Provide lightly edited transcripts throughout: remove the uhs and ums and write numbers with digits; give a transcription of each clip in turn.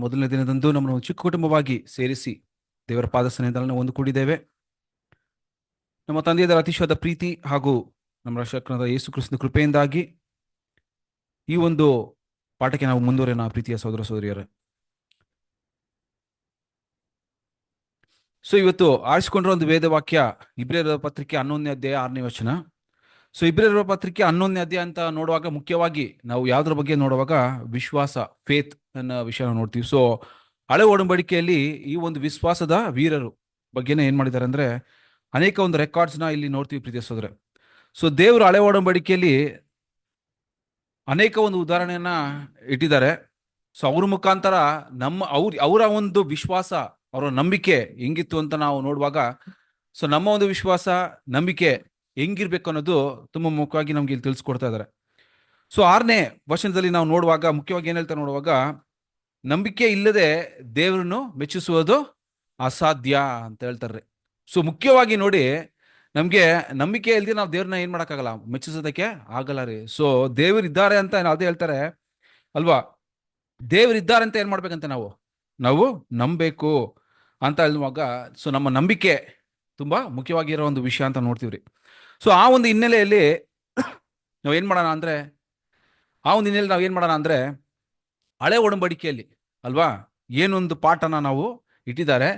ಮೊದಲನೇ ದಿನದಂದು ನಮ್ಮನ್ನು ಒಂದು ಚಿಕ್ಕ ಕುಟುಂಬವಾಗಿ ಸೇರಿಸಿ ದೇವರ ಪಾದ ಸನ್ನಿಧಾನದಲ್ಲಿ ಒಂದು ಕೂಡಿದ್ದೇವೆ. ನಮ್ಮ ತಂದೆಯದ ಅತಿಶಯವಾದ ಪ್ರೀತಿ ಹಾಗೂ ನಮ್ಮ ರಕ್ಷಕನಾದ ಯೇಸು ಕ್ರಿಸ್ತನ ಕೃಪೆಯಿಂದಾಗಿ ಈ ಒಂದು ಪಾಠಕ್ಕೆ ನಾವು ಮುಂದುವರೆಯೋಣ. ಪ್ರೀತಿಯ ಸಹೋದರ ಸಹೋದರಿಯರೇ, ಇವತ್ತು ಆರಿಸಿಕೊಂಡಿರೋ ಒಂದು ವೇದ ವಾಕ್ಯ ಇಬ್ರಿಯರ ಪತ್ರಿಕೆ 11ನೇ ಅಧ್ಯಾಯ 6ನೇ ವಚನ. ಇಬ್ರಿಯರ ಪತ್ರಿಕೆ 11ನೇ ಅಧ್ಯಾಯ ಅಂತ ನೋಡುವಾಗ ಮುಖ್ಯವಾಗಿ ನಾವು ಯಾವುದ್ರ ಬಗ್ಗೆ ನೋಡುವಾಗ ವಿಶ್ವಾಸ, ಫೇತ್ ಅನ್ನೋ ವಿಷಯ ನೋಡ್ತೀವಿ. ಹಳೆ ಒಡಂಬಡಿಕೆಯಲ್ಲಿ ಈ ಒಂದು ವಿಶ್ವಾಸದ ವೀರರು ಬಗ್ಗೆನೇ ಏನ್ ಮಾಡಿದ್ದಾರೆ ಅಂದ್ರೆ ಅನೇಕ ಒಂದು ರೆಕಾರ್ಡ್ಸ್ನ ಇಲ್ಲಿ ನೋಡ್ತೀವಿ ಪ್ರೀತಿಯ ಸಹೋದರ. ದೇವರು ಹಳೆ ಒಡಂಬಡಿಕೆಯಲ್ಲಿ ಅನೇಕ ಒಂದು ಉದಾಹರಣೆಯನ್ನ ಇಟ್ಟಿದ್ದಾರೆ. ಅವ್ರ ಮುಖಾಂತರ ಅವರ ಒಂದು ವಿಶ್ವಾಸ, ಅವರ ನಂಬಿಕೆ ಹೆಂಗಿತ್ತು ಅಂತ ನಾವು ನೋಡುವಾಗ ನಮ್ಮ ಒಂದು ವಿಶ್ವಾಸ, ನಂಬಿಕೆ ಹೆಂಗಿರ್ಬೇಕು ಅನ್ನೋದು ತುಂಬಾ ಮುಖ್ಯವಾಗಿ ನಮ್ಗೆ ಇಲ್ಲಿ ತಿಳಿಸ್ಕೊಡ್ತಾ ಇದ್ದಾರೆ. 6ನೇ ವಚನದಲ್ಲಿ ನಾವು ನೋಡುವಾಗ ಮುಖ್ಯವಾಗಿ ಏನ್ ಹೇಳ್ತಾರೆ ನೋಡುವಾಗ, ನಂಬಿಕೆ ಇಲ್ಲದೆ ದೇವರನ್ನು ಮೆಚ್ಚಿಸುವುದು ಅಸಾಧ್ಯ ಅಂತ ಹೇಳ್ತಾರೆ. ಮುಖ್ಯವಾಗಿ ನೋಡಿ, ನಮ್ಗೆ ನಂಬಿಕೆ ಇಲ್ದೆ ನಾವು ದೇವ್ರನ್ನ ಏನ್ ಮಾಡಕ್ಕಾಗಲ್ಲ, ಮೆಚ್ಚಿಸೋದಕ್ಕೆ ಆಗಲ್ಲ ರೀ. ದೇವರಿದ್ದಾರೆ ಅಂತ ಅದೇ ಹೇಳ್ತಾರೆ ಅಲ್ವಾ, ದೇವರಿದ್ದಾರೆ ಅಂತ ಏನ್ ಮಾಡ್ಬೇಕಂತ ನಾವು ನಂಬೇಕು ಅಂತ ಹೇಳುವಾಗ ನಮ್ಮ ನಂಬಿಕೆ ತುಂಬಾ ಮುಖ್ಯವಾಗಿರೋ ಒಂದು ವಿಷಯ ಅಂತ ನೋಡ್ತೀವ್ರಿ. ಆ ಒಂದು ಹಿನ್ನೆಲೆಯಲ್ಲಿ ನಾವೇನ್ ಮಾಡೋಣ ಅಂದ್ರೆ ಹಳೆ ಒಡಂಬಡಿಕೆಯಲ್ಲಿ ಅಲ್ವಾ ಏನೊಂದು ಪಾಠನ ನಾವು ಇಟ್ಟಿದ್ದಾರೆ.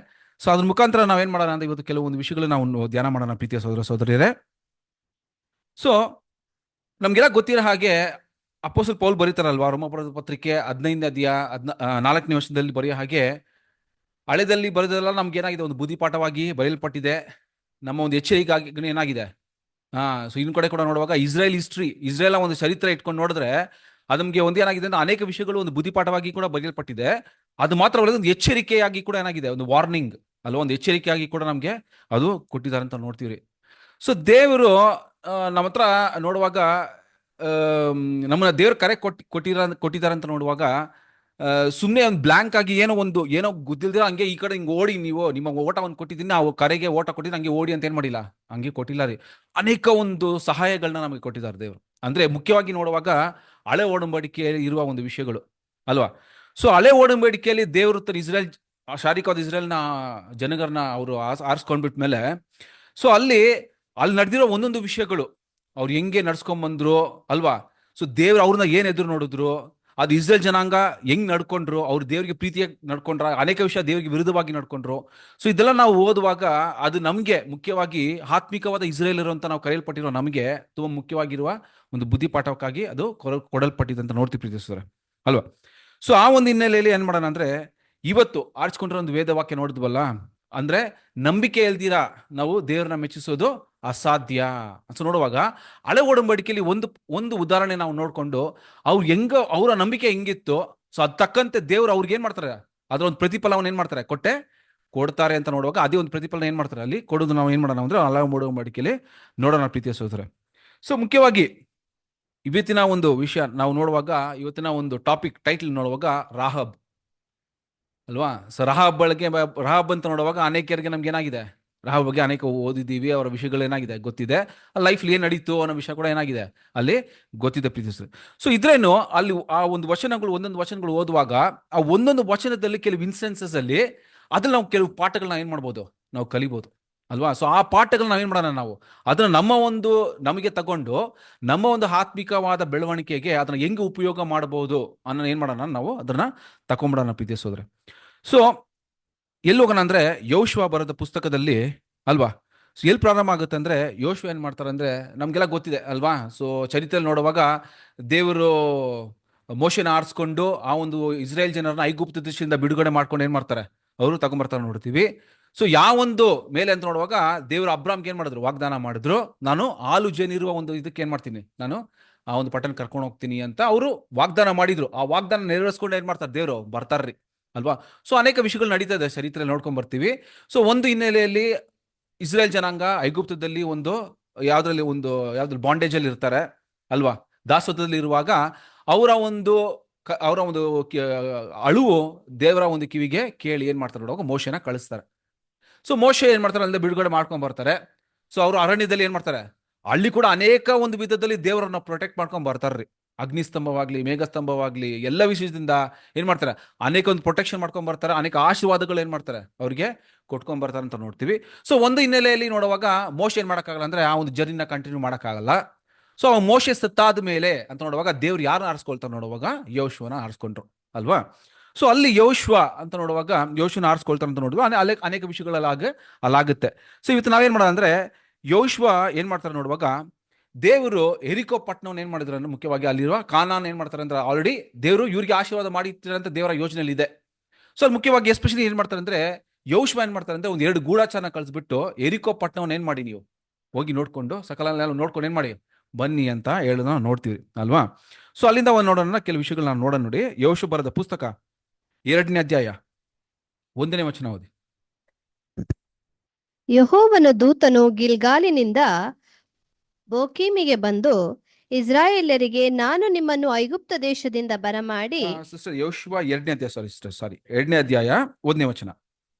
ಅದ್ರ ಮುಖಾಂತರ ನಾವೇನ್ ಮಾಡೋಣ ಅಂದ್ರೆ ಇವತ್ತು ಕೆಲವೊಂದು ವಿಷಯಗಳು ನಾವು ಧ್ಯಾನ ಮಾಡೋಣ ಪ್ರೀತಿಯ ಸಹೋದರ ಸಹೋದರಿಯರೇ. ನಮ್ಗೆಲ್ಲ ಗೊತ್ತಿರೋ ಹಾಗೆ ಅಪೊಸ್ತಲ ಪೌಲ್ ಬರೀತಾರಲ್ವಾ, ರೋಮಾಪುರದ ಪತ್ರಿಕೆ 15ನೇ ಅಧ್ಯಾಯ 4ನೇ ವರ್ಷದಲ್ಲಿ ಬರೆಯೋ ಹಾಗೆ, ಹಳೆದಲ್ಲಿ ಬರೆದೆಲ್ಲ ನಮ್ಗೆ ಏನಾಗಿದೆ, ಒಂದು ಬುದ್ಧಿ ಪಾಠವಾಗಿ ಬರೆಯಲ್ಪಟ್ಟಿದೆ. ನಮ್ಮ ಒಂದು ಎಚ್ಚರಿಕೆಗಾಗಿ ಏನಾಗಿದೆ. ಇನ್ ಕಡೆ ಕೂಡ ನೋಡುವಾಗ ಇಸ್ರೇಲ್ ಒಂದು ಚರಿತ್ರೆ ಇಟ್ಕೊಂಡು ನೋಡಿದ್ರೆ ಅದು ನಮ್ಗೆ ಒಂದೇನಾಗಿದೆ ಅಂದ್ರೆ ಅನೇಕ ವಿಷಯಗಳು ಒಂದು ಬುದ್ಧಿಪಾಠವಾಗಿ ಕೂಡ ಬರೆಯಲ್ಪಟ್ಟಿದೆ. ಅದು ಮಾತ್ರವಲ್ಲ, ಒಂದು ಎಚ್ಚರಿಕೆಯಾಗಿ ಕೂಡ ಏನಾಗಿದೆ, ಒಂದು ವಾರ್ನಿಂಗ್ ಅಲ್ವಾ, ಒಂದು ಎಚ್ಚರಿಕೆಯಾಗಿ ಕೂಡ ನಮ್ಗೆ ಅದು ಕೊಟ್ಟಿದ್ದಾರೆ ಅಂತ ನೋಡ್ತೀವ್ರಿ. ದೇವರು ನಮ್ಮ ಹತ್ರ ನೋಡುವಾಗ ನಮ್ಮನ್ನ ದೇವ್ರ ಕರೆ ಕೊಟ್ಟಿದ್ದಾರೆ ಅಂತ ನೋಡುವಾಗ ಸುಮ್ಮನೆ ಒಂದು ಬ್ಲಾಂಕ್ ಆಗಿ ಏನೋ ಗೊತ್ತಿಲ್ದಿರ ಹಂಗೆ ಈ ಕಡೆ ಹಿಂಗೆ ಓಡಿ, ನೀವು ನಿಮ್ಮ ಓಟವನ್ನು ಕೊಟ್ಟಿದ್ದೀನಿ, ನಾವು ಕರೆಗೆ ಓಟ ಕೊಟ್ಟಿದ್ದೀನಿ, ಹಂಗೆ ಓಡಿ ಅಂತ ಏನ್ ಮಾಡಿಲ್ಲ, ಹಂಗೆ ಕೊಟ್ಟಿಲ್ಲ ರೀ. ಅನೇಕ ಒಂದು ಸಹಾಯಗಳನ್ನ ನಮಗೆ ಕೊಟ್ಟಿದ್ದಾರೆ ದೇವರು. ಅಂದ್ರೆ ಮುಖ್ಯವಾಗಿ ನೋಡುವಾಗ ಹಳೆ ಒಡಂಬಡಿಕೆಯಲ್ಲಿ ಇರುವ ಒಂದು ವಿಷಯಗಳು ಅಲ್ವಾ. ಹಳೆ ಒಡಂಬಡಿಕೆಯಲ್ಲಿ ದೇವರು ಶಾರೀರಿಕವಾದ ಇಸ್ರೇಲ್ನ ಜನಗರನ್ನ ಅವರು ಆರಿಸ್ಕೊಂಡ್ಬಿಟ್ಮೇಲೆ ಅಲ್ಲಿ ನಡೆದಿರೋ ಒಂದೊಂದು ವಿಷಯಗಳು ಅವ್ರು ಹೆಂಗೆ ನಡ್ಸ್ಕೊಂಡ್ಬಂದ್ರು ಅಲ್ವಾ. ದೇವ್ರು ಅವ್ರನ್ನ ಏನ್ ಎದುರು ನೋಡಿದ್ರು, ಅದು ಇಸ್ರೇಲ್ ಜನಾಂಗ ಹೆಂಗ್ ನಡ್ಕೊಂಡ್ರು, ಅವ್ರು ದೇವರಿಗೆ ಪ್ರೀತಿಯಾಗಿ ನಡ್ಕೊಂಡ್ರ, ಅನೇಕ ವಿಷಯ ದೇವರಿಗೆ ವಿರುದ್ಧವಾಗಿ ನಡ್ಕೊಂಡ್ರು. ಇದೆಲ್ಲ ನಾವು ಓದುವಾಗ ಅದು ನಮ್ಗೆ ಮುಖ್ಯವಾಗಿ ಆತ್ಮಿಕವಾದ ಇಸ್ರೇಲರು ಅಂತ ನಾವು ಕರೆಯಲ್ಪಟ್ಟಿರೋ ನಮಗೆ ತುಂಬಾ ಮುಖ್ಯವಾಗಿರುವ ಒಂದು ಬುದ್ಧಿಪಾಠಕ್ಕಾಗಿ ಅದು ಕೊಡಲ್ಪಟ್ಟಿದೆ ಅಂತ ನೋಡ್ತೀವಿ ಪ್ರೀತಿಸಿದ್ರೆ ಅಲ್ವಾ. ಆ ಒಂದು ಹಿನ್ನೆಲೆಯಲ್ಲಿ ಏನ್ ಮಾಡೋಣ ಅಂದ್ರೆ ಇವತ್ತು ಆರಿಸ್ಕೊಂಡಿರೋ ಒಂದು ವೇದ ವಾಕ್ಯ ನೋಡಿದ್ವಲ್ಲ, ಅಂದ್ರೆ ನಂಬಿಕೆ ಇಲ್ದಿರಾ ನಾವು ದೇವ್ರನ್ನ ಮೆಚ್ಚಿಸೋದು ಅಸಾಧ್ಯ ಅಂತ ನೋಡುವಾಗ ಹಳೆ ಒಡಂಬಡಿಕೆಯಲ್ಲಿ ಒಂದು ಉದಾಹರಣೆ ನಾವು ನೋಡ್ಕೊಂಡು ಅವರ ನಂಬಿಕೆ ಹೆಂಗಿತ್ತು, ಅದ್ ತಕ್ಕಂತೆ ದೇವ್ರು ಅವ್ರಿಗೆ ಏನ್ ಮಾಡ್ತಾರೆ, ಅದ್ರ ಒಂದು ಪ್ರತಿಫಲವನ್ನು ಏನ್ ಮಾಡ್ತಾರೆ, ಕೊಡ್ತಾರೆ ಅಂತ ನೋಡುವಾಗ ಅದೇ ಒಂದು ಪ್ರತಿಫಲನ ಏನ್ ಮಾಡ್ತಾರೆ ಅಲ್ಲಿ ಕೊಡೋದು. ನಾವು ಏನ್ ಮಾಡೋಣ ಅಂದ್ರೆ ಹಳೆ ಒಡಂಬಡಿಕೆಯಲ್ಲಿ ನೋಡೋಣ ಪ್ರೀತಿಯ ಸಹೋದರರೇ. ಮುಖ್ಯವಾಗಿ ಇವತ್ತಿನ ಒಂದು ವಿಷಯ ನಾವು ನೋಡುವಾಗ, ಇವತ್ತಿನ ಒಂದು ಟಾಪಿಕ್ ಟೈಟಲ್ ನೋಡುವಾಗ ರಾಹಬ್ ಅಲ್ವಾ. ರಹಾಬ್ ಅಂತ ನೋಡುವಾಗ ಅನೇಕರಿಗೆ ನಮ್ಗೆ ಏನಾಗಿದೆ, ರಹಾಬ್ ಬಗ್ಗೆ ಅನೇಕ ಓದಿದ್ದೀವಿ, ಅವರ ವಿಷಯಗಳು ಏನಾಗಿದೆ ಗೊತ್ತಿದೆ, ಲೈಫ್ ಏನ್ ನಡೀತು ಅನ್ನೋ ವಿಷಯ ಕೂಡ ಏನಾಗಿದೆ ಅಲ್ಲಿ ಗೊತ್ತಿದೆ ಪ್ರೀತಿಸ. ಇದ್ರೇನು ಅಲ್ಲಿ ಆ ಒಂದು ಒಂದೊಂದು ವಚನಗಳು ಓದುವಾಗ ಆ ಒಂದೊಂದು ವಚನದಲ್ಲಿ ಕೆಲವು ಇನ್ಸ್ಟೆನ್ಸಸ್ ಅಲ್ಲಿ ಅದ್ರಲ್ಲಿ ನಾವು ಕೆಲವು ಪಾಠಗಳನ್ನ ಏನ್ ಮಾಡ್ಬೋದು, ನಾವು ಕಲಿಬಹುದು ಅಲ್ವಾ. ಆ ಪಾಠಗಳನ್ನ ನಾವೇನ್ ಮಾಡೋಣ, ನಾವು ಅದನ್ನ ನಮಗೆ ತಗೊಂಡು ನಮ್ಮ ಒಂದು ಆತ್ಮಿಕವಾದ ಬೆಳವಣಿಗೆಗೆ ಅದನ್ನ ಹೆಂಗೆ ಉಪಯೋಗ ಮಾಡಬಹುದು ಅನ್ನೋ ಏನ್ ಮಾಡೋಣ, ನಾವು ಅದನ್ನ ತಕೊಂಡ್ಬಿಡೋಣ ಪ್ರೀತಿಸೋದ್ರೆ. ಎಲ್ಲಿ ಹೋಗೋಣ ಅಂದ್ರೆ ಯೋಶುವ ಬರೆದ ಪುಸ್ತಕದಲ್ಲಿ ಅಲ್ವಾ. ಎಲ್ಲಿ ಪ್ರಾರಂಭ ಆಗುತ್ತೆ ಅಂದ್ರೆ, ಯೋಶುವ ಏನ್ ಮಾಡ್ತಾರೆ ಅಂದ್ರೆ ನಮ್ಗೆಲ್ಲ ಗೊತ್ತಿದೆ ಅಲ್ವಾ. ಚರಿತ್ರೆಯಲ್ಲಿ ನೋಡುವಾಗ ದೇವರು ಮೋಶೆನ ಆರಿಸ್ಕೊಂಡು ಆ ಒಂದು ಇಸ್ರೇಲ್ ಜನರನ್ನ ಐಗುಪ್ತ ದೇಶದಿಂದ ಬಿಡುಗಡೆ ಮಾಡ್ಕೊಂಡು ಏನ್ ಮಾಡ್ತಾರೆ, ಅವರು ತಗೊಂಡ್ಬರ್ತಾರೆ ನೋಡ್ತೀವಿ. ಯಾವೊಂದು ಮೇಲೆ ಅಂತ ನೋಡುವಾಗ ದೇವರು ಅಬ್ರಾಮ್ಗೆ ಏನ್ ಮಾಡಿದ್ರು, ವಾಗ್ದಾನ ಮಾಡಿದ್ರು, ನಾನು ಹಾಲು ಜೇನಿರುವ ಒಂದು ಇದಕ್ಕೆ ಏನ್ ಮಾಡ್ತೀನಿ, ನಾನು ಆ ಒಂದು ಪಟ್ಟಣ ಕರ್ಕೊಂಡು ಹೋಗ್ತೀನಿ ಅಂತ ಅವರು ವಾಗ್ದಾನ ಮಾಡಿದ್ರು. ಆ ವಾಗ್ದಾನ ನೆರವೇರಿಸ್ಕೊಂಡು ಏನ್ ಮಾಡ್ತಾರೆ, ದೇವರು ಬರ್ತಾರ್ರಿ ಅಲ್ವಾ. ಅನೇಕ ವಿಷಯಗಳು ನಡೀತಾ ಇದೆ, ಚರಿತ್ರೆ ನೋಡ್ಕೊಂಡ್ ಬರ್ತೀವಿ. ಒಂದು ಹಿನ್ನೆಲೆಯಲ್ಲಿ ಇಸ್ರೇಲ್ ಜನಾಂಗ ಐಗುಪ್ತದಲ್ಲಿ ಯಾವ್ದ್ರಲ್ಲಿ ಬಾಂಡೇಜ್ ಅಲ್ಲಿ ಇರ್ತಾರೆ ಅಲ್ವಾ, ದಾಸತ್ವದಲ್ಲಿ ಇರುವಾಗ ಅವರ ಒಂದು ಅಳುವು ದೇವರ ಒಂದು ಕಿವಿಗೆ ಕೇಳಿ ಏನ್ ಮಾಡ್ತಾರೆ ನೋಡುವಾಗ ಮೋಶೆನ ಕಳಿಸ್ತಾರೆ. ಮೋಶೆ ಏನ್ ಮಾಡ್ತಾರೆ ಅಂದ್ರೆ ಬಿಡುಗಡೆ ಮಾಡ್ಕೊಂಡ್ ಬರ್ತಾರೆ. ಅವರು ಅರಣ್ಯದಲ್ಲಿ ಏನ್ ಮಾಡ್ತಾರೆ, ಅಲ್ಲಿ ಕೂಡ ಅನೇಕ ಒಂದು ವಿಧದಲ್ಲಿ ದೇವರನ್ನ ಪ್ರೊಟೆಕ್ಟ್ ಮಾಡ್ಕೊಂಡ್ ಬರ್ತಾರ್ರಿ ಅಗ್ನಿಸ್ತಂಭವಾಗ್ಲಿ, ಮೇಘಸ್ತಂಭವಾಗ್ಲಿ, ಎಲ್ಲ ವಿಷಯದಿಂದ ಏನ್ ಮಾಡ್ತಾರೆ, ಅನೇಕ ಒಂದು ಪ್ರೊಟೆಕ್ಷನ್ ಮಾಡ್ಕೊಂಡ್ ಬರ್ತಾರೆ, ಅನೇಕ ಆಶೀರ್ವಾದಗಳು ಏನ್ ಮಾಡ್ತಾರೆ ಅವ್ರಿಗೆ ಕೊಟ್ಕೊಂಡ್ ಬರ್ತಾರೆ ಅಂತ ನೋಡ್ತೀವಿ. ಸೊ ಒಂದು ಹಿನ್ನೆಲೆಯಲ್ಲಿ ನೋಡುವಾಗ ಮೋಶೆ ಏನ್ ಮಾಡಕ್ಕಾಗಲ್ಲ ಅಂದ್ರೆ ಆ ಒಂದು ಜರ್ನಿನ ಕಂಟಿನ್ಯೂ ಮಾಡಕ್ಕಾಗಲ್ಲ. ಸೊ ಆ ಮೋಶೆ ಸತ್ತಾದ ಮೇಲೆ ಅಂತ ನೋಡುವಾಗ ದೇವ್ರು ಯಾರನ್ನ ಆರಿಸ್ಕೊಳ್ತಾರೆ ನೋಡುವಾಗ ಯೋಶುವನ ಆರಿಸ್ಕೊಂಡ್ರು ಅಲ್ವಾ. ಸೊ ಅಲ್ಲಿ ಯೋಶ್ವ ಅಂತ ನೋಡುವಾಗ ಯೋಶುವನ ಆರಿಸ್ಕೊಳ್ತಾರೆ ಅಂತ ನೋಡುವಾಗ ಅನೇಕ ವಿಷಯಗಳಲ್ಲಿ ಅಲ್ಲಾಗುತ್ತೆ. ಸೊ ಇವತ್ತು ನಾವೇನ್ ಮಾಡೋಣ ಅಂದ್ರೆ ಯೋಶ್ವ ಏನ್ ಮಾಡ್ತಾರೆ ನೋಡುವಾಗ ದೇವರು ಎರಿಕೋ ಪಟ್ಟಣವನ್ನು ಏನ್ ಮಾಡಿದ್ರು ಅಂದ್ರೆ ಮುಖ್ಯವಾಗಿ ಅಲ್ಲಿರುವ ಕಾನಾನ್ ಏನ್ ಮಾಡ್ತಾರೆ ಅಂದ್ರೆ ಆಲ್ರೆಡಿ ದೇವರು ಇವ್ರಿಗೆ ಆಶೀರ್ವಾದ ಮಾಡಿರ್ತಾರೆ ಅಂತ ದೇವರ ಯೋಜನೆಯಲ್ಲಿ ಇದೆ. ಸೊ ಅಲ್ಲಿ ಮುಖ್ಯವಾಗಿ ಎಸ್ಪೆಷಲಿ ಏನ್ ಮಾಡ್ತಾರೆ ಅಂದ್ರೆ ಯೋಶ್ವ ಏನ್ ಮಾಡ್ತಾರೆ ಅಂದ್ರೆ ಒಂದು 2 ಗೂಢಚಾರನ ಕಳಿಸ್ಬಿಟ್ಟು ಎರಿಕೋ ಪಟ್ಟಣವನ್ನು ಏನ್ ಮಾಡಿ ನೀವು ಹೋಗಿ ನೋಡ್ಕೊಂಡು ಸಕಲ ನೋಡ್ಕೊಂಡು ಏನ್ ಮಾಡಿ ಬನ್ನಿ ಅಂತ ಹೇಳೋದನ್ನ ನೋಡ್ತೀವಿ ಅಲ್ವಾ. ಸೊ ಅಲ್ಲಿಂದ ಒಂದು ನೋಡೋಣ ಕೆಲವು ವಿಷಯಗಳನ್ನ ನೋಡೋಣ. ನೋಡಿ, ಯೋಶು ಬರೆದ ಪುಸ್ತಕ 2ನೇ ಅಧ್ಯಾಯ 1ನೇ ವಚನ ಓದಿ. ಯೆಹೋವನ ದೂತನು ಗಿಲ್ಗಾಲಿನಿಂದ ಬೋಕೀಮಿಗೆ ಬಂದು ಇಸ್ರಾಯೇಲ್ಯರಿಗೆ, ನಾನು ನಿಮ್ಮನ್ನು ಐಗುಪ್ತ ದೇಶದಿಂದ ಬರಮಾಡಿ ಸಿಸ್ಟರ್ ಯೋಶುವ 2ನೇ ಅಧ್ಯಾಯ, ಸಾರಿ 2ನೇ ಅಧ್ಯಾಯ 1ನೇ ವಚನ.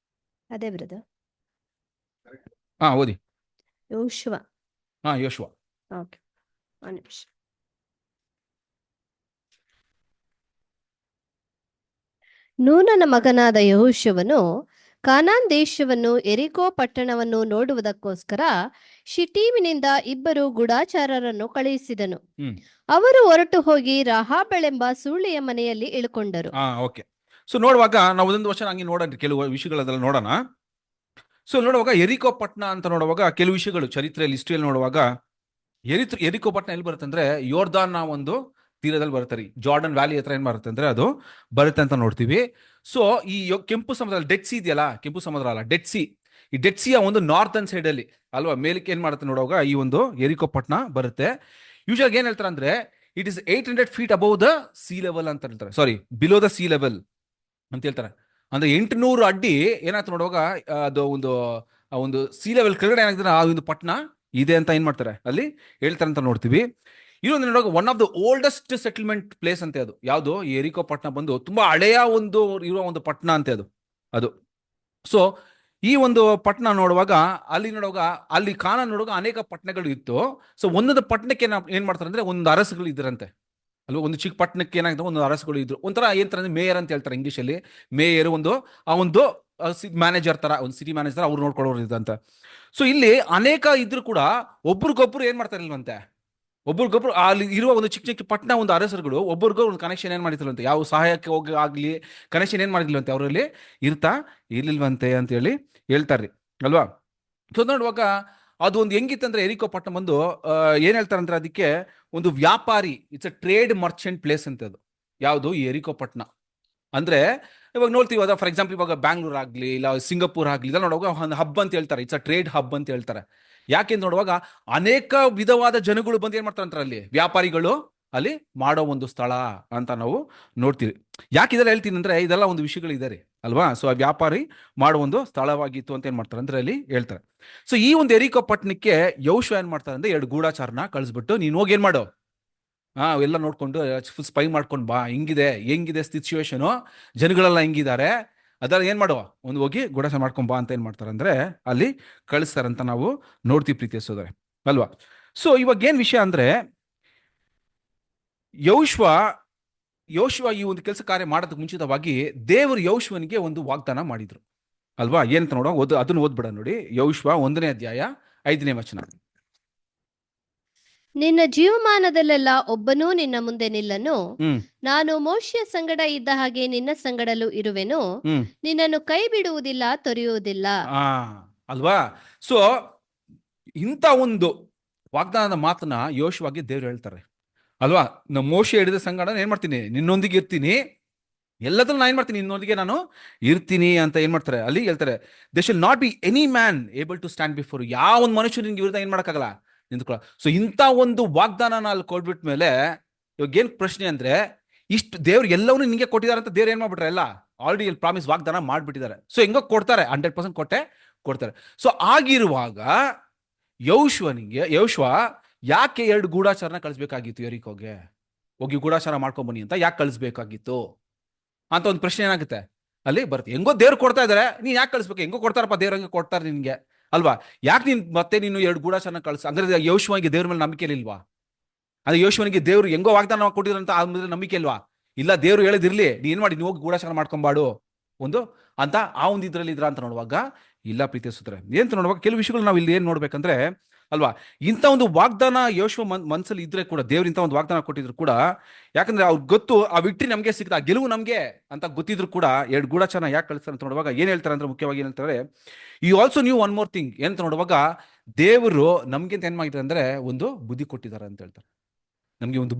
ಅದೇ ಬ್ರದರ್, ಓದಿ. ಯೋಶುವ. ಯೋಶುವ. ಓಕೆ, ಒಂದು ನಿಮಿಷ. ನೂನನ ಮಗನಾದ ಯೆಹೋಶುವನು ಕಾನಾನ್ ದೇಶವನ್ನು ಎರಿಕೋ ಪಟ್ಟಣವನ್ನು ನೋಡುವುದಕ್ಕೋಸ್ಕರ ಶಿಟೀಮಿನಿಂದ 2 ಗೂಢಚಾರರನ್ನು ಕಳುಹಿಸಿದನು. ಅವರು ಹೊರಟು ಹೋಗಿ ರಾಹಾಬಳೆಂಬ ಸೂಳೆಯ ಮನೆಯಲ್ಲಿ ಇಳುಕೊಂಡರು. ಓಕೆ. ಸೊ ನೋಡುವಾಗ ನಾವು ಒಂದೊಂದು ವರ್ಷ ಹಂಗೆ ನೋಡೋಣ, ಕೆಲವು ವಿಷಯಗಳನ್ನೆಲ್ಲ ನೋಡೋಣ. ಸೊ ನೋಡುವಾಗ ಎರಿಕೋ ಪಟ್ಟಣ ಅಂತ ನೋಡುವಾಗ ಕೆಲವು ವಿಷಯಗಳು ಚರಿತ್ರೆಯಲ್ಲಿ ಹಿಸ್ಟ್ರಿಯಲ್ಲಿ ನೋಡುವಾಗ ಎರಿಕೋ ಪಟ್ಟಣ ಎಲ್ಲಿ ಬರುತ್ತೆ ಅಂದ್ರೆ ಯೋರ್ದಾನ್ ಒಂದು ತೀರದಲ್ಲಿ ಬರುತ್ತೆ, ಜಾರ್ಡನ್ ವ್ಯಾಲಿ ಹತ್ರ ಏನ್ ಬರುತ್ತೆ ಅಂದ್ರೆ ಅದು ಬರುತ್ತೆ ಅಂತ ನೋಡ್ತೀವಿ. ಸೊ ಈ ಕೆಂಪು ಸಮುದ್ರ, ಡೆಡ್ ಸಿ ಇದೆಯಲ್ಲ, ಕೆಂಪು ಸಮುದ್ರ ಅಲ್ಲ, ಡೆಡ್ ಸಿ, ಈ ಡೆಡ್ ಸಿಯ ಒಂದು ನಾರ್ತನ್ ಸೈಡ್ ಅಲ್ಲಿ ಅಲ್ವಾ ಮೇಲಕ್ಕೆ ಏನ್ ಮಾಡುತ್ತೆ ನೋಡುವಾಗ ಈ ಒಂದು ಎರಿಕೋ ಪಟ್ಟಣ ಬರುತ್ತೆ. ಯೂಶುವಲ್ ಏನ್ ಹೇಳ್ತಾರೆ ಅಂದ್ರೆ it is 800 feet above the C level ಅಂತ ಹೇಳ್ತಾರೆ, ಸಾರಿ ಬಿಲೋ ದ ಸಿ ಲೆವೆಲ್ ಅಂತ ಹೇಳ್ತಾರೆ. ಅಂದ್ರೆ 800 ಅಡಿ ಏನಾಯ್ತು ನೋಡುವಾಗ ಅದು ಒಂದು ಸಿ ಲೆವೆಲ್ ಕೆಳಗಡೆ ಏನಾಗ್ತದೆ ಆ ಒಂದು ಪಟ್ಟಣ ಇದೆ ಅಂತ ಏನ್ ಮಾಡ್ತಾರೆ ಅಲ್ಲಿ ಹೇಳ್ತಾರೆ ಅಂತ ನೋಡ್ತೀವಿ. ಇನ್ನೊಂದು ನೋಡುವಾಗ one of the oldest settlement place ಅಂತೆ ಅದು ಯಾವುದು, ಈ ಎರಿಕೋ ಪಟ್ಟಣ ಬಂದು ತುಂಬಾ ಹಳೆಯ ಒಂದು ಇರುವ ಒಂದು ಪಟ್ಟಣ ಅಂತೆ ಅದು. ಸೊ ಈ ಒಂದು ಪಟ್ಟಣ ನೋಡುವಾಗ ಅಲ್ಲಿ ಕಾನಾನ್ ನೋಡುವಾಗ ಅನೇಕ ಪಟ್ಟಣಗಳು ಇತ್ತು. ಸೊ ಒಂದೊಂದು ಪಟ್ಟಣಕ್ಕೆ ಏನ್ ಮಾಡ್ತಾರೆ ಅಂದ್ರೆ ಒಂದು ಅರಸುಗಳು ಇದ್ರಂತೆ ಅಲ್ವಾ. ಒಂದು ಚಿಕ್ಕ ಪಟ್ಟಣಕ್ಕೆ ಏನಾಗ್ತದೆ ಒಂದು ಅರಸುಗಳು ಇದ್ರು, ಒಂಥರ ಏನಂತಾರೆ ಮೇಯರ್ ಅಂತ ಹೇಳ್ತಾರೆ ಇಂಗ್ಲೀಷಲ್ಲಿ. ಮೇಯರ್ ಒಂದು ಮ್ಯಾನೇಜರ್ ತರ, ಒಂದು ಸಿಟಿ ಮ್ಯಾನೇಜರ್ ಅವ್ರು ನೋಡ್ಕೊಳ್ಳೋರು ಇದಂತ. ಸೊ ಇಲ್ಲಿ ಅನೇಕ ಇದ್ರು ಕೂಡ ಒಬ್ರಿಗೊಬ್ರು ಏನ್ ಮಾಡ್ತಾರೆ ಇಲ್ವಂತೆ, ಒಬ್ರಿಗೊಬ್ರು ಅಲ್ಲಿ ಇರುವ ಒಂದು ಚಿಕ್ಕ ಚಿಕ್ಕ ಪಟ್ಟಣ ಒಂದು ಅರಸರುಗಳು ಒಬ್ಬರಿಗೂ ಒಂದು ಕನೆಕ್ಷನ್ ಏನ್ ಮಾಡಿರ್ಲಿಲ್ವಂತೆ, ಯಾವ ಸಹಾಯಕ್ಕೆ ಹೋಗಿ ಆಗ್ಲಿ ಕನೆಕ್ಷನ್ ಏನ್ ಮಾಡಿರ್ಲಿಲ್ವಂತೆ, ಅವರಲ್ಲಿ ಇರ್ಲಿಲ್ವಂತೆ ಅಂತ ಹೇಳಿ ಹೇಳ್ತಾರ್ರಿ ಅಲ್ವಾ. ಸೊ ನೋಡುವಾಗ ಅದು ಒಂದು ಹೆಂಗಿತ್ತಂದ್ರೆ ಎರಿಕೋ ಪಟ್ಟಣ ಬಂದು ಏನ್ ಹೇಳ್ತಾರಂದ್ರೆ ಅದಕ್ಕೆ ಒಂದು ವ್ಯಾಪಾರಿ, it's a trade Merchant place ಅಂತ ಅದು ಯಾವುದು ಈ ಎರಿಕೋ ಪಟ್ಟಣ. ಅಂದ್ರೆ ಇವಾಗ ನೋಡ್ತೀವಿ ಅದ, ಫಾರ್ ಎಕ್ಸಾಂಪಲ್ ಇವಾಗ ಬ್ಯಾಂಗ್ಳೂರ್ ಆಗ್ಲಿ ಇಲ್ಲ ಸಿಂಗಪೂರ್ ಆಗ್ಲಿ ಇದೆಲ್ಲ ನೋಡುವಾಗ ಒಂದು ಹಬ್ ಅಂತ ಹೇಳ್ತಾರೆ, ಇಟ್ಸ್ ಅ ಟ್ರೇಡ್ ಹಬ್ ಅಂತ ಹೇಳ್ತಾರೆ. ಯಾಕೆ ನೋಡುವಾಗ ಅನೇಕ ವಿಧವಾದ ಜನಗಳು ಬಂದು ಏನ್ ಮಾಡ್ತಾರೆ ಅಲ್ಲಿ ವ್ಯಾಪಾರಿಗಳು ಅಲ್ಲಿ ಮಾಡೋ ಒಂದು ಸ್ಥಳ ಅಂತ ನಾವು ನೋಡ್ತೀವಿ. ಯಾಕೆ ಇದೆಲ್ಲ ಹೇಳ್ತೀನಿ ಅಂದ್ರೆ ಇದೆಲ್ಲ ಒಂದು ವಿಷಯಗಳು ಇದೆ ಅಲ್ವಾ. ಸೊ ಆ ವ್ಯಾಪಾರಿ ಮಾಡೋ ಒಂದು ಸ್ಥಳವಾಗಿತ್ತು ಅಂತ ಏನ್ ಮಾಡ್ತಾರೆ ಅಂದ್ರೆ ಅಲ್ಲಿ ಹೇಳ್ತಾರೆ. ಸೊ ಈ ಒಂದು ಎರಿಕೋ ಪಟ್ಟಣಕ್ಕೆ ಯೋಶುವ ಏನ್ ಮಾಡ್ತಾರೆ ಅಂದ್ರೆ 2 ಗೂಢಚಾರನ ಕಳಿಸ್ಬಿಟ್ಟು ನೀನ್ ಹೋಗಿ ಏನ್ ಮಾಡೋ ಎಲ್ಲ ನೋಡ್ಕೊಂಡು ಫುಲ್ ಸ್ಪೈ ಮಾಡ್ಕೊಂಡು ಬಾ, ಹೆಂಗಿದೆ ಸಿಚುವೇಶನು, ಜನಗಳೆಲ್ಲ ಹೆಂಗಿದ್ದಾರೆ ಅದರ ಏನ್ ಮಾಡುವ ಒಂದು ಹೋಗಿ ಗೂಢಚಾರ ಮಾಡ್ಕೊಂಡ್ ಬಾ ಅಂತ ಏನ್ ಮಾಡ್ತಾರೆ ಅಂದ್ರೆ ಅಲ್ಲಿ ಕಳಿಸ್ತಾರಂತ ನಾವು ನೋಡ್ತೀವಿ ಪ್ರೀತಿಯ ಸೋದರ ಅಲ್ವಾ. ಸೊ ಇವಾಗ ಏನ್ ವಿಷಯ ಅಂದ್ರೆ ಯೋಶುವ ಈ ಒಂದು ಕೆಲಸ ಕಾರ್ಯ ಮಾಡೋದಕ್ಕೆ ಮುಂಚಿತವಾಗಿ ದೇವರು ಯೋಶುವನಿಗೆ ಒಂದು ವಾಗ್ದಾನ ಮಾಡಿದ್ರು ಅಲ್ವಾ. ಏನಂತ ನೋಡುವ ಅದನ್ನು ಓದ್ಬಿಡ ನೋಡಿ. ಯೋಶುವ 1ನೇ ಅಧ್ಯಾಯ 5ನೇ ವಚನ. ನಿನ್ನ ಜೀವಮಾನದಲ್ಲೆಲ್ಲ ಒಬ್ಬನೂ ನಿನ್ನ ಮುಂದೆ ನಿಲ್ಲನು, ನಾನು ಮೋಶೆಯ ಸಂಗಡ ಇದ್ದ ಹಾಗೆ ನಿನ್ನ ಸಂಗಡಲೂ ಇರುವೆನು, ನಿನ್ನನ್ನು ಕೈ ಬಿಡುವುದಿಲ್ಲ, ತೊರೆಯುವುದಿಲ್ಲ ಅಲ್ವಾ. ಸೊ ಇಂಥ ಒಂದು ವಾಗ್ದಾನದ ಮಾತನ್ನ ಯೋಶುವಾಗಿ ದೇವ್ರು ಹೇಳ್ತಾರೆ ಅಲ್ವಾ. ನಮ್ಮ ಮೋಶೆ ಹಿಡಿದ ಸಂಗಡ ಏನ್ ಮಾಡ್ತೀನಿ, ನಿನ್ನೊಂದಿಗೆ ಇರ್ತೀನಿ, ಎಲ್ಲದನ್ನು ನಾನು ಏನ್ ಮಾಡ್ತೀನಿ, ನಿನ್ನೊಂದಿಗೆ ನಾನು ಇರ್ತೀನಿ ಅಂತ ಏನ್ ಮಾಡ್ತಾರೆ ಅಲ್ಲಿ ಹೇಳ್ತಾರೆ. They shall not be any man able to stand before, ಯಾವ ಒಂದು ಮನುಷ್ಯರು ನಿನ್ಗೆ ವಿರುದ್ಧ ಏನ್ ಮಾಡಕ್ಕಾಗಲ್ಲ ನಿಂತ್ಕೊಳ್ಳ. ಸೊ ಇಂಥ ಒಂದು ವಾಗ್ದಾನ ಅಲ್ಲಿ ಕೊಟ್ಬಿಟ್ಟ ಮೇಲೆ ಇವಾಗ ಏನ್ ಪ್ರಶ್ನೆ ಅಂದ್ರೆ, ಇಷ್ಟು ದೇವ್ರು ಎಲ್ಲವನ್ನೂ ನಿಂಗೆ ಕೊಟ್ಟಿದ್ದಾರೆ ಅಂತ ದೇವ್ರು ಏನ್ ಮಾಡ್ಬಿಟ್ರೆ ಎಲ್ಲ ಆಲ್ರೆಡಿ ಇಲ್ಲಿ ಪ್ರಾಮಿಸ್ ವಾಗ್ದಾನ ಮಾಡ್ಬಿಟ್ಟಿದ್ದಾರೆ. ಸೊ ಹೆಂಗೋ ಕೊಡ್ತಾರೆ, 100% ಕೊಡ್ತಾರೆ. ಸೊ ಆಗಿರುವಾಗ ಯೋಶುವ ಯಾಕೆ 2 ಗೂಢಚಾರನ ಕಳಿಸ್ಬೇಕಾಗಿತ್ತು ಎರಿಕೋಗೆ, ಹೋಗಿ ಗೂಢಚಾರ ಮಾಡ್ಕೊಂಡ್ ಬನ್ನಿ ಅಂತ ಯಾಕೆ ಕಳಿಸ್ಬೇಕಾಗಿತ್ತು ಅಂತ ಒಂದು ಪ್ರಶ್ನೆ ಏನಾಗುತ್ತೆ ಅಲ್ಲಿ ಬರುತ್ತೆ. ಹೆಂಗೋ ದೇವ್ರು ಕೊಡ್ತಾ ಇದಾರೆ, ನೀನ್ ಯಾಕೆ ಕಳಿಸ್ಬೇಕು, ಹೆಂಗೋ ಕೊಡ್ತಾರಪ್ಪ ದೇವ್ರಂಗೆ ಕೊಡ್ತಾರೆ ನಿನ್ಗೆ ಅಲ್ವಾ. ಯಾಕೆ ನೀನು 2 ಗೂಢಚಾರನ ಕಳಿಸ್ ಅಂದ್ರೆ ಯೋಶುವನಿಗೆ ದೇವ್ರ ಮೇಲೆ ನಂಬಿಕೆ ಇಲ್ವಾ ಅದೇ ಯೋಶುವನಿಗೆ ದೇವ್ರು ಹೆಂಗೋ ವಾಗ್ದಾನ ಕೊಟ್ಟಿದ್ರಂತ ಆದ್ಮೇಲೆ ನಂಬಿಕೆ ಅಲ್ವಾ? ಇಲ್ಲ, ದೇವ್ರು ಹೇಳಿದಿರ್ಲಿ, ನೀ ಏನ್ ಮಾಡಿ, ನೀವು ಹೋಗಿ ಗೂಢಾಚಾರ ಮಾಡ್ಕೊಂಬಾಡು ಒಂದು ಅಂತ ಆ ಒಂದು ಇದ್ರಲ್ಲಿ ಇದ್ರ ಅಂತ ನೋಡುವಾಗ, ಇಲ್ಲ ಪ್ರೀತಿಯ ಸೂತ್ರೆ ಏನ್ ನೋಡುವಾಗ ಕೆಲವು ವಿಷಯಗಳು ನಾವು ಇಲ್ಲಿ ಏನ್ ನೋಡ್ಬೇಕಂದ್ರೆ ಅಲ್ವಾ, ಇಂಥ ಒಂದು ವಾಗ್ದಾನ ಯೋಶುವ ಮನ್ಸಲ್ಲಿ ಇದ್ರೆ ಕೂಡ, ದೇವ್ರ ಇಂಥ ಒಂದು ವಾಗ್ದಾನ ಕೊಟ್ಟಿದ್ರು ಕೂಡ, ಯಾಕಂದ್ರೆ ಅವ್ರಿಗೆ ಗೊತ್ತು ಆ ವಿಕ್ಟ್ರಿ ನಮಗೆ ಸಿಗ್ತಾ, ಗೆಲುವು ನಮಗೆ ಅಂತ ಗೊತ್ತಿದ್ರು ಕೂಡ ಎರಡು ಗೂಢಾಚಾರ ಯಾಕೆ ಕಳಿಸ್ತಾರೆ ಅಂತ ನೋಡುವಾಗ ಏನ್ ಹೇಳ್ತಾರೆ ಅಂದ್ರೆ, ಮುಖ್ಯವಾಗಿ ಏನ್ ಹೇಳ್ತಾರೆ, you also knew one more thing ಏನಂತ ನೋಡುವಾಗ, ದೇವರು ನಮ್ಗೆ ಏನ್ ಮಾಡಿದ್ದಾರೆ ಅಂದ್ರೆ ಒಂದು ಬುದ್ಧಿ ಕೊಟ್ಟಿದ್ದಾರೆ ಅಂತ ಹೇಳ್ತಾರೆ. ನಮಗೆ ಒಂದು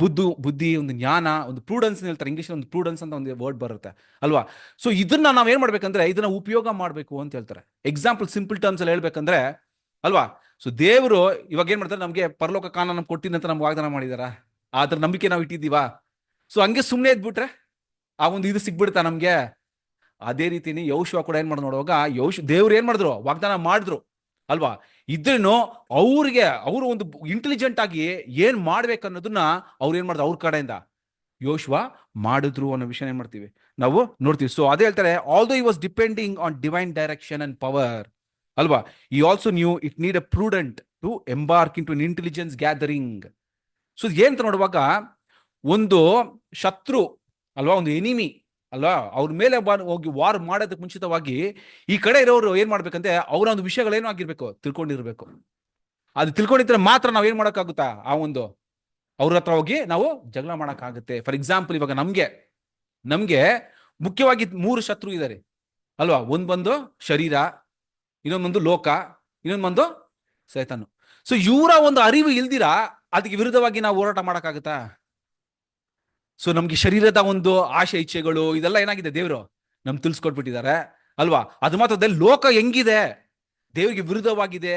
ಬುದ್ಧಿ, ಒಂದು ಜ್ಞಾನ, ಒಂದು ಪ್ರೂಡೆನ್ಸ್ ಹೇಳ್ತಾರೆ ಇಂಗ್ಲೀಷ್, ಒಂದು ಪ್ರೂಡೆನ್ಸ್ ಅಂತ ಒಂದು ವರ್ಡ್ ಬರುತ್ತೆ ಅಲ್ವಾ. ಸೊ ಇದನ್ನ ನಾವ್ ಏನ್ ಮಾಡ್ಬೇಕಂದ್ರೆ ಇದನ್ನ ಉಪಯೋಗ ಮಾಡ್ಬೇಕು ಅಂತ ಹೇಳ್ತಾರೆ. ಎಕ್ಸಾಂಪಲ್ ಸಿಂಪಲ್ ಟರ್ಮ್ಸ್ ಅಲ್ಲಿ ಹೇಳ್ಬೇಕಂದ್ರೆ ಅಲ್ವಾ, ಸೊ ದೇವರು ಇವಾಗ ಏನ್ ಮಾಡ್ತಾರೆ, ನಮ್ಗೆ ಪರಲೋಕ ಕಾನೂನು ಕೊಟ್ಟಿನ ಅಂತ ನಮ್ಗೆ ವಾಗ್ದಾನ ಮಾಡಿದಾರ, ಅದ್ರ ನಂಬಿಕೆ ನಾವು ಇಟ್ಟಿದ್ದೀವಾ? ಸೊ ಹಂಗೆ ಸುಮ್ಮನೆ ಇದ್ಬಿಟ್ರೆ ಆ ಒಂದು ಇದು ಸಿಗ್ಬಿಡ್ತಾ ನಮ್ಗೆ? ಅದೇ ರೀತಿನಿ ಯೆಹೋಶುವ ಕೂಡ ಏನ್ ಮಾಡಿದ್ರು ನೋಡುವಾಗ, ದೇವ್ರು ಏನ್ ಮಾಡಿದ್ರು, ವಾಗ್ದಾನ ಮಾಡಿದ್ರು ಅಲ್ವಾ. ಇದ್ರೇನು ಅವರು ಒಂದು ಇಂಟೆಲಿಜೆಂಟ್ ಆಗಿ ಏನ್ ಮಾಡ್ಬೇಕನ್ನೋದನ್ನ ಅವ್ರು ಏನ್ ಮಾಡಿದ್ರು, ಅವ್ರ ಕಡೆಯಿಂದ ಯೆಹೋಶುವ ಮಾಡಿದ್ರು ಅನ್ನೋ ವಿಷಯ ಏನ್ ಮಾಡ್ತೀವಿ ನಾವು ನೋಡ್ತೀವಿ. ಸೊ ಅದೇ ಹೇಳ್ತಾರೆ, although he was depending on divine direction and power ಅಲ್ವಾ, ಈ also knew it need a prudent to embark into an intelligence gathering. So ಏನಂತ ನೋಡುವಾಗ, ಒಂದು ಶತ್ರು ಅಲ್ವಾ, ಒಂದು ಎನಿಮಿ ಅಲ್ವಾ, ಅವ್ರ ಮೇಲೆ ಹೋಗಿ ವಾರ್ ಮಾಡೋದಕ್ಕೆ ಮುಂಚಿತವಾಗಿ ಈ ಕಡೆ ಇರೋರು ಏನ್ ಮಾಡ್ಬೇಕಂದ್ರೆ ಅವರ ಒಂದು ವಿಷಯಗಳೇನು ಆಗಿರ್ಬೇಕು, ತಿಳ್ಕೊಂಡಿರ್ಬೇಕು. ಅದು ತಿಳ್ಕೊಂಡಿದ್ರೆ ಮಾತ್ರ ನಾವ್ ಏನ್ ಮಾಡೋಕ್ಕಾಗುತ್ತಾ, ಆ ಒಂದು ಅವ್ರ ಹತ್ರ ಹೋಗಿ ನಾವು ಜಗಳ ಮಾಡಕ್ಕಾಗುತ್ತೆ. ಫಾರ್ ಎಕ್ಸಾಂಪಲ್, ಇವಾಗ ನಮ್ಗೆ ಮುಖ್ಯವಾಗಿ 3 ಶತ್ರು ಇದ್ದಾರೆ ಅಲ್ವಾ. ಒಂದ್ ಬಂದು ಶರೀರ, ಇನ್ನೊಂದು ಲೋಕ, ಇನ್ನೊಂದು ಸೈತಾನು. ಸೊ ಇವರ ಒಂದು ಅರಿವು ಇಲ್ದಿರಾ ಅದಕ್ಕೆ ವಿರುದ್ಧವಾಗಿ ನಾವು ಹೋರಾಟ ಮಾಡಕ್ಕಾಗುತ್ತಾ? ಸೊ ನಮ್ಗೆ ಶರೀರದ ಒಂದು ಆಶೆ ಇಚ್ಛೆಗಳು ಇದೆಲ್ಲ ಏನಾಗಿದೆ, ದೇವರು ನಮ್ಗೆ ತಿಳಿಸ್ಕೊಟ್ಬಿಟ್ಟಿದ್ದಾರೆ ಅಲ್ವಾ. ಅದು ಮಾತ್ರ ಲೋಕ ಹೆಂಗಿದೆ, ದೇವರಿಗೆ ವಿರುದ್ಧವಾಗಿದೆ,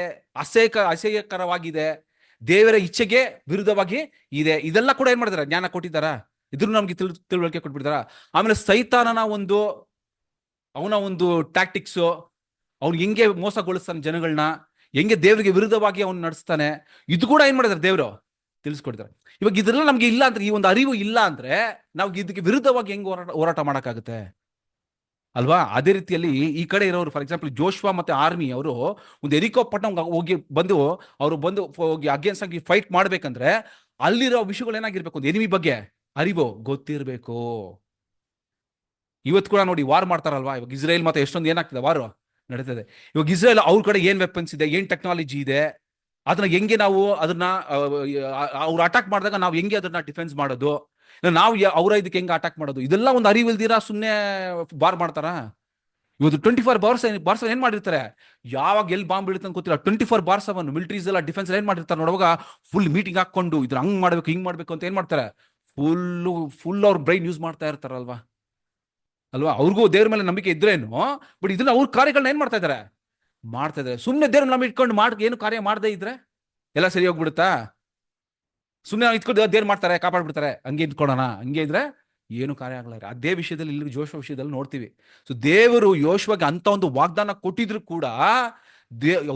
ಅಸಹ್ಯಕರವಾಗಿದೆ, ದೇವರ ಇಚ್ಛೆಗೆ ವಿರುದ್ಧವಾಗಿ ಇದೆ. ಇದೆಲ್ಲ ಕೂಡ ಏನ್ ಮಾಡಿದಾರೆ, ಜ್ಞಾನ ಕೊಟ್ಟಿದ್ದಾರ, ಇದ್ರೂ ನಮ್ಗೆ ತಿಳುವಳಿಕೆ ಕೊಟ್ಬಿಟ್ಟಿದಾರ. ಆಮೇಲೆ ಸೈತಾನನ ಅವನ ಒಂದು ಟ್ಯಾಕ್ಟಿಕ್ಸ್, ಅವ್ನು ಹೆಂಗೆ ಮೋಸಗೊಳಿಸ್ತಾನೆ ಜನಗಳನ್ನ, ಹೆಂಗೆ ದೇವರಿಗೆ ವಿರುದ್ಧವಾಗಿ ಅವ್ನು ನಡೆಸ್ತಾನೆ, ಇದು ಕೂಡ ಏನ್ ಮಾಡಿದಾರೆ, ದೇವರು ತಿಳಿಸ್ಕೊಡ್ತಾರೆ. ಇವಾಗ ಇದೆಲ್ಲ ನಮ್ಗೆ ಇಲ್ಲ ಅಂದ್ರೆ, ಈ ಒಂದು ಅರಿವು ಇಲ್ಲ ಅಂದ್ರೆ ನಾವು ಇದಕ್ಕೆ ವಿರುದ್ಧವಾಗಿ ಹೆಂಗ್ ಹೋರಾಟ ಮಾಡಕ್ಕಾಗುತ್ತೆ ಅಲ್ವಾ. ಅದೇ ರೀತಿಯಲ್ಲಿ ಈ ಕಡೆ ಇರೋರು, ಫಾರ್ ಎಕ್ಸಾಂಪಲ್ ಜೋಶ್ವಾ ಮತ್ತೆ ಆರ್ಮಿ ಅವರು ಒಂದು ಎರಿಕೋ ಪಟ್ಟಣ ಹೋಗಿ ಹೋಗಿ ಅಗೇನ್ಸ್ಟ್ ಆಗಿ ಫೈಟ್ ಮಾಡ್ಬೇಕಂದ್ರೆ ಅಲ್ಲಿರೋ ವಿಷಯಗಳು ಏನಾಗಿರ್ಬೇಕು, ಒಂದು ಎನಿಮಿ ಬಗ್ಗೆ ಅರಿವು ಗೊತ್ತಿರ್ಬೇಕು. ಇವತ್ತು ಕೂಡ ನೋಡಿ ವಾರ್ ಮಾಡ್ತಾರಲ್ವಾ, ಇವಾಗ ಇಸ್ರೇಲ್ ಮತ್ತೆ ಎಷ್ಟೊಂದು ಏನಾಗ್ತದೆ ವಾರ್ ನಡೀತದೆ. ಇವಾಗ ಇಸ್ರೇಲ್ ಅವ್ರ ಕಡೆ ಏನ್ ವೆಪನ್ಸ್ ಇದೆ, ಏನ್ ಟೆಕ್ನಾಲಜಿ ಇದೆ, ಅದನ್ನ ಹೆಂಗೆ ನಾವು ಅದನ್ನ ಅವ್ರು ಅಟ್ಯಾಕ್ ಮಾಡಿದಾಗ ನಾವು ಹೆಂಗೆ ಅದನ್ನ ಡಿಫೆನ್ಸ್ ಮಾಡೋದು, ನಾವು ಅವರ ಇದಕ್ಕೆ ಹೆಂಗೆ ಅಟ್ಯಾಕ್ ಮಾಡೋದು, ಇದೆಲ್ಲ ಒಂದು ಅರಿವು ಇಲ್ದಿರಾ ಸುಮ್ಮನೆ ಬಾರ್ ಮಾಡ್ತಾರ. ಇವತ್ತು 24 ಏನ್ ಮಾಡಿರ್ತಾರೆ, ಯಾವಾಗ ಎಲ್ಲಿ ಬಾಂಬ್ ಬೀಳುತ್ತೆ ಅಂತ ಗೊತ್ತಿಲ್ಲ. 24/7 ಮಿಲಿಟರೀಸ್ ಎಲ್ಲ ಡಿಫೆನ್ಸ್ ಏನ್ ಮಾಡಿರ್ತಾರೆ ನೋಡುವಾಗ, ಫುಲ್ ಮೀಟಿಂಗ್ ಹಾಕೊಂಡು ಇದ್ರ ಹಂಗ್ ಮಾಡ್ಬೇಕು ಹಿಂಗ್ ಮಾಡ್ಬೇಕು ಅಂತ ಏನ್ ಮಾಡ್ತಾರೆ, ಫುಲ್ ಅವ್ರ ಬ್ರೈನ್ ಯೂಸ್ ಮಾಡ್ತಾ ಇರ್ತಾರಲ್ವಾ ಅಲ್ವಾ. ಅವ್ರಿಗೂ ದೇವ್ರ ಮೇಲೆ ನಂಬಿಕೆ ಇದ್ರೇನು, ಬಟ್ ಇದನ್ನ ಅವ್ರ ಕಾರ್ಯಗಳನ್ನ ಏನ್ ಮಾಡ್ತಾ ಇದಾರೆ. ಸುಮ್ಮನೆ ದೇವ್ರ ನಂಬಿಕೆ ಇಟ್ಕೊಂಡು ಏನು ಕಾರ್ಯ ಮಾಡದೇ ಇದ್ರೆ ಎಲ್ಲ ಸರಿ ಹೋಗ್ಬಿಡುತ್ತಾ? ಸುಮ್ಮನೆ ಇಟ್ಕೊಂಡು ದೇವ್ರು ಮಾಡ್ತಾರೆ, ಕಾಪಾಡ್ಬಿಡ್ತಾರೆ, ಹಂಗೆ ಇಟ್ಕೊಳ್ಳೋಣ, ಹಂಗೆ ಇದ್ರೆ ಏನು ಕಾರ್ಯ ಆಗಲ್ಲ. ಅದೇ ವಿಷಯದಲ್ಲಿ ಇಲ್ಲಿ ಯೆಹೋಶುವ ವಿಷಯದಲ್ಲಿ ನೋಡ್ತೀವಿ. ಸೊ ದೇವರು ಯೆಹೋಶುವಗೆ ಅಂತ ಒಂದು ವಾಗ್ದಾನ ಕೊಟ್ಟಿದ್ರು ಕೂಡ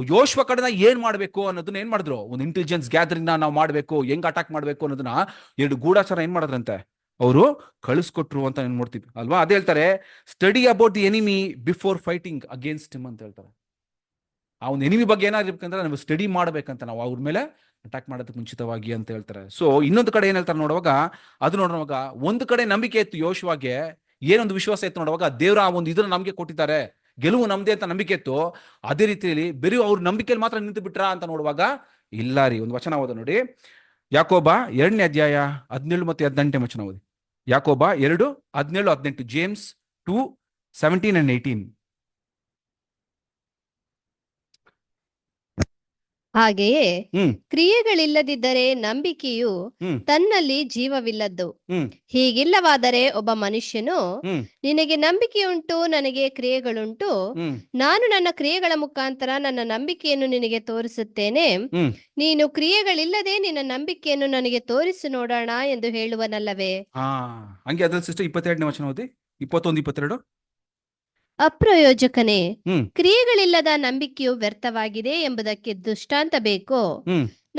ಯೆಹೋಶುವ ಕಡೆನ ಏನ್ ಮಾಡ್ಬೇಕು ಅನ್ನೋದನ್ನ ಏನ್ ಮಾಡಿದ್ರು, ಒಂದು ಇಂಟೆಲಿಜೆನ್ಸ್ ಗ್ಯಾದರಿಂಗ್ ನಾವು ಮಾಡ್ಬೇಕು, ಹೆಂಗ್ ಅಟ್ಯಾಕ್ ಮಾಡ್ಬೇಕು ಅನ್ನೋದನ್ನ 2 ಗೂಢಾಚಾರ ಏನ್ ಮಾಡಿದ್ರಂತೆ, ಅವರು ಕಳಿಸ್ಕೊಟ್ರು ಅಂತ ನೋಡ್ತೀವಿ ಅಲ್ವಾ. ಅದೇ ಹೇಳ್ತಾರೆ, study about the enemy before fighting against him ಅಂತ ಹೇಳ್ತಾರೆ. ಆ ಒಂದು ಎನಿಮಿ ಬಗ್ಗೆ ಏನಾಗಿರ್ಬೇಕಂದ್ರೆ ನಾವು ಸ್ಟಡಿ ಮಾಡ್ಬೇಕಂತ, ನಾವು ಅವ್ರ ಮೇಲೆ ಅಟ್ಯಾಕ್ ಮಾಡೋದಕ್ಕೆ ಮುಂಚಿತವಾಗಿ ಅಂತ ಹೇಳ್ತಾರೆ. ಸೊ ಇನ್ನೊಂದು ಕಡೆ ಏನ್ ಹೇಳ್ತಾರೆ ನೋಡುವಾಗ, ಒಂದು ಕಡೆ ನಂಬಿಕೆ ಇತ್ತು ಯೆಹೋಶುವಗೆ, ಏನೊಂದು ವಿಶ್ವಾಸ ಇತ್ತು ನೋಡುವಾಗ, ದೇವ್ರ ಆ ಒಂದು ಇದನ್ನ ನಮ್ಗೆ ಕೊಟ್ಟಿದ್ದಾರೆ, ಗೆಲುವು ನಮ್ದೇ ಅಂತ ನಂಬಿಕೆ ಇತ್ತು. ಅದೇ ರೀತಿಯಲ್ಲಿ ಬರೀ ಅವ್ರ ನಂಬಿಕೆಯಲ್ಲಿ ಮಾತ್ರ ನಿಂತು ಬಿಟ್ರ ಅಂತ ನೋಡುವಾಗ ಇಲ್ಲ ರೀ. ಒಂದು ವಚನ ಓದ ನೋಡಿ, ಯಾಕೋಬ 2ನೇ ಅಧ್ಯಾಯ 17 ಮತ್ತು 18 ವಚನ ಓದಿ. ಯಾಕೋಬ 2:17-18, ಜೇಮ್ಸ್ 2:17 and 18. ಹಾಗೆಯೇ ಕ್ರಿಯೆಗಳಿಲ್ಲದಿದ್ದರೆ ನಂಬಿಕೆಯು ತನ್ನಲ್ಲಿ ಜೀವವಿಲ್ಲದ್ದು. ಹೀಗಿಲ್ಲವಾದರೆ ಒಬ್ಬ ಮನುಷ್ಯನು, ನಿನಗೆ ನಂಬಿಕೆಯುಂಟು, ನನಗೆ ಕ್ರಿಯೆಗಳುಂಟು, ನಾನು ನನ್ನ ಕ್ರಿಯೆಗಳ ಮುಖಾಂತರ ನನ್ನ ನಂಬಿಕೆಯನ್ನು ನಿನಗೆ ತೋರಿಸುತ್ತೇನೆ, ನೀನು ಕ್ರಿಯೆಗಳಿಲ್ಲದೆ ನಿನ್ನ ನಂಬಿಕೆಯನ್ನು ನನಗೆ ತೋರಿಸು ನೋಡೋಣ ಎಂದು ಹೇಳುವನಲ್ಲವೇ. ಹಂಗೆ ಅದ್ರ ಸಿಸ್ಟರ್ 22ನೇ ವಚನ ಓದಿ, 21-22. ಅಪ್ರಯೋಜಕನೇ, ಕ್ರಿಯೆಗಳಿಲ್ಲದ ನಂಬಿಕೆಯು ವ್ಯರ್ಥವಾಗಿದೆ ಎಂಬುದಕ್ಕೆ ದೃಷ್ಟಾಂತ ಬೇಕೋ?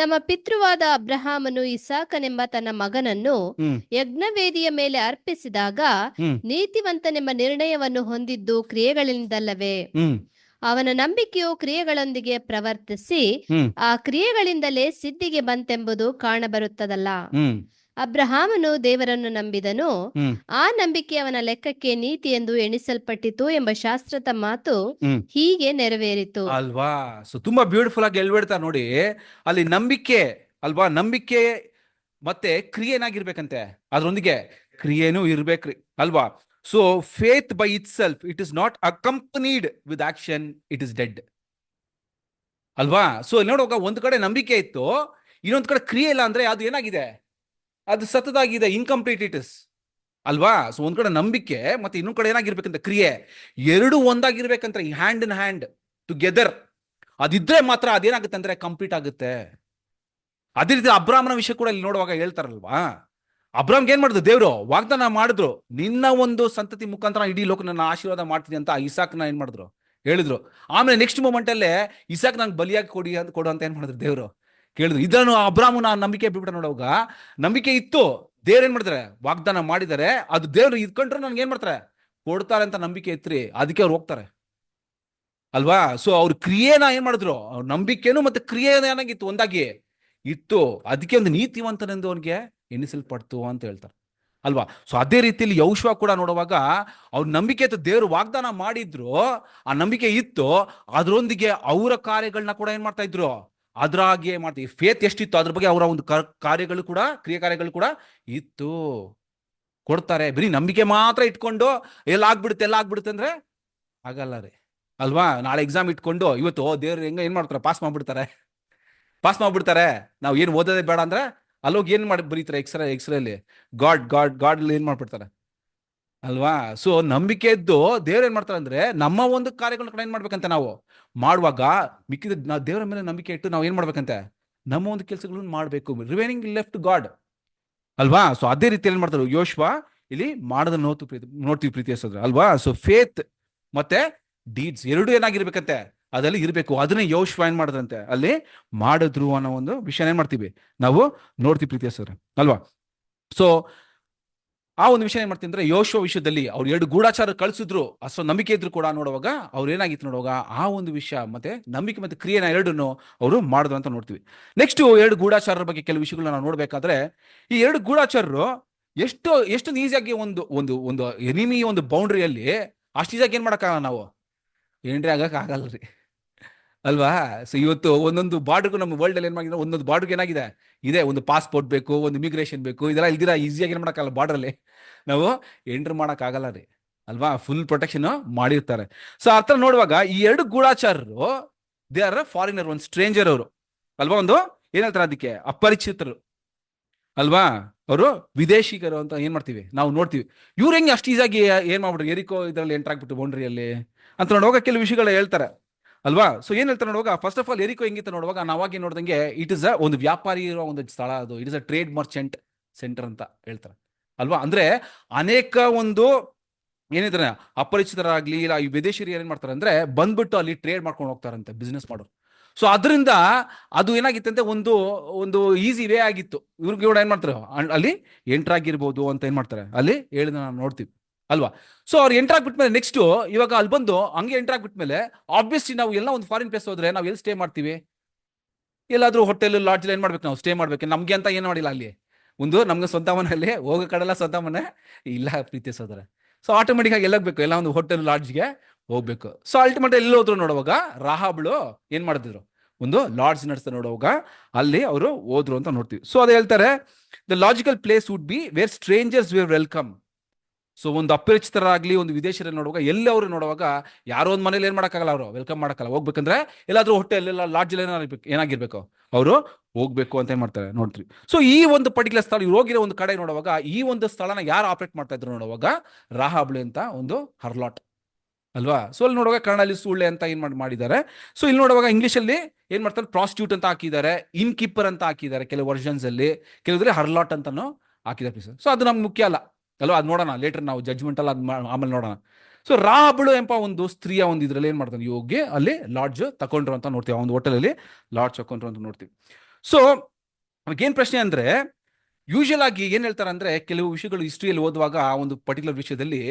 ನಮ್ಮ ಪಿತೃವಾದ ಅಬ್ರಹಾಮನು ಇಸಾಕನೆಂಬ ತನ್ನ ಮಗನನ್ನು ಯಜ್ಞವೇದಿಯ ಮೇಲೆ ಅರ್ಪಿಸಿದಾಗ ನೀತಿವಂತನೆಂಬ ನಿರ್ಣಯವನ್ನು ಹೊಂದಿದ್ದು ಕ್ರಿಯೆಗಳಿಂದಲ್ಲವೇ? ಅವನ ನಂಬಿಕೆಯು ಕ್ರಿಯೆಗಳೊಂದಿಗೆ ಪ್ರವರ್ತಿಸಿ ಆ ಕ್ರಿಯೆಗಳಿಂದಲೇ ಸಿದ್ಧಿಗೆ ಬಂತೆಂಬುದು ಕಾಣಬರುತ್ತದಲ್ಲ. ಅಬ್ರಹಾಮನು ದೇವರನ್ನು ನಂಬಿದನು, ಆ ನಂಬಿಕೆ ಅವನ ಲೆಕ್ಕಕ್ಕೆ ನೀತಿ ಎಂದು ಎಣಿಸಲ್ಪಟ್ಟಿತು ಎಂಬ ಶಾಸ್ತ್ರದ ಮಾತು ಹೀಗೆ ನೆರವೇರಿತು. ಅಲ್ವಾ? ಸೊ ತುಂಬಾ ಬ್ಯೂಟಿಫುಲ್ ಆಗಿ ಹೇಳ್ಬಿಡ್ತಾರೆ ನೋಡಿ, ಅಲ್ಲಿ ನಂಬಿಕೆ ಅಲ್ವಾ, ನಂಬಿಕೆ ಮತ್ತೆ ಕ್ರಿಯೆ ಏನಾಗಿರ್ಬೇಕಂತೆ, ಅದ್ರೊಂದಿಗೆ ಕ್ರಿಯೆನೂ ಇರ್ಬೇಕ್ರಿ ಅಲ್ವಾ? So faith by it self it is not accompanied with action, it is dead ಅಲ್ವಾ? ಸೊ ನೋಡುವಾಗ ಒಂದ್ ಕಡೆ ನಂಬಿಕೆ ಇತ್ತು, ಇನ್ನೊಂದ್ ಕಡೆ ಕ್ರಿಯೆ ಇಲ್ಲ ಅಂದ್ರೆ ಅದು ಏನಾಗಿದೆ, ಅದು ಸತದಾಗಿದೆ, ಇನ್ಕಂಪ್ಲೀಟ್ ಇಟ್ ಇಸ್ ಅಲ್ವಾ? ಸೊ ಒಂದ್ ಕಡೆ ನಂಬಿಕೆ ಮತ್ತೆ ಇನ್ನೊಂದ್ ಕಡೆ ಏನಾಗಿರ್ಬೇಕಂತ ಕ್ರಿಯೆ, ಎರಡು ಒಂದಾಗಿರ್ಬೇಕಂತ, ಹ್ಯಾಂಡ್ ಇನ್ ಹ್ಯಾಂಡ್ ಟುಗೆದರ್. ಅದಿದ್ರೆ ಮಾತ್ರ ಅದೇನಾಗುತ್ತೆ ಅಂದ್ರೆ ಕಂಪ್ಲೀಟ್ ಆಗುತ್ತೆ. ಅದೇ ರೀತಿ ಅಬ್ರಾಮನ ವಿಷಯ ಕೂಡ ಇಲ್ಲಿ ನೋಡುವಾಗ ಹೇಳ್ತಾರಲ್ವಾ, ಅಬ್ರಾಮ್ಗೆ ಏನ್ ಮಾಡಿದ್ರು, ದೇವ್ರು ವಾಗ್ದಾನ ಮಾಡಿದ್ರು, ನಿನ್ನ ಒಂದು ಸಂತತಿ ಮುಖಾಂತರ ಇಡೀ ಲೋಕ ನನ್ನ ಆಶೀರ್ವಾದ ಮಾಡ್ತೀನಿ ಅಂತ ಇಸಾಕ್ನ ಏನ್ ಮಾಡಿದ್ರು, ಹೇಳಿದ್ರು. ಆಮೇಲೆ ನೆಕ್ಸ್ಟ್ ಮೂಮೆಂಟ್ ಅಲ್ಲೇ ಇಸಾಕ್ ನಂಗೆ ಬಲಿಯಾಗಿ ಕೊಡು ಅಂತ ಏನ್ ಮಾಡಿದ್ರು, ದೇವ್ರು ಕೇಳಿದ್ರು. ಇದನ್ನು ಅಬ್ರಾಮನ ನಂಬಿಕೆ ಬಿಟ್ಬಿಟ್ಟ. ನೋಡುವಾಗ ನಂಬಿಕೆ ಇತ್ತು, ದೇವ್ರು ಏನ್ ಮಾಡ್ತಾರೆ, ವಾಗ್ದಾನ ಮಾಡಿದ್ದಾರೆ, ಅದು ದೇವ್ರು ಇದ್ಕೊಂಡ್ರು ನನ್ಗೆ ಏನ್ ಮಾಡ್ತಾರೆ, ಕೊಡ್ತಾರೆ ಅಂತ ನಂಬಿಕೆ ಇತ್ರಿ, ಅದಕ್ಕೆ ಅವ್ರು ಹೋಗ್ತಾರೆ ಅಲ್ವಾ? ಸೊ ಅವ್ರ ಕ್ರಿಯೆನ ಏನ್ ಮಾಡಿದ್ರು, ಅವ್ರ ನಂಬಿಕೆನು ಮತ್ತೆ ಕ್ರಿಯೆ ಏನಾಗಿತ್ತು, ಒಂದಾಗಿ ಇತ್ತು, ಅದಕ್ಕೆ ಒಂದು ನೀತಿವಂತನೆಂದು ಅವನಿಗೆ ಎಣಿಸಲ್ಪಡ್ತು ಅಂತ ಹೇಳ್ತಾರೆ ಅಲ್ವಾ? ಸೊ ಅದೇ ರೀತಿಯಲ್ಲಿ ಯೌಶ್ವ ಕೂಡ ನೋಡುವಾಗ ಅವ್ರ ನಂಬಿಕೆ ಇತ್ತು, ದೇವರು ವಾಗ್ದಾನ ಮಾಡಿದ್ರು, ಆ ನಂಬಿಕೆ ಇತ್ತು, ಅದರೊಂದಿಗೆ ಅವರ ಕಾರ್ಯಗಳನ್ನ ಕೂಡ ಏನ್ ಮಾಡ್ತಾ ಇದ್ರು, ಅದ್ರಾಗೆ ಮಾಡ್ತೀವಿ. ಫೇತ್ ಎಷ್ಟಿತ್ತು ಅದ್ರ ಬಗ್ಗೆ ಅವರ ಒಂದು ಕಾರ್ಯಗಳು ಕೂಡ, ಕ್ರಿಯೆ ಕಾರ್ಯಗಳು ಕೂಡ ಇತ್ತು. ಕೊಡ್ತಾರೆ, ಬರೀ ನಂಬಿಕೆ ಮಾತ್ರ ಇಟ್ಕೊಂಡು ಎಲ್ಲ ಆಗ್ಬಿಡುತ್ತೆ ಅಂದ್ರೆ ಆಗಲ್ಲ ರೀ ಅಲ್ವಾ? ನಾಳೆ ಎಕ್ಸಾಮ್ ಇಟ್ಕೊಂಡು ಇವತ್ತು ದೇವ್ರು ಏನ್ ಮಾಡ್ತಾರೆ, ಪಾಸ್ ಮಾಡ್ಬಿಡ್ತಾರೆ. ನಾವು ಏನು ಓದೋದೇ ಬೇಡ ಅಂದ್ರೆ ಅಲ್ಲೋಗಿ ಏನ್ ಮಾಡಿ ಬರೀತಾರೆ, ಎಕ್ಸ್ರೇಲಿ ಗಾಡ್ ಏನ್ ಮಾಡ್ಬಿಡ್ತಾರೆ ಅಲ್ವಾ? ಸೊ ನಂಬಿಕೆ ಇದ್ದು ದೇವ್ರು ಏನ್ ಮಾಡ್ತಾರೆ ಅಂದ್ರೆ, ನಮ್ಮ ಒಂದು ಕಾರ್ಯಗಳನ್ನ ಏನ್ ಮಾಡ್ಬೇಕಂತ ನಾವು ಮಾಡುವಾಗ ಮಿಕ್ಕಿದ ನಾವು ದೇವರ ಮೇಲೆ ನಂಬಿಕೆ ಇಟ್ಟು ನಾವು ಏನ್ ಮಾಡ್ಬೇಕಂತೆ, ನಮ್ಮ ಒಂದು ಕೆಲಸಗಳನ್ನ ಮಾಡಬೇಕು, ರಿಮೈನಿಂಗ್ ಲೆಫ್ಟ್ ಗಾಡ್ ಅಲ್ವಾ? ಸೊ ಅದೇ ರೀತಿ ಏನ್ ಮಾಡ್ತಾರೆ ಯೋಶ್ವ ಇಲ್ಲಿ ಮಾಡೋದನ್ನ ನೋಡ್ತೀವಿ ಪ್ರೀತಿ ಅಲ್ವಾ? ಸೊ ಫೇತ್ ಮತ್ತೆ ಡೀಡ್ಸ್ ಎರಡು ಏನಾಗಿರ್ಬೇಕಂತೆ, ಅದರಲ್ಲಿ ಇರಬೇಕು. ಅದನ್ನೇ ಯೋಶ್ವ ಏನ್ ಮಾಡಿದ್ರಂತೆ, ಅಲ್ಲಿ ಮಾಡಿದ್ರು ಅನ್ನೋ ಒಂದು ವಿಷಯ ಏನ್ ಮಾಡ್ತೀವಿ ನಾವು ನೋಡ್ತೀವಿ ಪ್ರೀತಿ ಅಲ್ವಾ? ಸೊ ಆ ಒಂದು ವಿಷಯ ಏನ್ ಮಾಡ್ತೀನಿ ಅಂದ್ರೆ, ಯೋಶ್ವ ವಿಷಯದಲ್ಲಿ ಅವ್ರು 2 ಗೂಢಾಚಾರ ಕಳಿಸಿದ್ರು, ಅಷ್ಟೊಂದು ನಂಬಿಕೆ ಇದ್ರು ಕೂಡ ನೋಡುವಾಗ ಅವ್ರು ಏನಾಗಿತ್ತು ನೋಡುವಾಗ ಆ ಒಂದು ವಿಷಯ ಮತ್ತೆ ನಂಬಿಕೆ ಮತ್ತೆ ಕ್ರಿಯೆನ ಎರಡನ್ನು ಅವರು ಮಾಡಿದ್ರು ಅಂತ ನೋಡ್ತೀವಿ. ನೆಕ್ಸ್ಟ್ 2 ಗೂಢಾಚಾರರ ಬಗ್ಗೆ ಕೆಲವು ವಿಷಯಗಳನ್ನ ನಾವು ನೋಡ್ಬೇಕಾದ್ರೆ, ಈ 2 ಗೂಢಾಚಾರರು ಎಷ್ಟು ಈಸಿಯಾಗಿ ಒಂದು ಎನಿಮಿ ಒಂದು ಬೌಂಡ್ರಿಯಲ್ಲಿ ಅಷ್ಟು ಈಸಿಯಾಗಿ ಏನ್ ಮಾಡಕ್ಕಾಗಲ್ಲ, ನಾವು ಎಂಟ್ರಿ ಆಗಲ್ಲ ರೀ ಅಲ್ವಾ? ಸೊ ಇವತ್ತು ಒಂದೊಂದು ಬಾರ್ಡ್ಗೂ ನಮ್ಮ ವರ್ಲ್ಡ್ ಅಲ್ಲಿ ಏನ್ ಮಾಡಿದ್ರೆ, ಒಂದೊಂದು ಬಾರ್ಡ್ಗೆ ಏನಾಗಿದೆ ಇದೆ, ಒಂದು ಪಾಸ್ಪೋರ್ಟ್ ಬೇಕು, ಒಂದು ಇಮಿಗ್ರೇಷನ್ ಬೇಕು, ಇದೆಲ್ಲ ಇಲ್ದಿರ ಈಸಿಯಾಗಿ ಏನ್ ಮಾಡೋಕ್ಕಾಗಲ್ಲ, ಬಾರ್ಡರ್ ಅಲ್ಲಿ ನಾವು ಎಂಟ್ರ್ ಆಗಲ್ಲ ರೀ ಅಲ್ವಾ? ಫುಲ್ ಪ್ರೊಟೆಕ್ಷನ್ ಮಾಡಿರ್ತಾರೆ. ಸೊ ಆ ಥರ ನೋಡುವಾಗ ಈ 2 ಗೂಢಾಚಾರರು ದೇ ಆರ್ ಫಾರಿನರ್, ಒಂದು ಸ್ಟ್ರೇಂಜರ್ ಅವರು ಅಲ್ವಾ, ಒಂದು ಏನ್ ಹೇಳ್ತಾರೆ ಅದಕ್ಕೆ, ಅಪರಿಚಿತರು ಅಲ್ವಾ, ಅವರು ವಿದೇಶಿಗರು ಅಂತ ಏನ್ ಮಾಡ್ತೀವಿ ನಾವು ನೋಡ್ತೀವಿ. ಇವ್ರು ಹೆಂಗೆ ಅಷ್ಟು ಈಸಿಯಾಗಿ ಏನ್ ಮಾಡ್ಬಿಟ್ರು, ಎರಿಕೋ ಇದರಲ್ಲಿ ಎಂಟರ್ ಆಗ್ಬಿಟ್ಟು ಬೌಂಡ್ರಿಯಲ್ಲಿ ಅಂತ ನೋಡುವಾಗ ಕೆಲವು ವಿಷಯಗಳು ಹೇಳ್ತಾರೆ ಅಲ್ವಾ? ಸೊ ಏನ್ ಹೇಳ್ತಾರೆ ನೋಡುವಾಗ, ಫಸ್ಟ್ ಆಫ್ ಆಲ್ ಎರಿಕೋ ಹೆಂಗಿತ್ತು ನೋಡುವಾಗ, ನಾವಾಗಿ ನೋಡ್ದಂಗೆ ಇಟ್ ಇಸ್ ಒಂದು ವ್ಯಾಪಾರಿ ಇರೋ ಒಂದು ಸ್ಥಳ, ಅದು it is a trade Merchant centre ಅಂತ ಹೇಳ್ತಾರೆ ಅಲ್ವಾ? ಅಂದ್ರೆ ಅನೇಕ ಒಂದು ಏನಿದ್ರೆ ಅಪರಿಚಿತರಾಗ್ಲಿ ಇಲ್ಲ ಈ ವಿದೇಶಿಯರು ಏನ್ ಮಾಡ್ತಾರೆ ಅಂದ್ರೆ ಬಂದ್ಬಿಟ್ಟು ಅಲ್ಲಿ ಟ್ರೇಡ್ ಮಾಡ್ಕೊಂಡು ಹೋಗ್ತಾರಂತೆ, ಬಿಸ್ನೆಸ್ ಮಾಡೋರು. ಸೊ ಅದರಿಂದ ಅದು ಏನಾಗಿತ್ತಂತೆ, ಒಂದು ಈಸಿ ವೇ ಆಗಿತ್ತು ಇವ್ರಿಗೆ ಕೂಡ ಏನ್ ಮಾಡ್ತಾರೆ, ಅಲ್ಲಿ ಎಂಟರ್ ಆಗಿರ್ಬೋದು ಅಂತ ಏನ್ ಮಾಡ್ತಾರೆ ಅಲ್ಲಿ ಹೇಳಿದ ನಾವು ನೋಡ್ತೀವಿ ಅಲ್ವಾ? ಸೊ ಅವ್ರು ಎಂಟರ್ ಆಗ್ಬಿಟ್ಮೇಲೆ ನೆಕ್ಸ್ಟ್ ಇವಾಗ ಅಲ್ಲಿ ಬಂದು ಹಂಗೆ ಎಂಟರ್ ಆಗ್ಬಿಟ್ಮೇಲೆ ಆಬ್ವಿಯಸ್ಲಿ ನಾವು ಎಲ್ಲ ಒಂದು ಫಾರಿನ್ ಪ್ಲೇಸ್ ಹೋದ್ರೆ ನಾವು ಎಲ್ಲಿ ಸ್ಟೇ ಮಾಡ್ತೀವಿ, ಎಲ್ಲಾದ್ರೂ ಹೋಟೆಲ್ ಲಾಡ್ಜ್ ಏನ್ ಮಾಡ್ಬೇಕು, ನಾವು ಸ್ಟೇ ಮಾಡ್ಬೇಕು. ನಮ್ಗೆ ಅಂತ ಏನ್ ಮಾಡಿಲ್ಲ ಅಲ್ಲಿ, ನಮ್ಗೆ ಸ್ವಂತ ಮನೆಯಲ್ಲಿ ಹೋಗೋ ಕಡೆಲ್ಲ ಸ್ವಂತ ಮನೆ ಇಲ್ಲ ಪ್ರೀತಿ ಸೋದರ. ಸೊ ಆಟೋಮೆಟಿಕ್ ಆಗಿ ಎಲ್ಲೋಗ್ಬೇಕು, ಎಲ್ಲ ಒಂದು ಹೋಟೆಲ್ ಲಾಡ್ಜ್ಗೆ ಹೋಗ್ಬೇಕು. ಸೊ ಅಲ್ಟಿಮೇಟ್ ಎಲ್ಲಿ ಹೋದ್ರು ನೋಡುವಾಗ ರಾಹಾಬಳು ಏನ್ ಮಾಡಿದ್ರು, ಒಂದು ಲಾಡ್ಜ್ ನಡೆಸ್ತಾ ನೋಡುವಾಗ ಅಲ್ಲಿ ಅವರು ಹೋದ್ರು ಅಂತ ನೋಡ್ತೀವಿ. ಸೊ ಅದು ಹೇಳ್ತಾರೆ, the logical place would be where strangers were welcome. So ಒಂದು ಅಪರಿಚಿತರಾಗ್ಲಿ ಒಂದು ವಿದೇಶದಲ್ಲಿ ನೋಡುವಾಗ ಎಲ್ಲಿ ಅವರು ನೋಡುವಾಗ ಯಾರೋ ಒಂದು ಮನೇಲಿ ಏನ್ ಮಾಡಕ್ಕಾಗಲ್ಲ, ಅವರು ವೆಲ್ಕಮ್ ಮಾಡಕ್ಕಲ್ಲ. ಹೋಗ್ಬೇಕಂದ್ರೆ ಎಲ್ಲಾದ್ರೂ ಹೋಟೆಲ್ ಎಲ್ಲ ಲಾಡ್ಜ್ ಏನಾಗಿರ್ಬೇಕು ಅವರು ಹೋಗ್ಬೇಕು ಅಂತ ಏನ್ ಮಾಡ್ತಾರೆ ನೋಡ್ತೀವಿ. ಸೊ ಈ ಒಂದು ಪರ್ಟಿಕ್ಯುಲರ್ ಸ್ಥಳ ಇವ್ರು ಹೋಗಿರೋ ಒಂದು ಕಡೆ ನೋಡುವಾಗ, ಈ ಒಂದು ಸ್ಥಳನ ಯಾರು ಆಪರೇಟ್ ಮಾಡ್ತಾ ಇದ್ರು ನೋಡುವಾಗ, ರಾಹಾಬ್ಳು ಅಂತ ಒಂದು ಹರ್ಲಾಟ್ ಅಲ್ವಾ? ಸೊ ಅಲ್ಲಿ ನೋಡುವಾಗ ಕನ್ನಡಲ್ಲಿ ಸುಳ್ಳೆ ಅಂತ ಏನ್ ಮಾಡಿದ್ದಾರೆ. ಸೊ ಇಲ್ಲಿ ನೋಡುವಾಗ ಇಂಗ್ಲಿಷ್ ಅಲ್ಲಿ ಏನ್ ಮಾಡ್ತಾರೆ, ಪ್ರಾಸ್ಟಿಟ್ಯೂಟ್ ಅಂತ ಹಾಕಿದ್ದಾರೆ, ಇನ್ ಕೀಪರ್ ಅಂತ ಹಾಕಿದ್ದಾರೆ ಕೆಲವು ವರ್ಷನ್ಸ್ ಅಲ್ಲಿ, ಕೆಲವ್ರೆ ಹರ್ಲಾಟ್ ಅಂತಾನು ಹಾಕಿದ್ದಾರೆ. ಸೊ ಅದು ನಮ್ಗೆ ಮುಖ್ಯ ಅಲ್ಲ ಅಲ್ವಾ, ಅದು ನೋಡೋಣ ಲೇಟರ್ ನಾವು ಜಡ್ಜ್ಮೆಂಟ್ ಅಲ್ಲ, ಆಮೇಲೆ ನೋಡೋಣ. ಸೊ ರಾಹಾಬಳು ಎಂಬ ಒಂದು ಸ್ತ್ರೀಯ ಒಂದು ಇದ್ರಲ್ಲಿ ಏನ್ ಮಾಡ್ತಾನೆ, ಹೋಗಿ ಅಲ್ಲಿ ಲಾಡ್ಜ್ ತಕೊಂಡ್ರು ಅಂತ ನೋಡ್ತೀವಿ, ಆ ಒಂದು ಹೋಟೆಲಲ್ಲಿ ಲಾಡ್ಜ್ ತಕೊಂಡ್ರು ಅಂತ ನೋಡ್ತೀವಿ. ಸೊ ಏನ್ ಪ್ರಶ್ನೆ ಅಂದ್ರೆ, ಯೂಶುವಲ್ ಆಗಿ ಏನ್ ಹೇಳ್ತಾರೆ ಅಂದ್ರೆ, ಕೆಲವು ವಿಷಯಗಳು ಹಿಸ್ಟ್ರಿಯಲ್ಲಿ ಓದುವಾಗ ಆ ಒಂದು ಪರ್ಟಿಕ್ಯುಲರ್ ವಿಷಯದಲ್ಲಿ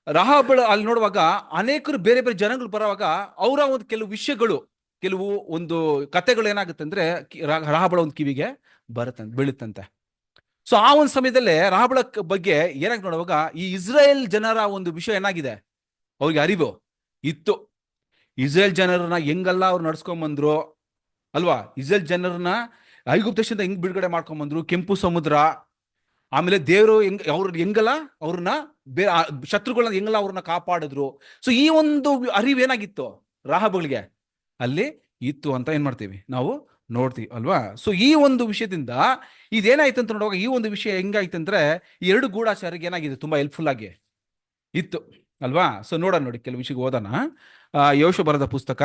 ರಹಾಬಳು ಅಲ್ಲಿ ನೋಡುವಾಗ ಅನೇಕರು ಬೇರೆ ಬೇರೆ ಜನಗಳು ಬರುವಾಗ ಅವರ ಒಂದು ಕೆಲವು ವಿಷಯಗಳು, ಕೆಲವು ಒಂದು ಕತೆಗಳು ಏನಾಗುತ್ತೆ ಅಂದ್ರೆ ರಹಾಬಳ ಒಂದು ಕಿವಿಗೆ ಬೀಳುತ್ತಂತೆ. ಸೊ ಆ ಒಂದು ಸಮಯದಲ್ಲೇ ರಹಾಬಳ ಬಗ್ಗೆ ಏನಾಗಿ ನೋಡುವಾಗ ಈ ಇಸ್ರಾಯೇಲ್ ಜನರ ಒಂದು ವಿಷಯ ಏನಾಗಿದೆ ಅವ್ರಿಗೆ ಅರಿವು ಇತ್ತು. ಇಸ್ರೇಲ್ ಜನರನ್ನ ಹೆಂಗಲ್ಲ ಅವ್ರು ನಡ್ಸ್ಕೊಂಬಂದ್ರು ಅಲ್ವಾ, ಇಸ್ರೇಲ್ ಜನರನ್ನ ಐಗುಪ್ತ ದೇಶದಿಂದ ಹೆಂಗ್ ಬಿಡುಗಡೆ ಮಾಡ್ಕೊಂಬಂದ್ರು, ಕೆಂಪು ಸಮುದ್ರ, ಆಮೇಲೆ ದೇವರು ಹೆಂಗಲ್ಲ ಅವ್ರನ್ನ ಶತ್ರುಗಳನ್ನ ಹೆಂಗಲ್ಲ ಅವ್ರನ್ನ ಕಾಪಾಡಿದ್ರು. ಸೊ ಈ ಒಂದು ಅರಿವು ಏನಾಗಿತ್ತು ರಾಹಬಳಿಗೆ ಅಲ್ಲಿ ಇತ್ತು ಅಂತ ಏನ್ ಮಾಡ್ತೀವಿ ನಾವು ನೋಡ್ತೀವಿ ಅಲ್ವಾ. ಸೊ ಈ ಒಂದು ವಿಷಯದಿಂದ ಇದೇನಾಯ್ತು ಅಂತ ನೋಡುವಾಗ ಈ ಒಂದು ವಿಷಯ ಹೆಂಗಾಯ್ತು ಅಂದ್ರೆ ಈ ಎರಡು ಗೂಢಾಚಾರಿಗೆ ಏನಾಗಿದೆ ತುಂಬಾ ಹೆಲ್ಪ್ಫುಲ್ ಆಗಿ ಇತ್ತು ಅಲ್ವಾ. ಸೊ ನೋಡೋಣ ನೋಡಿ ಕೆಲವು ವಿಷಯ ಓದೋಣ. ಯೋಶುವ ಬರೆದ ಪುಸ್ತಕ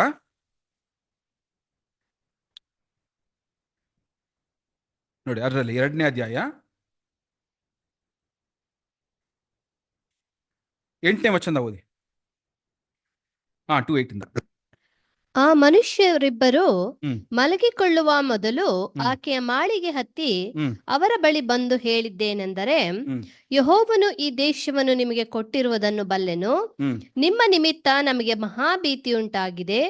ನೋಡಿ, ಅದರಲ್ಲಿ 2ನೇ ಅಧ್ಯಾಯ 8ನೇ ವಚನ ಓದಿ. 2:8. ಆ ಮನುಷ್ಯರಿಬ್ಬರು ಹ್ಮ್. ಮಲಗಿಕೊಳ್ಳುವ ಮೊದಲು ಆಕೆಯ ಮಾಳಿಗೆ ಹತ್ತಿ ಅವರ ಬಳಿ ಬಂದು ಹೇಳಿದ್ದೇನೆಂದರೆ, ಯೆಹೋವನು ಈ ದೇಶವನ್ನು ನಿಮಗೆ ಕೊಟ್ಟಿರುವುದನ್ನು ಬಲ್ಲೆನು. ನಿಮ್ಮ ನಿಮಿತ್ತ ನಮಗೆ ಮಹಾಭೀತಿಯುಂಟಾಗಿದೆ.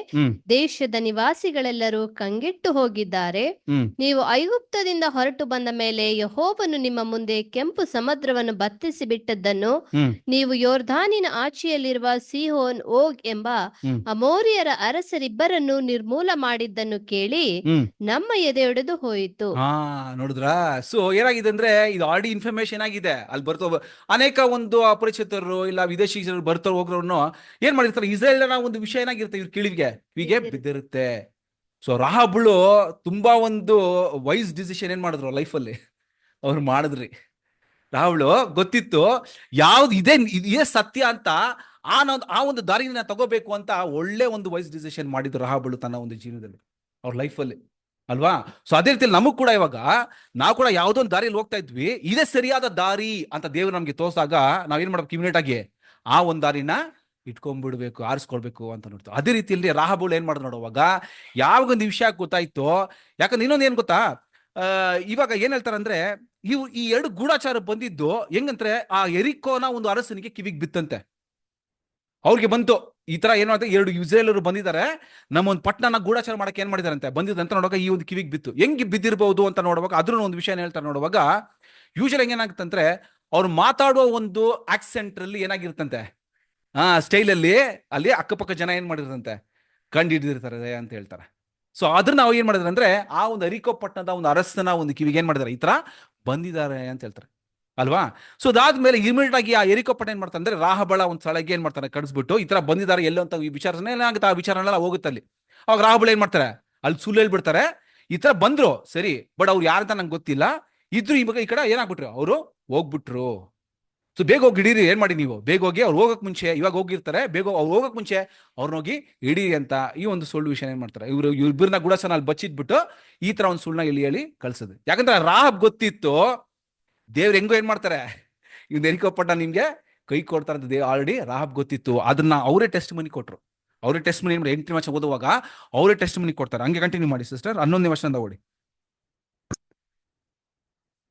ದೇಶದ ನಿವಾಸಿಗಳೆಲ್ಲರೂ ಕಂಗೆಟ್ಟು ಹೋಗಿದ್ದಾರೆ. ನೀವು ಐಗುಪ್ತದಿಂದ ಹೊರಟು ಬಂದ ಮೇಲೆ ಯೆಹೋವನು ನಿಮ್ಮ ಮುಂದೆ ಕೆಂಪು ಸಮುದ್ರವನ್ನು ಬತ್ತಿಸಿ ಬಿಟ್ಟದ್ದನ್ನು, ನೀವು ಯೋರ್ಧಾನಿನ ಆಚೆಯಲ್ಲಿರುವ ಸೀಹೋನ್ ಓಗ್ ಎಂಬ ಅಮೋರಿಯರ ಅರಸರಿಬ್ಬರನ್ನು ನಿರ್ಮೂಲ ಮಾಡಿದ್ದನ್ನು ಕೇಳಿ ನಮ್ಮ ಎದೆ ಒಡೆದು ಹೋಯಿತು. ನೋಡಿದ್ರ. ಸೊ ಏನಾಗಿದೆ ಅಂದ್ರೆ ಇದು ಆಲ್ರೆಡಿ ಇನ್ಫಾರ್ಮೇಶನ್ ಆಗಿದೆ. ಅಲ್ಲಿ ಬರ್ತೋ ಅನೇಕ ಒಂದು ಅಪರಿಚಿತರು ಇಲ್ಲ ವಿದೇಶಿ ಬರ್ತಾ ಹೋಗ್ರವ್ರನ್ನು ಏನ್ ಮಾಡಿರ್ತಾರೆ, ಇಸ್ರೇಲ್ನ ಒಂದು ವಿಷಯ ಏನಾಗಿರುತ್ತೆ ಇವ್ರ ಕಿವಿಗೆ ಬಿದ್ದಿರುತ್ತೆ. ಸೊ ರಾಹಬಳು ತುಂಬಾ ಒಂದು ವೈಸ್ ಡಿಸಿಷನ್ ಏನ್ ಮಾಡಿದ್ರು ಲೈಫಲ್ಲಿ ಅವ್ರು ಮಾಡಿದ್ರಿ. ರಾಹಬಳು ಗೊತ್ತಿತ್ತು ಯಾವ್ದು ಇದೇ ಸತ್ಯ ಅಂತ, ಆ ಒಂದು ದಾರಿನ ತಗೋಬೇಕು ಅಂತ ಒಳ್ಳೆ ಒಂದು ವೈಸ್ ಡಿಸಿಷನ್ ಮಾಡಿದ್ರು ರಾಹಬಳು ತನ್ನ ಒಂದು ಜೀವನದಲ್ಲಿ ಅವ್ರ ಲೈಫಲ್ಲಿ ಅಲ್ವಾ. ಸೊ ಅದೇ ರೀತಿಯಲ್ಲಿ ನಮಗ್ ಕೂಡ ಇವಾಗ ನಾವು ಕೂಡ ಯಾವುದೋ ಒಂದು ದಾರಿಯಲ್ಲಿ ಹೋಗ್ತಾ ಇದ್ವಿ, ಇದೇ ಸರಿಯಾದ ದಾರಿ ಅಂತ ದೇವ್ರು ನಮ್ಗೆ ತೋರಿಸಿದಾಗ ನಾವೇನ್ ಮಾಡ್ಬೇಕು, ಇಮಿಡಿಯೇಟ್ ಆಗಿ ಆ ಒಂದು ದಾರಿನ ಇಟ್ಕೊಂಡ್ಬಿಡ್ಬೇಕು, ಆರಿಸ್ಕೊಳ್ಬೇಕು ಅಂತ ನೋಡ್ತೀವಿ. ಅದೇ ರೀತಿಯಲ್ಲಿ ರಾಹಬಳು ಏನ್ ಮಾಡಿದ್ರು ನೋಡುವಾಗ ಯಾವಾಗ ಒಂದು ವಿಷಯ ಗೊತ್ತಾಯ್ತು. ಯಾಕಂದ್ರೆ ಇನ್ನೊಂದು ಏನ್ ಗೊತ್ತಾ, ಇವಾಗ ಏನ್ ಹೇಳ್ತಾರಂದ್ರೆ ಈ ಎರಡು ಗೂಢಾಚಾರ ಬಂದಿದ್ದು ಹೆಂಗಂದ್ರೆ ಆ ಎರಿಕೋನ ಒಂದು ಅರಸನಿಗೆ ಕಿವಿಗೆ ಬಿತ್ತಂತೆ. ಅವ್ರಿಗೆ ಬಂತು ಈ ತರ ಏನ್ ಮಾಡ್ತಾರೆ, ಎರಡು ಇಸ್ರೇಲರು ಬಂದಿದ್ದಾರೆ, ನಮ್ಮ ಒಂದು ಪಟ್ಟಣ ಗೂಢಾಚಾರ ಮಾಡಕ್ಕೆ ಏನ್ ಮಾಡಿದಾರಂತೆ ಬಂದಿದ್ದಂತ ನೋಡುವಾಗ ಈ ಒಂದು ಕಿವಿಗೆ ಬಿತ್ತು. ಹೆಂಗೆ ಬಿದ್ದಿರಬಹುದು ಅಂತ ನೋಡುವಾಗ ಅದ್ರ ಒಂದು ವಿಷಯ ಹೇಳ್ತಾರೆ ನೋಡುವಾಗ ಯೂಶಲಿ ಹೆಂಗೇನಾಗುತ್ತಂದ್ರೆ ಅವ್ರು ಮಾತಾಡುವ ಒಂದು ಆಕ್ಸೆಂಟ್ ಅಲ್ಲಿ ಏನಾಗಿರುತ್ತಂತೆ, ಸ್ಟೈಲಲ್ಲಿ ಅಲ್ಲಿ ಅಕ್ಕಪಕ್ಕ ಜನ ಏನ್ ಮಾಡಿರ್ತಂತೆ ಕಂಡು ಹಿಡಿದಿರ್ತಾರೆ ಅಂತ ಹೇಳ್ತಾರೆ. ಸೊ ಅದನ್ನ ನಾವು ಏನ್ ಮಾಡಿದ್ರೆ ಅಂದ್ರೆ ಆ ಒಂದು ಅರಿಕೋ ಪಟ್ಟಣದ ಒಂದು ಅರಸನ ಒಂದು ಕಿವಿಗೆ ಏನ್ ಮಾಡಿದಾರೆ, ಈ ತರ ಬಂದಿದ್ದಾರೆ ಅಂತ ಹೇಳ್ತಾರೆ ಅಲ್ವಾ. ಸೊ ಅದಾದ್ಮೇಲೆ ಇಮಿಡಿಯೇಟ್ ಆಗಿ ಆ ಎರಿಕೋ ಪಟ್ಟಣ ಏನ್ ಮಾಡ್ತಾರೆ ಅಂದ್ರೆ ರಾಹಬಳ ಒಂದು ಸ್ಥಳಕ್ಕೆ ಏನ್ ಮಾಡ್ತಾರೆ ಕಳಿಸ್ಬಿಟ್ಟು ಈ ತರ ಬಂದಿದ್ದಾರೆ ಎಲ್ಲೋ ಅಂತ ಈ ವಿಚಾರನೆ ಏನಾಗುತ್ತೆ, ಆ ವಿಚಾರನೆಲ್ಲ ಹೋಗುತ್ತೆ ಅಲ್ಲಿ. ಅವಾಗ ರಾಹಬಳ ಏನ್ ಮಾಡ್ತಾರೆ ಅಲ್ಲಿ ಸುಳ್ಳು ಹೇಳ್ಬಿಡ್ತಾರೆ, ಈ ತರ ಬಂದ್ರು ಸರಿ, ಬಟ್ ಅವ್ರು ಯಾರಂತ ನಂಗೆ ಗೊತ್ತಿಲ್ಲ, ಇದ್ರು ಇವಾಗ ಈ ಕಡೆ ಏನಾಗ್ಬಿಟ್ರು ಅವರು ಹೋಗ್ಬಿಟ್ರು. ಸೊ ಬೇಗ ಹೋಗಿ ಹಿಡೀರಿ, ಏನ್ ಮಾಡಿ ನೀವು ಬೇಗ ಹೋಗಿ ಅವ್ರು ಹೋಗಕ್ ಮುಂಚೆ, ಇವಾಗ ಹೋಗಿರ್ತಾರೆ ಬೇಗ ಅವ್ರು ಹೋಗಕ್ ಮುಂಚೆ ಅವ್ರನ್ನ ಹೋಗಿ ಹಿಡೀರಿ ಅಂತ ಈ ಒಂದು ಸುಳ್ಳು ವಿಷಯ ಏನ್ ಮಾಡ್ತಾರೆ ಇವ್ರನ್ನ ಗುಡಸನ ಅಲ್ಲಿ ಬಚ್ಚಿಟ್ಬಿಟ್ಟು ಈ ತರ ಒಂದು ಸುಳ್ಳನ್ನ ಹೇಳಿ ಕಳ್ಸೋದು. ಯಾಕಂದ್ರೆ ರಾಹಬ್ ಗೊತ್ತಿತ್ತು ದೇವ್ರು ಹೆಂಗೋ ಏನ್ ಮಾಡ್ತಾರೆ ಇವ್ ಎರಿಕೋಪಟ್ಟ ನಿಮ್ಗೆ ಕೈ ಕೊಡ್ತಾರೆ ಅಂತ ಆಲ್ರೆಡಿ ರಾಹಬ್ ಗೊತ್ತಿತ್ತು. ಅದನ್ನ ಅವರೇ ಟೆಸ್ಟ್ ಮನಿ ಕೊಟ್ರು. ಅವರೇ ಟೆಸ್ಟ್ ಮನಿ 8ನೇ ವರ್ಷ ಓದುವಾಗ ಅವರೇ ಟೆಸ್ಟ್ ಮನಿ ಕೊಡ್ತಾರೆ. ಹಂಗೆ ಕಂಟಿನ್ಯೂ ಮಾಡಿ ಸಿಸ್ಟರ್, 11ನೇ ವರ್ಷದಿಂದ ಓಡಿ.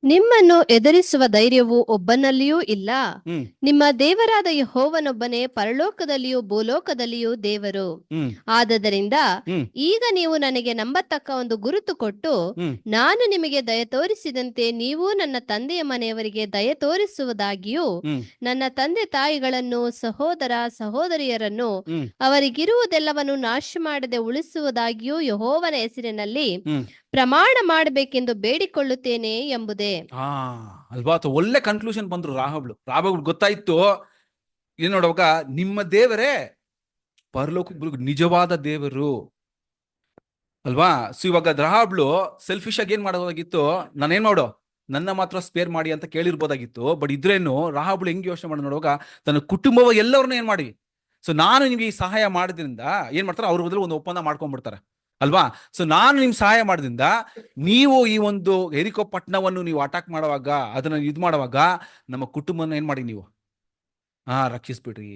ನಿಮ್ಮನ್ನು ಎದುರಿಸುವ ಧೈರ್ಯವು ಒಬ್ಬನಲ್ಲಿಯೂ ಇಲ್ಲ. ನಿಮ್ಮ ದೇವರಾದ ಯೆಹೋವನೊಬ್ಬನೇ ಪರಲೋಕದಲ್ಲಿಯೂ ಭೂಲೋಕದಲ್ಲಿಯೂ ದೇವರು. ಆದದರಿಂದ ಈಗ ನೀವು ನನಗೆ ನಂಬತಕ್ಕ ಒಂದು ಗುರುತು ಕೊಟ್ಟು ನಾನು ನಿಮಗೆ ದಯ ತೋರಿಸಿದಂತೆ ನೀವು ನನ್ನ ತಂದೆಯ ಮನೆಯವರಿಗೆ ದಯ ತೋರಿಸುವುದಾಗಿಯೂ ನನ್ನ ತಂದೆ ತಾಯಿಗಳನ್ನು ಸಹೋದರ ಸಹೋದರಿಯರನ್ನು ಅವರಿಗಿರುವುದೆಲ್ಲವನ್ನು ನಾಶ ಮಾಡದೆ ಉಳಿಸುವುದಾಗಿಯೂ ಯೆಹೋವನ ಹೆಸರಿನಲ್ಲಿ ಪ್ರಮಾಣ ಮಾಡಬೇಕೆಂದು ಬೇಡಿಕೊಳ್ಳುತ್ತೇನೆ ಎಂಬುದೇ. ಅಲ್ವಾ. ಒಳ್ಳೆ ಕನ್ಕ್ಲೂಷನ್ ಬಂದ್ರು ರಾಹಬಳು ಗೊತ್ತಾಯ್ತು ಏನ್ ನೋಡುವಾಗ ನಿಮ್ಮ ದೇವರೇ ಪರಲೋಕ ನಿಜವಾದ ದೇವರು ಅಲ್ವಾ. ಸೊ ಇವಾಗ ರಾಹಬಳು ಸೆಲ್ಫಿಶ್ ಆಗಿ ಏನ್ ಮಾಡೋದಾಗಿತ್ತು, ನಾನೇನ್ ಮಾಡೋ ನನ್ನ ಮಾತ್ರ ಸ್ಪೇರ್ ಮಾಡಿ ಅಂತ ಕೇಳಿರ್ಬೋದಾಗಿತ್ತು. ಬಟ್ ಇದ್ರೇನು ರಾಹಬಳು ಹೆಂಗೆ ಯೋಚನೆ ಮಾಡಿ ನೋಡುವಾಗ ತನ್ನ ಕುಟುಂಬವ ಎಲ್ಲರನ್ನ ಏನ್ ಮಾಡಿ, ಸೊ ನಾನು ನಿಮ್ಗೆ ಈ ಸಹಾಯ ಮಾಡೋದ್ರಿಂದ ಏನ್ ಮಾಡ್ತಾರೆ ಅವ್ರ ಬದಲು ಒಂದು ಒಪ್ಪಂದ ಮಾಡ್ಕೊಂಡ್ಬಿಡ್ತಾರೆ ಅಲ್ವಾ. ಸೊ ನಾನು ನಿಮ್ ಸಹಾಯ ಮಾಡೋದ್ರಿಂದ ನೀವು ಈ ಒಂದು ಎರಿಕೋ ಪಟ್ಟಣವನ್ನು ನೀವು ಅಟ್ಯಾಕ್ ಮಾಡುವಾಗ ಅದನ್ನ ಇದು ಮಾಡುವಾಗ ನಮ್ಮ ಕುಟುಂಬನ ಏನ್ ಮಾಡಿ ನೀವು ರಕ್ಷಿಸ್ಬಿಡ್ರಿ.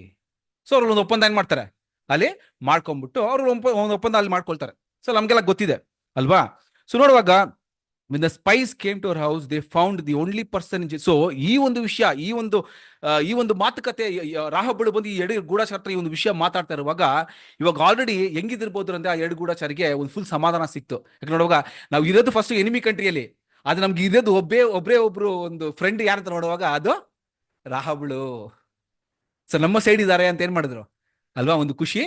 ಸೊ ಅವ್ರು ಒಂದು ಒಪ್ಪಂದ ಏನ್ ಮಾಡ್ತಾರೆ ಅಲ್ಲಿ ಮಾಡ್ಕೊಂಡ್ಬಿಟ್ಟು ಅವ್ರು ಒಂದು ಒಪ್ಪಂದ ಅಲ್ಲಿ ಮಾಡ್ಕೊಳ್ತಾರೆ. ಸೊ ನಮ್ಗೆಲ್ಲ ಗೊತ್ತಿದೆ ಅಲ್ವಾ. ಸೊ ನೋಡುವಾಗ when the spies came to her house, they found the only person in so ಈ ಒಂದು ವಿಷಯ, ಈ ಒಂದು ಮಾತುಕತೆ ರಾಹಬಳು ಬಂದು ಈ ಎರಡು ಗೂಢಚಾರ ಈ ಒಂದು ವಿಷಯ ಮಾತಾಡ್ತಾ ಇರುವಾಗ ಇವಾಗ ಆಲ್ರೆಡಿ ಹೆಂಗಿದಿರ್ಬೋದು ಅಂದ್ರೆ ಆ ಎರಡು ಗೂಢಚಾರಿಗೆ ಒಂದು ಫುಲ್ ಸಮಾಧಾನ ಸಿಕ್ತು. ಯಾಕಂದ್ರೆ ನೋಡುವಾಗ ನಾವು ಇರೋದು ಫಸ್ಟ್ ಎನಿಮಿ ಕಂಟ್ರಿಯಲ್ಲಿ, ಅದು ನಮ್ಗೆ ಇರೋದು ಒಬ್ರು ಒಂದು ಫ್ರೆಂಡ್ ಯಾರಂತ ನೋಡುವಾಗ ಅದು ರಾಹಬಳು. ಸೊ ನಮ್ಮ ಸೈಡ್ ಇದ್ದಾರೆ ಅಂತ ಏನ್ ಮಾಡಿದ್ರು ಅಲ್ವಾ, ಒಂದು ಖುಷಿ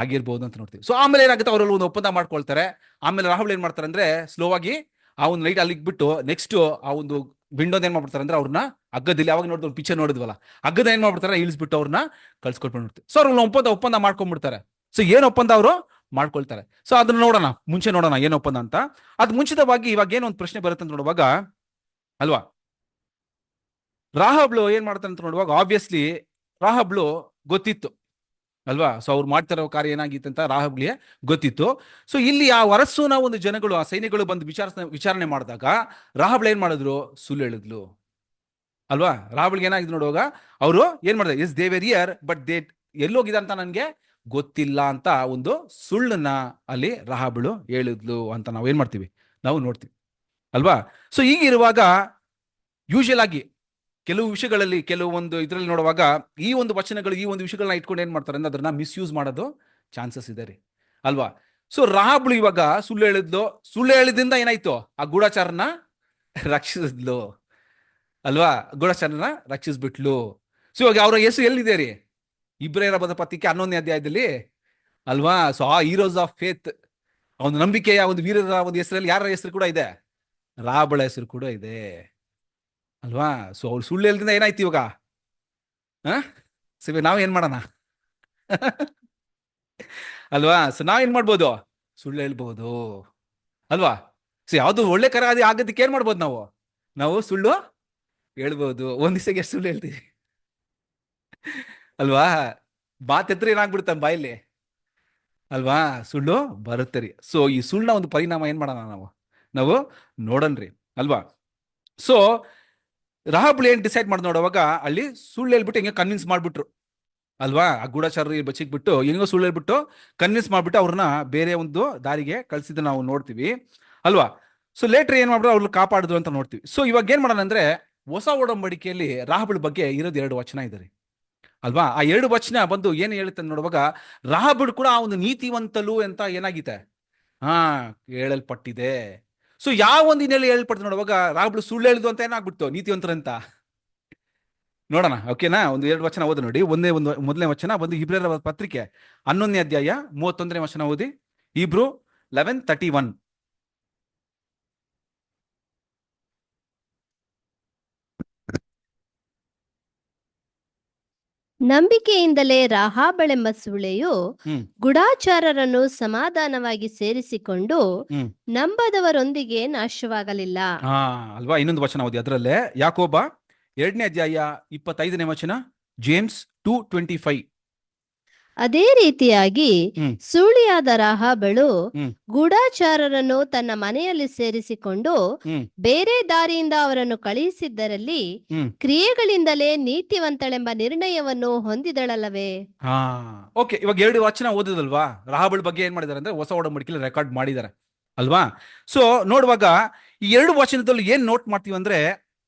ಆಗಿರ್ಬೋದು ಅಂತ ನೋಡ್ತೀವಿ. ಸೊ ಆಮೇಲೆ ಏನಾಗುತ್ತೆ, ಅವರಲ್ಲಿ ಒಂದು ಒಪ್ಪಂದ ಮಾಡ್ಕೊಳ್ತಾರೆ. ಆಮೇಲೆ ರಾಹುಲ್ ಏನ್ ಮಾಡ್ತಾರೆ ಅಂದ್ರೆ ಸ್ಲೋ ಆಗಿ ಆ ಒಂದು ಲೈಟ್ ಅಲ್ಲಿ ಇಟ್ಬಿಟ್ಟು ನೆಕ್ಸ್ಟ್ ಆ ಒಂದು ವಿಂಡೋದ ಏನ್ ಮಾಡ್ಬಿಡ್ತಾರೆ ಅಂದ್ರೆ ಅವ್ರನ್ನ ಹಗ್ಗದಲ್ಲಿ, ಅವಾಗ ನೋಡಿದ್ರು ಪಿಕ್ಚರ್ ನೋಡಿದ್ವಲ್ಲ, ಹಗ್ಗದ ಏನ್ ಮಾಡ್ಬಿಡ್ತಾರೆ ಇಳಿಸ್ಬಿಟ್ಟು ಅವ್ರನ್ನ ಕಳ್ಸ್ಕೊಟ್ಬಿಡ್ತಾರೆ. ಸೊ ಅವ್ರನ್ನ ಒಪ್ಪಂದ ಮಾಡ್ಕೊಂಡ್ಬಿಡ್ತಾರೆ. ಸೊ ಏನ್ ಒಪ್ಪಂದ ಅವರು ಮಾಡ್ಕೊಳ್ತಾರೆ. ಸೊ ಅದನ್ನ ಮುಂಚೆ ನೋಡೋಣ ಏನ್ ಒಪ್ಪಂದ ಅಂತ. ಅದ್ ಮುಂಚಿತವಾಗಿ ಇವಾಗ ಏನೊಂದು ಪ್ರಶ್ನೆ ಬರುತ್ತೆ ಅಂತ ನೋಡುವಾಗ ಅಲ್ವಾ, ರಾಹಬ್ಳು ಏನ್ ಮಾಡ್ತಾರೆ ಅಂತ ನೋಡುವಾಗ ಆಬ್ವಿಯಸ್ಲಿ ರಾಹಬ್ಳು ಗೊತ್ತಿತ್ತು ಅಲ್ವಾ. ಸೊ ಅವ್ರು ಮಾಡ್ತಿರೋ ಕಾರ್ಯ ಏನಾಗಿತ್ತು ಅಂತ ರಾಹಬ್ಳಿಗೆ ಗೊತ್ತಿತ್ತು. ಸೊ ಇಲ್ಲಿ ಆ ಅರಸುನ ಒಂದು ಜನಗಳು, ಆ ಸೈನಿಕಗಳು ಬಂದು ವಿಚಾರಣೆ ಮಾಡಿದಾಗ ರಾಹಬ್ಳು ಏನ್ ಮಾಡಿದ್ರು, ಸುಳ್ಳು ಹೇಳಿದ್ಲು ಅಲ್ವಾ. ರಾಹಬ್ಳಿಗೆ ಏನಾಗಿದ್ದು ನೋಡುವಾಗ ಅವರು ಏನ್ ಮಾಡಿದ್ರು, yes they were here but they ಎಲ್ಲೋಗಿದೆ ಅಂತ ನನ್ಗೆ ಗೊತ್ತಿಲ್ಲ ಅಂತ ಒಂದು ಸುಳ್ಳನ್ನ ಅಲ್ಲಿ ರಾಹಬ್ಳು ಹೇಳಿದ್ಲು ಅಂತ ನಾವು ಏನ್ ಮಾಡ್ತೀವಿ, ನಾವು ನೋಡ್ತೀವಿ ಅಲ್ವಾ. ಸೊ ಹೀಗಿರುವಾಗ ಯೂಶುವಲ್ ಆಗಿ ಕೆಲವು ವಿಷಯಗಳಲ್ಲಿ, ಕೆಲವೊಂದು ಇದರಲ್ಲಿ ನೋಡುವಾಗ ಈ ಒಂದು ವಚನಗಳು, ಈ ಒಂದು ವಿಷಯಗಳನ್ನ ಇಟ್ಕೊಂಡು ಏನ್ ಮಾಡ್ತಾರೆ ಅಂದ್ರೆ ಅದನ್ನ ಮಿಸ್ಯೂಸ್ ಮಾಡೋದು ಚಾನ್ಸಸ್ ಇದೆ ರೀ ಅಲ್ವಾ. ಸೊ ರಾಹಬ್ಳು ಇವಾಗ ಸುಳ್ಳು ಹೇಳಿದ್ರಿಂದ ಏನಾಯ್ತು, ಆ ಗೂಢಚಾರನ ರಕ್ಷಿಸಿದ್ಲು ಅಲ್ವಾ, ಗೂಢಚಾರನ ರಕ್ಷಿಸ್ಬಿಟ್ಲು. ಸೊ ಇವಾಗ ಅವರ ಹೆಸರು ಎಲ್ಲಿದೆ ರೀ, ಇಬ್ರಿಯರ ಬರೆದ ಪತ್ರಿಕೆ 11ನೇ ಅಧ್ಯಾಯದಲ್ಲಿ ಅಲ್ವಾ. ಸೊ ಆ ಹೀರೋಸ್ ಆಫ್ ಫೇತ್, ಒಂದು ನಂಬಿಕೆಯ ಒಂದು ವೀರರ ಒಂದು ಹೆಸರಲ್ಲಿ ಯಾರ ಹೆಸರು ಕೂಡ ಇದೆ, ರಾಹಬ್ಳ ಹೆಸರು ಕೂಡ ಇದೆ ಅಲ್ವಾ. ಸೊ ಅವ್ರು ಸುಳ್ಳು ಹೇಳಿದ್ರಿಂದ ಏನಾಯ್ತು ಇವಾಗ, ಸೊ ನಾವ್ ಏನ್ ಮಾಡೋಣ ಅಲ್ವಾ. ಸೊ ನಾವೇನ್ ಮಾಡ್ಬೋದು, ಸುಳ್ಳು ಹೇಳ್ಬಹುದು ಅಲ್ವಾ. ಸೊ ಯಾವ್ದು ಒಳ್ಳೆ ಕರ ಆಗೋದಕ್ಕೆ ಏನ್ ಮಾಡ್ಬೋದು, ನಾವು ಸುಳ್ಳು ಹೇಳ್ಬೋದು. ಒಂದ್ ದಿವಸಕ್ಕೆ ಎಷ್ಟು ಸುಳ್ಳು ಹೇಳ್ತೀವಿ ಅಲ್ವಾ, ಮಾತೆತ್ರ ಏನಾಗ್ಬಿಡ್ತಾನೆ ಬಾಯಲ್ಲಿ ಅಲ್ವಾ, ಸುಳ್ಳು ಬರುತ್ತೆ ರೀ. ಸೊ ಈ ಸುಳ್ಳನ ಒಂದು ಪರಿಣಾಮ ಏನ್ ಮಾಡೋಣ ನಾವು ನೋಡನ್ರಿ ಅಲ್ವಾ. ಸೊ ರಾಹಬ್ಳು ಏನ್ ಡಿಸೈಡ್ ಮಾಡಿ ನೋಡುವಾಗ ಅಲ್ಲಿ ಸುಳ್ಳು ಹೇಳ್ಬಿಟ್ಟು ಹೆಂಗೆ ಕನ್ವಿನ್ಸ್ ಮಾಡ್ಬಿಟ್ರು ಅಲ್ವಾ. ಆ ಗೂಢಚಾರ ಬಚ್ಚಿಕ್ಬಿಟ್ಟು ಹೆಂಗೋ ಸುಳ್ಳು ಹೇಳ್ಬಿಟ್ಟು ಕನ್ವಿನ್ಸ್ ಮಾಡ್ಬಿಟ್ಟು ಅವ್ರನ್ನ ಬೇರೆ ಒಂದು ದಾರಿಗೆ ಕಳ್ಸಿದ್ದು ನಾವು ನೋಡ್ತೀವಿ ಅಲ್ವಾ. ಸೊ ಲೇಟರ್ ಏನ್ ಮಾಡ್ಬಿಟ್ಟು ಅವ್ರನ್ನ ಕಾಪಾಡಿದ್ರು ಅಂತ ನೋಡ್ತೀವಿ. ಸೊ ಇವಾಗ ಏನ್ ಮಾಡೋಣ ಅಂದ್ರೆ ಹೊಸ ಒಡಂಬಡಿಕೆಯಲ್ಲಿ ರಾಹಬ್ಳ ಬಗ್ಗೆ ಇರೋದು 2 ವಚನ ಇದೆ ಅಲ್ವಾ. ಆ 2 ವಚನ ಬಂದು ಏನ್ ಹೇಳುತ್ತೆ ನೋಡುವಾಗ ರಾಹಬ್ಳು ಕೂಡ ಆ ಒಂದು ನೀತಿವಂತಲು ಅಂತ ಏನಾಗಿದೆ ಹೇಳಲ್ಪಟ್ಟಿದೆ. ಸೊ ಯಾವ ಒಂದು ಹಿನ್ನೆಲೆ ಹೇಳ್ಪಡ್ತು ನೋಡುವಾಗ ರಾಹಬ್ಳು ಸುಳ್ಳು ಹೇಳಿದು ಅಂತ ಏನಾಗ್ಬಿಡ್ತು, ನೀತಿವಂತರಂತ ನೋಡೋಣ. ಓಕೆನಾ, ಒಂದು 2 ವಚನ ಓದಿ ನೋಡಿ. ಮೊದಲನೇ ವಚನ ಬಂದು ಇಬ್ರಿಯರ ಪತ್ರಿಕೆ 11ನೇ ಅಧ್ಯಾಯ 31ನೇ ವಚನ ಓದಿ. ಇಬ್ರು 11:31. ನಂಬಿಕೆಯಿಂದಲೇ ರಾಹಾಬಳೆಂಬ ಸುಳೆಯು ಗುಡಾಚಾರರನ್ನು ಸಮಾಧಾನವಾಗಿ ಸೇರಿಸಿಕೊಂಡು ನಂಬದವರೊಂದಿಗೆ ನಾಶವಾಗಲಿಲ್ಲ ಅಲ್ವಾ. ಇನ್ನೊಂದು ವಚನ ಓದಿ ಅದರಲ್ಲೇ, ಯಾಕೋಬ 2ನೇ ಅಧ್ಯಾಯ 25ನೇ ವಚನ, ಜೇಮ್ಸ್ 2:25. ಅದೇ ರೀತಿಯಾಗಿ ಸುಳಿಯಾದ ರಾಹಾಬಳು ಗೂಢಾಚಾರರನ್ನು ತನ್ನ ಮನೆಯಲ್ಲಿ ಸೇರಿಸಿಕೊಂಡು ಬೇರೆ ದಾರಿಯಿಂದ ಅವರನ್ನು ಕಳುಹಿಸಿದ್ದರಲ್ಲಿ ಕ್ರಿಯೆಗಳಿಂದಲೇ ನೀತಿವಂತಳೆಂಬ ನಿರ್ಣಯವನ್ನು ಹೊಂದಿದಳಲ್ಲವೇ. ಓಕೆ, ಇವಾಗ 2 ವಚನ ಓದಿದಲ್ವಾ, ರಾಹಾಬಳ ಬಗ್ಗೆ ಏನ್ ಮಾಡಿದಾರೆ ಅಂದ್ರೆ ಹೊಸ ಒಡಂಬಡಿಕೆಯಲ್ಲಿ ರೆಕಾರ್ಡ್ ಮಾಡಿದ್ದಾರೆ ಅಲ್ವಾ. ಸೊ ನೋಡುವಾಗ ಈ 2 ವಚನದಲ್ಲಿ ಏನ್ ನೋಟ್ ಮಾಡ್ತೀವಿ ಅಂದ್ರೆ,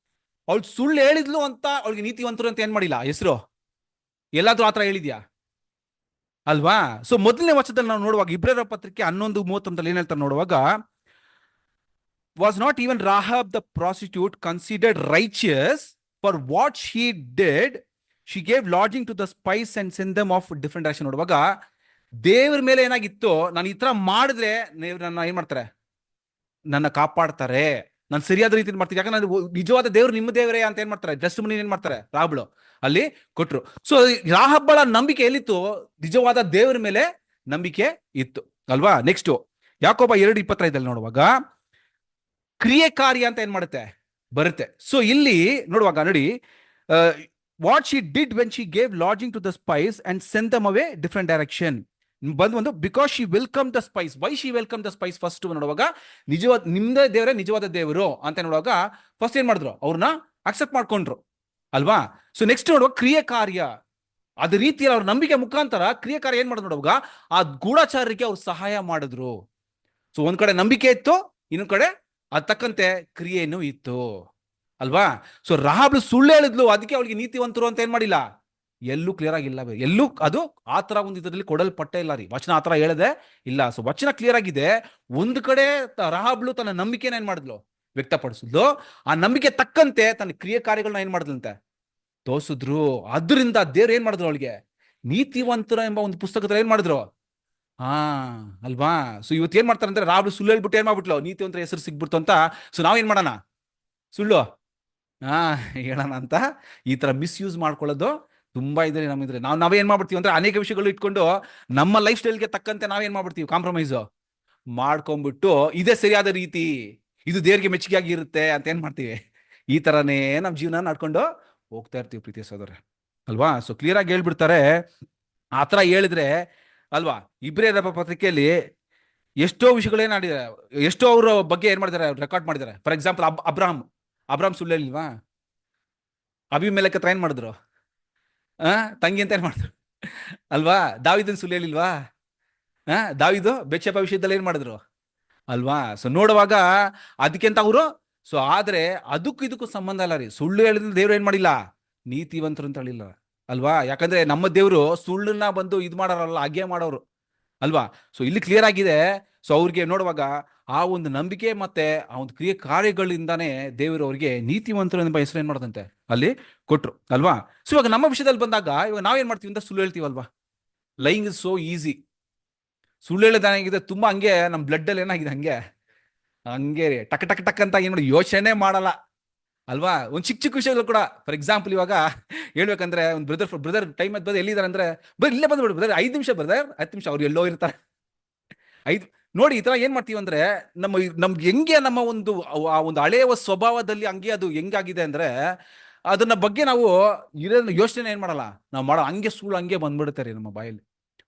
ಅವಳು ಸುಳ್ಳು ಹೇಳಿದ್ಲು ಅಂತ ಅವಳಿಗೆ ನೀತಿವಂತರು ಅಂತ ಏನ್ ಮಾಡಿಲ್ಲ ಹೆಸರು, ಎಲ್ಲಾದ್ರೂ ಆತರ ಹೇಳಿದ್ಯಾ ಅಲ್ವಾ. ಸೊ ಮೊದಲನೇ ವಚನದಲ್ಲಿ ನಾವು ನೋಡುವಾಗ ಇಬ್ರಿಯರ ಪತ್ರಿಕೆ 11:31 ಏನ್ ಹೇಳ್ತಾರೆ ನೋಡುವಾಗ, was not even Rahab the prostitute considered righteous for what she did, she gave lodging to the spies and send them off different direction. ನೋಡುವಾಗ ದೇವ್ರ ಮೇಲೆ ಏನಾಗಿತ್ತು, ನಾನು ಈ ತರ ಮಾಡಿದ್ರೆ ನನ್ನ ಏನ್ ಮಾಡ್ತಾರೆ, ನನ್ನ ಕಾಪಾಡ್ತಾರೆ, ನಾನು ಸರಿಯಾದ ರೀತಿ ಮಾಡ್ತೀನಿ, ಯಾಕಂದ್ರೆ ನಿಜವಾದ ದೇವ್ರು ನಿಮ್ಮ ದೇವರೇ ಅಂತ ಏನ್ ಮಾಡ್ತಾರೆ, ಜಸ್ಟ್ ಮನಿ ಏನ್ ಮಾಡ್ತಾರೆ ರಾಹಬ್ಳು ಅಲ್ಲಿ ಕೊಟ್ರು. ಸೊ ರಾಹಬಳ ನಂಬಿಕೆ ಎಲ್ಲಿತ್ತು, ನಿಜವಾದ ದೇವರ ಮೇಲೆ ನಂಬಿಕೆ ಇತ್ತು ಅಲ್ವಾ. ನೆಕ್ಸ್ಟ್ ಯಾಕೋಬ 2:25 ನೋಡುವಾಗ ಕ್ರಿಯೆ ಕಾರ್ಯ ಅಂತ ಏನ್ ಮಾಡುತ್ತೆ ಬರುತ್ತೆ. ಸೊ ಇಲ್ಲಿ ನೋಡುವಾಗ ನೋಡಿ, what she did when she gave lodging to the spies and send them away different direction. ಬಂದು because she welcome the spies. Why she welcome the spies? First ನೋಡುವಾಗ ನಿಜವಾದ ನಿಮ್ದೇ ದೇವರೇ ನಿಜವಾದ ದೇವರು ಅಂತ ನೋಡುವಾಗ ಫಸ್ಟ್ ಏನ್ ಮಾಡಿದ್ರು, ಅವ್ರನ್ನ ಅಕ್ಸೆಪ್ಟ್ ಮಾಡ್ಕೊಂಡ್ರು ಅಲ್ವಾ. ಸೊ ನೆಕ್ಸ್ಟ್ ನೋಡುವಾಗ ಕ್ರಿಯೆ ಕಾರ್ಯ, ಅದ ರೀತಿಯಲ್ಲಿ ಅವ್ರ ನಂಬಿಕೆ ಮುಖಾಂತರ ಕ್ರಿಯೆ ಕಾರ್ಯ ಏನ್ ಮಾಡಿದ್ರು ನೋಡುವಾಗ ಆ ಗೂಢಾಚಾರರಿಗೆ ಅವ್ರು ಸಹಾಯ ಮಾಡಿದ್ರು. ಸೊ ಒಂದ್ ಕಡೆ ನಂಬಿಕೆ ಇತ್ತು, ಇನ್ನೊಂದ್ ಕಡೆ ಅದ್ ತಕ್ಕಂತೆ ಕ್ರಿಯೆನೂ ಇತ್ತು ಅಲ್ವಾ. ಸೊ ರಾಹಾಬ್ಳು ಸುಳ್ಳು ಹೇಳಿದ್ಲು, ಅದಕ್ಕೆ ಅವಳಿಗೆ ನೀತಿವಂತರು ಅಂತ ಏನ್ ಮಾಡಿಲ್ಲ, ಎಲ್ಲೂ ಕ್ಲಿಯರ್ ಆಗಿಲ್ಲ, ಎಲ್ಲೂ ಅದು ಆ ತರ ಒಂದು ಇದರಲ್ಲಿ ಕೊಡಲ್ಪಟ್ಟೆ ಇಲ್ಲ ರೀ, ವಚನ ಆ ತರ ಹೇಳದೆ ಇಲ್ಲ. ಸೊ ವಚನ ಕ್ಲಿಯರ್ ಆಗಿದೆ. ಒಂದು ಕಡೆ ರಾಹಾಬ್ಳು ತನ್ನ ನಂಬಿಕೆನ ಏನ್ ಮಾಡಿದ್ಲು, ವ್ಯಕ್ತಪಡಿಸಿದ್ಲು. ಆ ನಂಬಿಕೆ ತಕ್ಕಂತೆ ತನ್ನ ಕ್ರಿಯೆ ಕಾರ್ಯಗಳನ್ನ ಏನ್ ಮಾಡಿದ್ಲಂತೆ, ತೋರಿಸಿದ್ರು. ಅದರಿಂದ ದೇವ್ರು ಏನ್ ಮಾಡಿದ್ರು, ಅವಳಿಗೆ ನೀತಿವಂತರ ಎಂಬ ಒಂದು ಪುಸ್ತಕದಲ್ಲಿ ಏನ್ ಮಾಡಿದ್ರು. ಹಾ ಅಲ್ವಾ. ಸೊ ಇವತ್ತು ಏನ್ ಮಾಡ್ತಾರೆ ಅಂದ್ರೆ, ರಾಬ್ಳು ಸುಳ್ಳು ಹೇಳ್ಬಿಟ್ಟು ಏನ್ ಮಾಡ್ಬಿಟ್ಲು, ನೀತಿವಂತರ ಹೆಸರು ಸಿಗ್ಬಿಡ್ತು ಅಂತ. ಸೊ ನಾವೇನ್ ಮಾಡೋಣ, ಸುಳ್ಳು ಹಾ ಹೇಳೋಣ ಅಂತ ಈ ತರ ಮಿಸ್ಯೂಸ್ ಮಾಡ್ಕೊಳ್ಳೋದು ತುಂಬಾ ಇದೆ ನಮ್ಮಿದ್ರೆ. ನಾವೇನ್ ಮಾಡ್ಬಿಡ್ತೀವಿ ಅಂದ್ರೆ, ಅನೇಕ ವಿಷಯಗಳು ಇಟ್ಕೊಂಡು ನಮ್ಮ ಲೈಫ್ ಸ್ಟೈಲ್ಗೆ ತಕ್ಕಂತೆ ನಾವೇನ್ ಮಾಡ್ಬಿಡ್ತೀವಿ, ಕಾಂಪ್ರಮೈಸ್ ಮಾಡ್ಕೊಂಡ್ಬಿಟ್ಟು ಇದೇ ಸರಿಯಾದ ರೀತಿ, ಇದು ದೇವ್ರಿಗೆ ಮೆಚ್ಚುಗೆ ಆಗಿರುತ್ತೆ ಅಂತ ಏನ್ ಮಾಡ್ತೀವಿ, ಈ ತರನೇ ನಮ್ಮ ಜೀವನ ನಡ್ಕೊಂಡು ಹೋಗ್ತಾ ಇರ್ತೀವಿ ಪ್ರೀತಿಯ ಸಹೋದರ ಅಲ್ವಾ. ಸೊ ಕ್ಲಿಯರ್ ಆಗಿ ಹೇಳ್ಬಿಡ್ತಾರೆ. ಆ ತರ ಹೇಳಿದ್ರೆ ಅಲ್ವಾ, ಇಬ್ರಿಯರ ಪತ್ರಿಕೆಯಲ್ಲಿ ಎಷ್ಟೋ ವಿಷಯಗಳೇನಾಡಿದ್ದಾರೆ, ಎಷ್ಟೋ ಅವ್ರ ಬಗ್ಗೆ ಏನ್ ಮಾಡಿದ್ದಾರೆ, ರೆಕಾರ್ಡ್ ಮಾಡಿದ್ದಾರೆ. ಫಾರ್ ಎಕ್ಸಾಂಪಲ್ ಅಬ್ರಾಮ್ ಸುಳ್ಳು ಹೇಳಿಲ್ವಾ, ಅಭಿಮೆಲೆಕ್ ಹತ್ರ ಏನ್ ಮಾಡಿದ್ರು, ತಂಗಿ ಅಂತ ಏನ್ ಮಾಡಿದ್ರು ಅಲ್ವಾ. ದಾವಿದನ್ ಸುಳ್ಳು ಹೇಳಿಲ್ವಾ, ದಾವಿದು ಬೆಚ್ಚಪ್ಪ ವಿಷಯದಲ್ಲಿ ಏನ್ ಮಾಡಿದ್ರು ಅಲ್ವಾ. ಸೊ ನೋಡುವಾಗ ಅದಕ್ಕೆಂತ ಅವರು, ಸೊ ಆದ್ರೆ ಅದಕ್ಕೂ ಇದಕ್ಕೂ ಸಂಬಂಧ ಇಲ್ಲ ರೀ. ಸುಳ್ಳು ಹೇಳಿದ್ರೆ ದೇವ್ರು ಏನ್ ಮಾಡಿಲ್ಲ, ನೀತಿವಂತರು ಅಂತ ಹೇಳಿಲ್ಲ ಅಲ್ವಾ. ಯಾಕಂದ್ರೆ ನಮ್ಮ ದೇವ್ರು ಸುಳ್ಳನ್ನ ಬಂದು ಇದು ಮಾಡೋರಲ್ಲ, ಹಾಗೆ ಮಾಡೋರು ಅಲ್ವಾ. ಸೊ ಇಲ್ಲಿ ಕ್ಲಿಯರ್ ಆಗಿದೆ. ಸೊ ಅವ್ರಿಗೆ ನೋಡುವಾಗ ಆ ಒಂದು ನಂಬಿಕೆ ಮತ್ತೆ ಆ ಒಂದು ಕ್ರಿಯೆ ಕಾರ್ಯಗಳಿಂದಾನೇ ದೇವರು ಅವ್ರಿಗೆ ನೀತಿವಂತರು ಎಂಬ ಹೆಸರು ಏನ್ ಮಾಡದಂತೆ ಅಲ್ಲಿ ಕೊಟ್ರು ಅಲ್ವಾ. ಸೊ ಇವಾಗ ನಮ್ಮ ವಿಷಯದಲ್ಲಿ ಬಂದಾಗ ಇವಾಗ ನಾವೇನ್ ಮಾಡ್ತೀವಿ ಅಂತ ಸುಳ್ಳು ಹೇಳ್ತೀವಲ್ವಾ. Lying is so easy. ಸುಳ್ಳು ಹೇಳೋದಾಗಿದೆ ತುಂಬಾ ಹಂಗೆ ನಮ್ಮ ಬ್ಲಡ್ ಅಲ್ಲಿ ಏನಾಗಿದೆ, ಹಂಗೆ ರೀ, ಟಕ್ ಟಕ್ ಟಕ್ ಅಂತ ಏನ್ ಮಾಡಿ ಯೋಚನೆ ಮಾಡಲ್ಲ ಅಲ್ವಾ. ಒಂದು ಚಿಕ್ಕ ಚಿಕ್ಕ ವಿಷಯಗಳು ಕೂಡ, ಫಾರ್ ಎಕ್ಸಾಂಪಲ್ ಇವಾಗ ಹೇಳ್ಬೇಕಂದ್ರೆ, ಒಂದು ಬ್ರದರ್ ಟೈಮ್ ಬಂದು ಎಲ್ಲಿದ್ದಾರೆ ಅಂದ್ರೆ, ಇಲ್ಲೇ ಬಂದ್ಬಿಡು ಬ್ರದರ್, 5 ನಿಮಿಷ ಬ್ರದರ್, 10 ನಿಮಿಷ, ಅವ್ರು ಎಲ್ಲೋ ಇರ್ತಾರೆ. ನೋಡಿ ಈ ತರ ಏನ್ ಮಾಡ್ತೀವಿ ಅಂದ್ರೆ, ನಮ್ಗೆ ಹೆಂಗೆ ನಮ್ಮ ಆ ಒಂದು ಹಳೆಯ ಸ್ವಭಾವದಲ್ಲಿ ಹಂಗೆ ಅದು ಹೆಂಗಾಗಿದೆ ಅಂದ್ರೆ, ಅದನ್ನ ಬಗ್ಗೆ ನಾವು ಯೋಚನೆ ಏನ್ ಮಾಡಲ್ಲ, ನಾವು ಮಾಡೋ ಹಂಗೆ ಸುಳ್ಳು ಹಂಗೆ ಬಂದ್ಬಿಡುತ್ತೆ ರೀ ನಮ್ಮ ಬಾಯಲ್ಲಿ.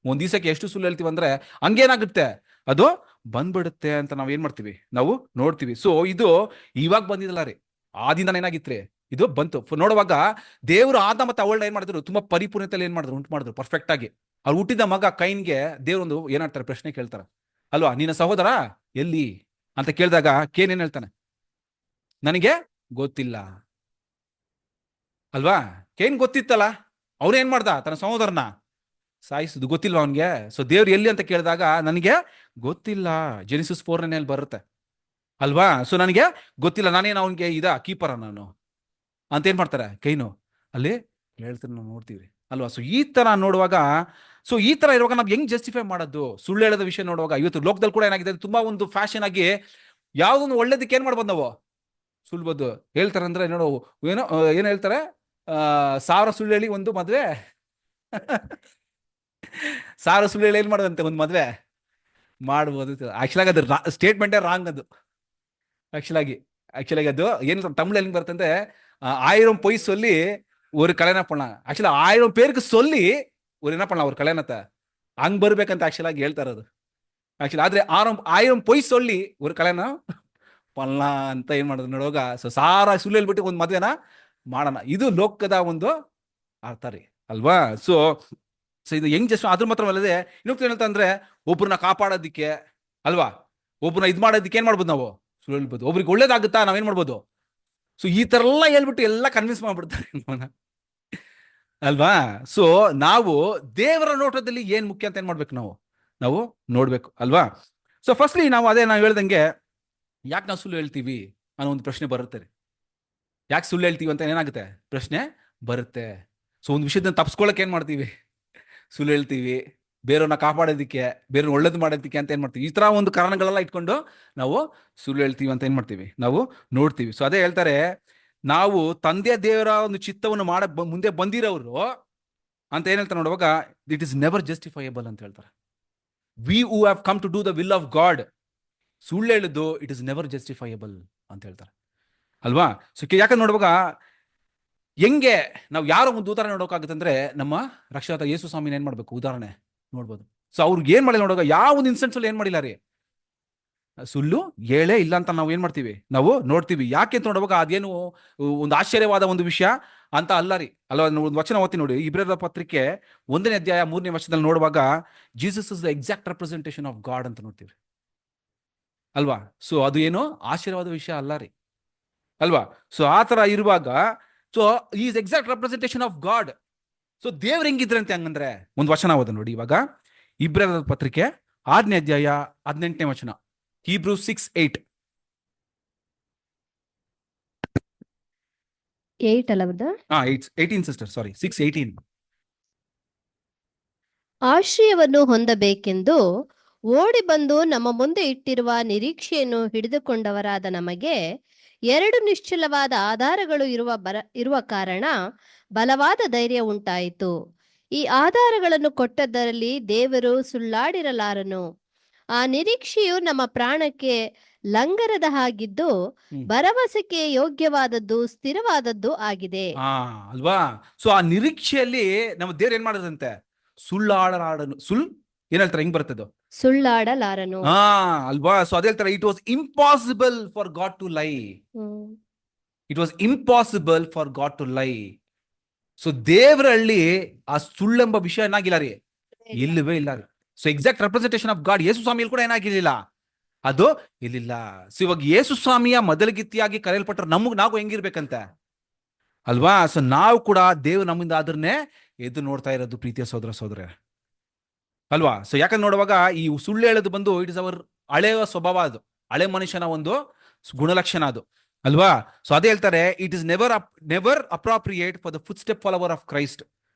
ಒಂದ್ ದಿವಸಕ್ಕೆ ಎಷ್ಟು ಸುಳ್ಳು ಹೇಳ್ತೀವಿ ಅಂದ್ರೆ ಹಂಗೇನಾಗುತ್ತೆ, ಅದು ಬಂದ್ಬಿಡುತ್ತೆ ಅಂತ ನಾವ್ ಏನ್ ಮಾಡ್ತೀವಿ, ನಾವು ನೋಡ್ತೀವಿ. ಸೊ ಇದು ಇವಾಗ ಬಂದಿದಲ್ಲ ರೀ, ಆದಿಂದ ಏನಾಗಿತ್ರಿ, ಇದು ಬಂತು. ನೋಡುವಾಗ ದೇವರು ಆದ ಮತ್ತೆ ಅವಳನ್ನ ಏನ್ ಮಾಡಿದ್ರು, ತುಂಬಾ ಪರಿಪೂರ್ಣತೆಯಲ್ಲಿ ಏನ್ ಮಾಡಿದ್ರು, ಉಂಟು ಮಾಡಿದ್ರು ಪರ್ಫೆಕ್ಟ್ ಆಗಿ. ಅವ್ರು ಹುಟ್ಟಿದ ಮಗ ಕೈನ್ಗೆ ದೇವರೊಂದು ಏನಾಡ್ತಾರೆ, ಪ್ರಶ್ನೆ ಕೇಳ್ತಾರೆ ಅಲ್ವಾ, ನಿನ್ನ ಸಹೋದರ ಎಲ್ಲಿ ಅಂತ ಕೇಳಿದಾಗ ಕೇನ್ ಏನ್ ಹೇಳ್ತಾನೆ, ನನಗೆ ಗೊತ್ತಿಲ್ಲ ಅಲ್ವಾ. ಕೇನ್ ಗೊತ್ತಿತ್ತಲ್ಲ, ಅವ್ರೇನ್ ಮಾಡ್ದ, ತನ್ನ ಸಹೋದರನ ಸಾಯಿಸುದು, ಗೊತ್ತಿಲ್ವಾ ಅವನ್ಗೆ. ಸೊ ದೇವ್ರು ಎಲ್ಲಿ ಅಂತ ಕೇಳಿದಾಗ ನನಗೆ ಗೊತ್ತಿಲ್ಲ, ಜೆನಿಸಿಸ್ 4 ಬರುತ್ತೆ ಅಲ್ವಾ. ಸೊ ನನಗೆ ಗೊತ್ತಿಲ್ಲ, ನಾನೇನು ಅವನ್ಗೆ ಕೀಪರ ನಾನು ಅಂತ ಏನ್ ಮಾಡ್ತಾರೆ ಕೈನು ಅಲ್ಲಿ ಹೇಳ್ತಾರೆ, ನಾವು ನೋಡ್ತೀವಿ ಅಲ್ವಾ. ಸೊ ಈ ತರ ನೋಡುವಾಗ, ಸೊ ಈ ತರ ಇರುವಾಗ ನಾವು ಹೆಂಗ್ ಜಸ್ಟಿಫೈ ಮಾಡೋದು ಸುಳ್ಳು ಹೇಳೋದ ವಿಷಯ ನೋಡುವಾಗ. ಇವತ್ತು ಲೋಕದಲ್ಲಿ ಕೂಡ ಏನಾಗಿದೆ, ತುಂಬಾ ಒಂದು ಫ್ಯಾಷನ್ ಆಗಿ ಯಾವ್ದೊಂದು ಒಳ್ಳೇದಕ್ಕೆ ಏನ್ ಮಾಡ್ಬೋದು ನಾವು, ಸುಳ್ಳು ಬದ್ದು ಹೇಳ್ತಾರೆ ಅಂದ್ರೆ ನೋಡು, ಏನ್ ಹೇಳ್ತಾರೆ, 1000 ಸುಳ್ಳು ಹೇಳಿ ಒಂದು ಮದ್ವೆ 1000 ಸುಳ್ಳು ಹೇಳಿ ಏನ್ ಮಾಡೋದಂತೆ ಒಂದು ಮದ್ವೆ ಮಾಡ್ಬೋದು. ಆಕ್ಚುಲಾಗಿ ಅದು ಸ್ಟೇಟ್ಮೆಂಟೇ ರಾಂಗ್. ಅದು ಆಕ್ಚುಲಾಗಿ ಅದು ಏನ್ ತಮಿಳ್ ಹೆಂಗ್ ಬರ್ತಂದ್ರೆ, 1000 பொய் சொல்லி ஒரு கல்யாணம் பண்ணலாம், ಆಕ್ಚುಲಿ 1000 பேருக்கு சொல்லி ஒரு என்ன பண்ணலாம் ஒரு கல்யாணத்தை, ಹಂಗ್ ಬರ್ಬೇಕಂತ ಆಕ್ಚುಲಾಗಿ ಹೇಳ್ತಾ ಇರೋದು. ಆಕ್ಚುಲಿ ಆದ್ರೆ 1000 பொய் சொல்லி ஒரு கல்யாணம் பண்ணலாம் ಅಂತ ಏನ್ ಮಾಡೋದು ನೋಡುವಾಗ, ಸೊ ಸಾರ ಸುಳ್ಳು ಹೇಳ್ಬಿಟ್ಟು ಒಂದು ಮದ್ವೆನ ಮಾಡೋಣ, ಇದು ಲೋಕದ ಒಂದು ಅರ್ಥ ರೀ ಅಲ್ವಾ. ಸೊ ಇದು ಹೆಂಗ್ ಜಸ್ಟ್ ಅದ್ರ ಮಾತ್ರವಲ್ಲದೆ ಇನ್ನೊಂದು ಹೇಳ್ತಾ ಅಂದ್ರೆ, ಒಬ್ರನ್ನ ಕಾಪಾಡೋದಿಕ್ಕೆ ಅಲ್ವಾ, ಒಬ್ರನ್ನ ಇದ್ ಮಾಡೋದಿಕ್ಕೆ ಏನ್ ಮಾಡ್ಬೋದು ನಾವು, ಸುಳ್ಳು ಹೇಳ್ಬೋದು. ಒಬ್ರಿಗೆ ಒಳ್ಳೇದಾಗುತ್ತಾ ನಾವೇನ್ ಮಾಡ್ಬೋದು, ಸೊ ಈ ತರ ಎಲ್ಲ ಹೇಳ್ಬಿಟ್ಟು ಎಲ್ಲ ಕನ್ವಿನ್ಸ್ ಮಾಡ್ಬಿಡ್ತಾರೆ ಅಲ್ವಾ. ಸೊ ನಾವು ದೇವರ ನೋಟದಲ್ಲಿ ಏನ್ ಮುಖ್ಯ ಅಂತ ಏನ್ ಮಾಡ್ಬೇಕು, ನಾವು ನೋಡ್ಬೇಕು ಅಲ್ವಾ. ಸೊ ಫಸ್ಟ್ಲಿ ನಾವು ನಾವು ಹೇಳ್ದಂಗೆ, ಯಾಕೆ ನಾವು ಸುಳ್ಳು ಹೇಳ್ತೀವಿ ಅನ್ನೋ ಒಂದು ಪ್ರಶ್ನೆ ಬರುತ್ತೆ ರೀ. ಯಾಕೆ ಸುಳ್ಳು ಹೇಳ್ತೀವಿ ಅಂತ ಏನಾಗುತ್ತೆ ಪ್ರಶ್ನೆ ಬರುತ್ತೆ. ಸೊ ಒಂದು ವಿಷಯದ ತಪ್ಪಿಸ್ಕೊಳಕ್ ಏನ್ ಮಾಡ್ತೀವಿ, ಸುಳ್ಳು ಹೇಳ್ತೀವಿ. ಬೇರೆಯವ್ರನ್ನ ಕಾಪಾಡೋದಿಕ್ಕೆ, ಬೇರೆಯವ್ರನ್ನ ಒಳ್ಳೇದು ಮಾಡೋದಕ್ಕೆ ಅಂತ ಏನ್ ಮಾಡ್ತೀವಿ, ಈ ತರ ಒಂದು ಕಾರಣಗಳೆಲ್ಲ ಇಟ್ಕೊಂಡು ನಾವು ಸುಳ್ಳು ಹೇಳ್ತೀವಿ ಅಂತ ಏನ್ ಮಾಡ್ತೀವಿ, ನಾವು ನೋಡ್ತೀವಿ. ಸೊ ಅದೇ ಹೇಳ್ತಾರೆ, ನಾವು ತಂದೆ ದೇವರ ಒಂದು ಚಿತ್ತವನ್ನು ಮುಂದೆ ಬಂದಿರೋರು ಅಂತ ಏನ್ ಹೇಳ್ತಾರೆ ನೋಡುವಾಗ, ಇಟ್ ಇಸ್ ನೆವರ್ ಜಸ್ಟಿಫೈಯಬಲ್ ಅಂತ ಹೇಳ್ತಾರೆ. We who have come to do the will of God, ಸುಳ್ಳು ಹೇಳಿದ್ದು ಇಟ್ ಇಸ್ ನೆವರ್ ಜಸ್ಟಿಫೈಯಬಲ್ ಅಂತ ಹೇಳ್ತಾರೆ ಅಲ್ವಾ. ಸೊ ಯಾಕಂದ್ರೆ ನೋಡುವಾಗ ಹೆಂಗೆ ನಾವು ಯಾರೋ ಒಂದು ಉದಾಹರಣೆ ನೋಡೋಕ್ಕಾಗುತ್ತೆ ಅಂದ್ರೆ, ನಮ್ಮ ರಕ್ಷಕ ಯೇಸು ಸ್ವಾಮಿನ ಏನ್ ಮಾಡ್ಬೇಕು ಉದಾಹರಣೆ ನೋಡ್ಬೋದು. ಸೊ ಅವ್ರಿಗೆ ಏನ್ ಮಾಡಿಲ್ಲ ನೋಡುವಾಗ, ಯಾವ ಒಂದು ಇನ್ಸ್ಟೆನ್ಸ್ ಅಲ್ಲಿ ಏನ್ ಮಾಡಿಲ್ಲ ರೀ, ಸುಳ್ಳು ಹೇಳೇ ಇಲ್ಲ ಅಂತ ನಾವು ಏನ್ ಮಾಡ್ತೀವಿ, ನಾವು ನೋಡ್ತೀವಿ. ಯಾಕೆ ಅಂತ ನೋಡುವಾಗ ಅದೇನು ಒಂದು ಆಶ್ಚರ್ಯವಾದ ಒಂದು ವಿಷಯ ಅಂತ ಅಲ್ಲ ರೀ ಅಲ್ವಾ. ಒಂದು ವಚನ ಓದ್ತೀನಿ ನೋಡಿ, ಇಬ್ರಿಯರ ಪತ್ರಿಕೆ 1ನೇ ಅಧ್ಯಾಯ 3ನೇ ವಚನದಲ್ಲಿ ನೋಡುವಾಗ, Jesus is the exact representation of God ಅಂತ ನೋಡ್ತೀವಿ ಅಲ್ವಾ? ಸೊ ಅದು ಏನು ಆಶೀರ್ವಾದ ವಿಷಯ ಅಲ್ಲ ರೀ, ಅಲ್ವಾ? ಸೊ ಆ ತರ ಇರುವಾಗ, so is exact representation of god. So ದೇವ್ರು ಹೆಂಗಿದ್ರಂತೆ ಹಂಗಂದ್ರೆ, ಒಂದು ವಚನ ಓದ ನೋಡಿ ಇವಾಗ, ಇಬ್ರಿಯರ ಪತ್ರಿಕೆ 6ನೇ ಅಧ್ಯಾಯ 18ನೇ ವಚನ, Hebrews 6:8. 8 ಅಲ್ಲ brother? 18 ಸಿಸ್ಟರ್, ಸಾರಿ 6:18. ಆಶ್ರಯವನ್ನು ಹೊಂದಬೇಕೆಂದು ಓಡಿ ಬಂದು ನಮ್ಮ ಮುಂದೆ ಇಟ್ಟಿರುವ ನಿರೀಕ್ಷೆಯನ್ನು ಹಿಡಿದುಕೊಂಡವರಾದ ನಮಗೆ 2 ನಿಶ್ಚಲವಾದ ಆಧಾರಗಳು ಇರುವ ಕಾರಣ ಬಲವಾದ ಧೈರ್ಯ ಉಂಟಾಯಿತು. ಈ ಆಧಾರಗಳನ್ನು ಕೊಟ್ಟದ್ದರಲ್ಲಿ ದೇವರು ಸುಳ್ಳಾಡಿರಲಾರನು. ಆ ನಿರೀಕ್ಷೆಯು ನಮ್ಮ ಪ್ರಾಣಕ್ಕೆ ಲಂಗರದ ಹಾಗಿದ್ದು ಭರವಸೆಗೆ ಯೋಗ್ಯವಾದದ್ದು ಸ್ಥಿರವಾದದ್ದು ಆಗಿದೆ. ಅಲ್ವಾ? ಸೊ ಆ ನಿರೀಕ್ಷೆಯಲ್ಲಿ ನಮ್ಮ ದೇವ್ರು ಏನ್ ಮಾಡಿದಂತೆ, ಸುಳ್ಳಾಡಲಾಡನು. ಏನ್ ಹೇಳ್ತಾರೆ, ಹೆಂಗ್ ಬರ್ತದೆ, ಸುಳ್ಳಾಡಲಾರನು. ಅಲ್ವಾ? ಸೊ ಅದೇ ಹೇಳ್ತಾರೆ, it was impossible for God to lie. It was impossible for God to lie. So ದೇವರಲ್ಲಿ ಆ ಸುಳ್ಳೆಂಬ ವಿಷಯ ಏನಾಗಿಲ್ಲ ರೀ, ಇಲ್ಲವೇ ಇಲ್ಲ ರೀ. So exact representation of God Yesu ಸ್ವಾಮಿಯಲ್ಲಿ ಕೂಡ ಏನಾಗಿರ್ಲಿಲ್ಲ, ಅದು ಇಲ್ಲಿಲ್ಲ. ಸೊ ಇವಾಗ ಯೇಸು ಸ್ವಾಮಿಯ ಮೊದಲಗಿತ್ತಿಯಾಗಿ ಕರೆಯಲ್ಪಟ್ಟರೆ ನಾವು ಹೆಂಗಿರ್ಬೇಕಂತೆ, ಅಲ್ವಾ? ಸೊ ನಾವು ಕೂಡ ದೇವ್ರು ನಮ್ಮಿಂದ ಅದನ್ನೇ ಎದ್ದು ನೋಡ್ತಾ ಇರೋದು, ಪ್ರೀತಿಯ ಸೋದರ, ಅಲ್ವಾ? ಸೊ ಯಾಕಂದ್ರೆ ನೋಡುವಾಗ ಈ ಸುಳ್ಳು ಹೇಳೋದು ಬಂದು ಇಟ್ ಇಸ್ ಅವರ್ ಹಳೆಯ ಸ್ವಭಾವ, ಅದು ಹಳೆ ಮನುಷ್ಯನ ಒಂದು ಗುಣಲಕ್ಷಣ ಅದು, ಅಲ್ವಾ? ಸೊ ಅದೇ ಹೇಳ್ತಾರೆ, it is never appropriate for the foot step follower of Christ,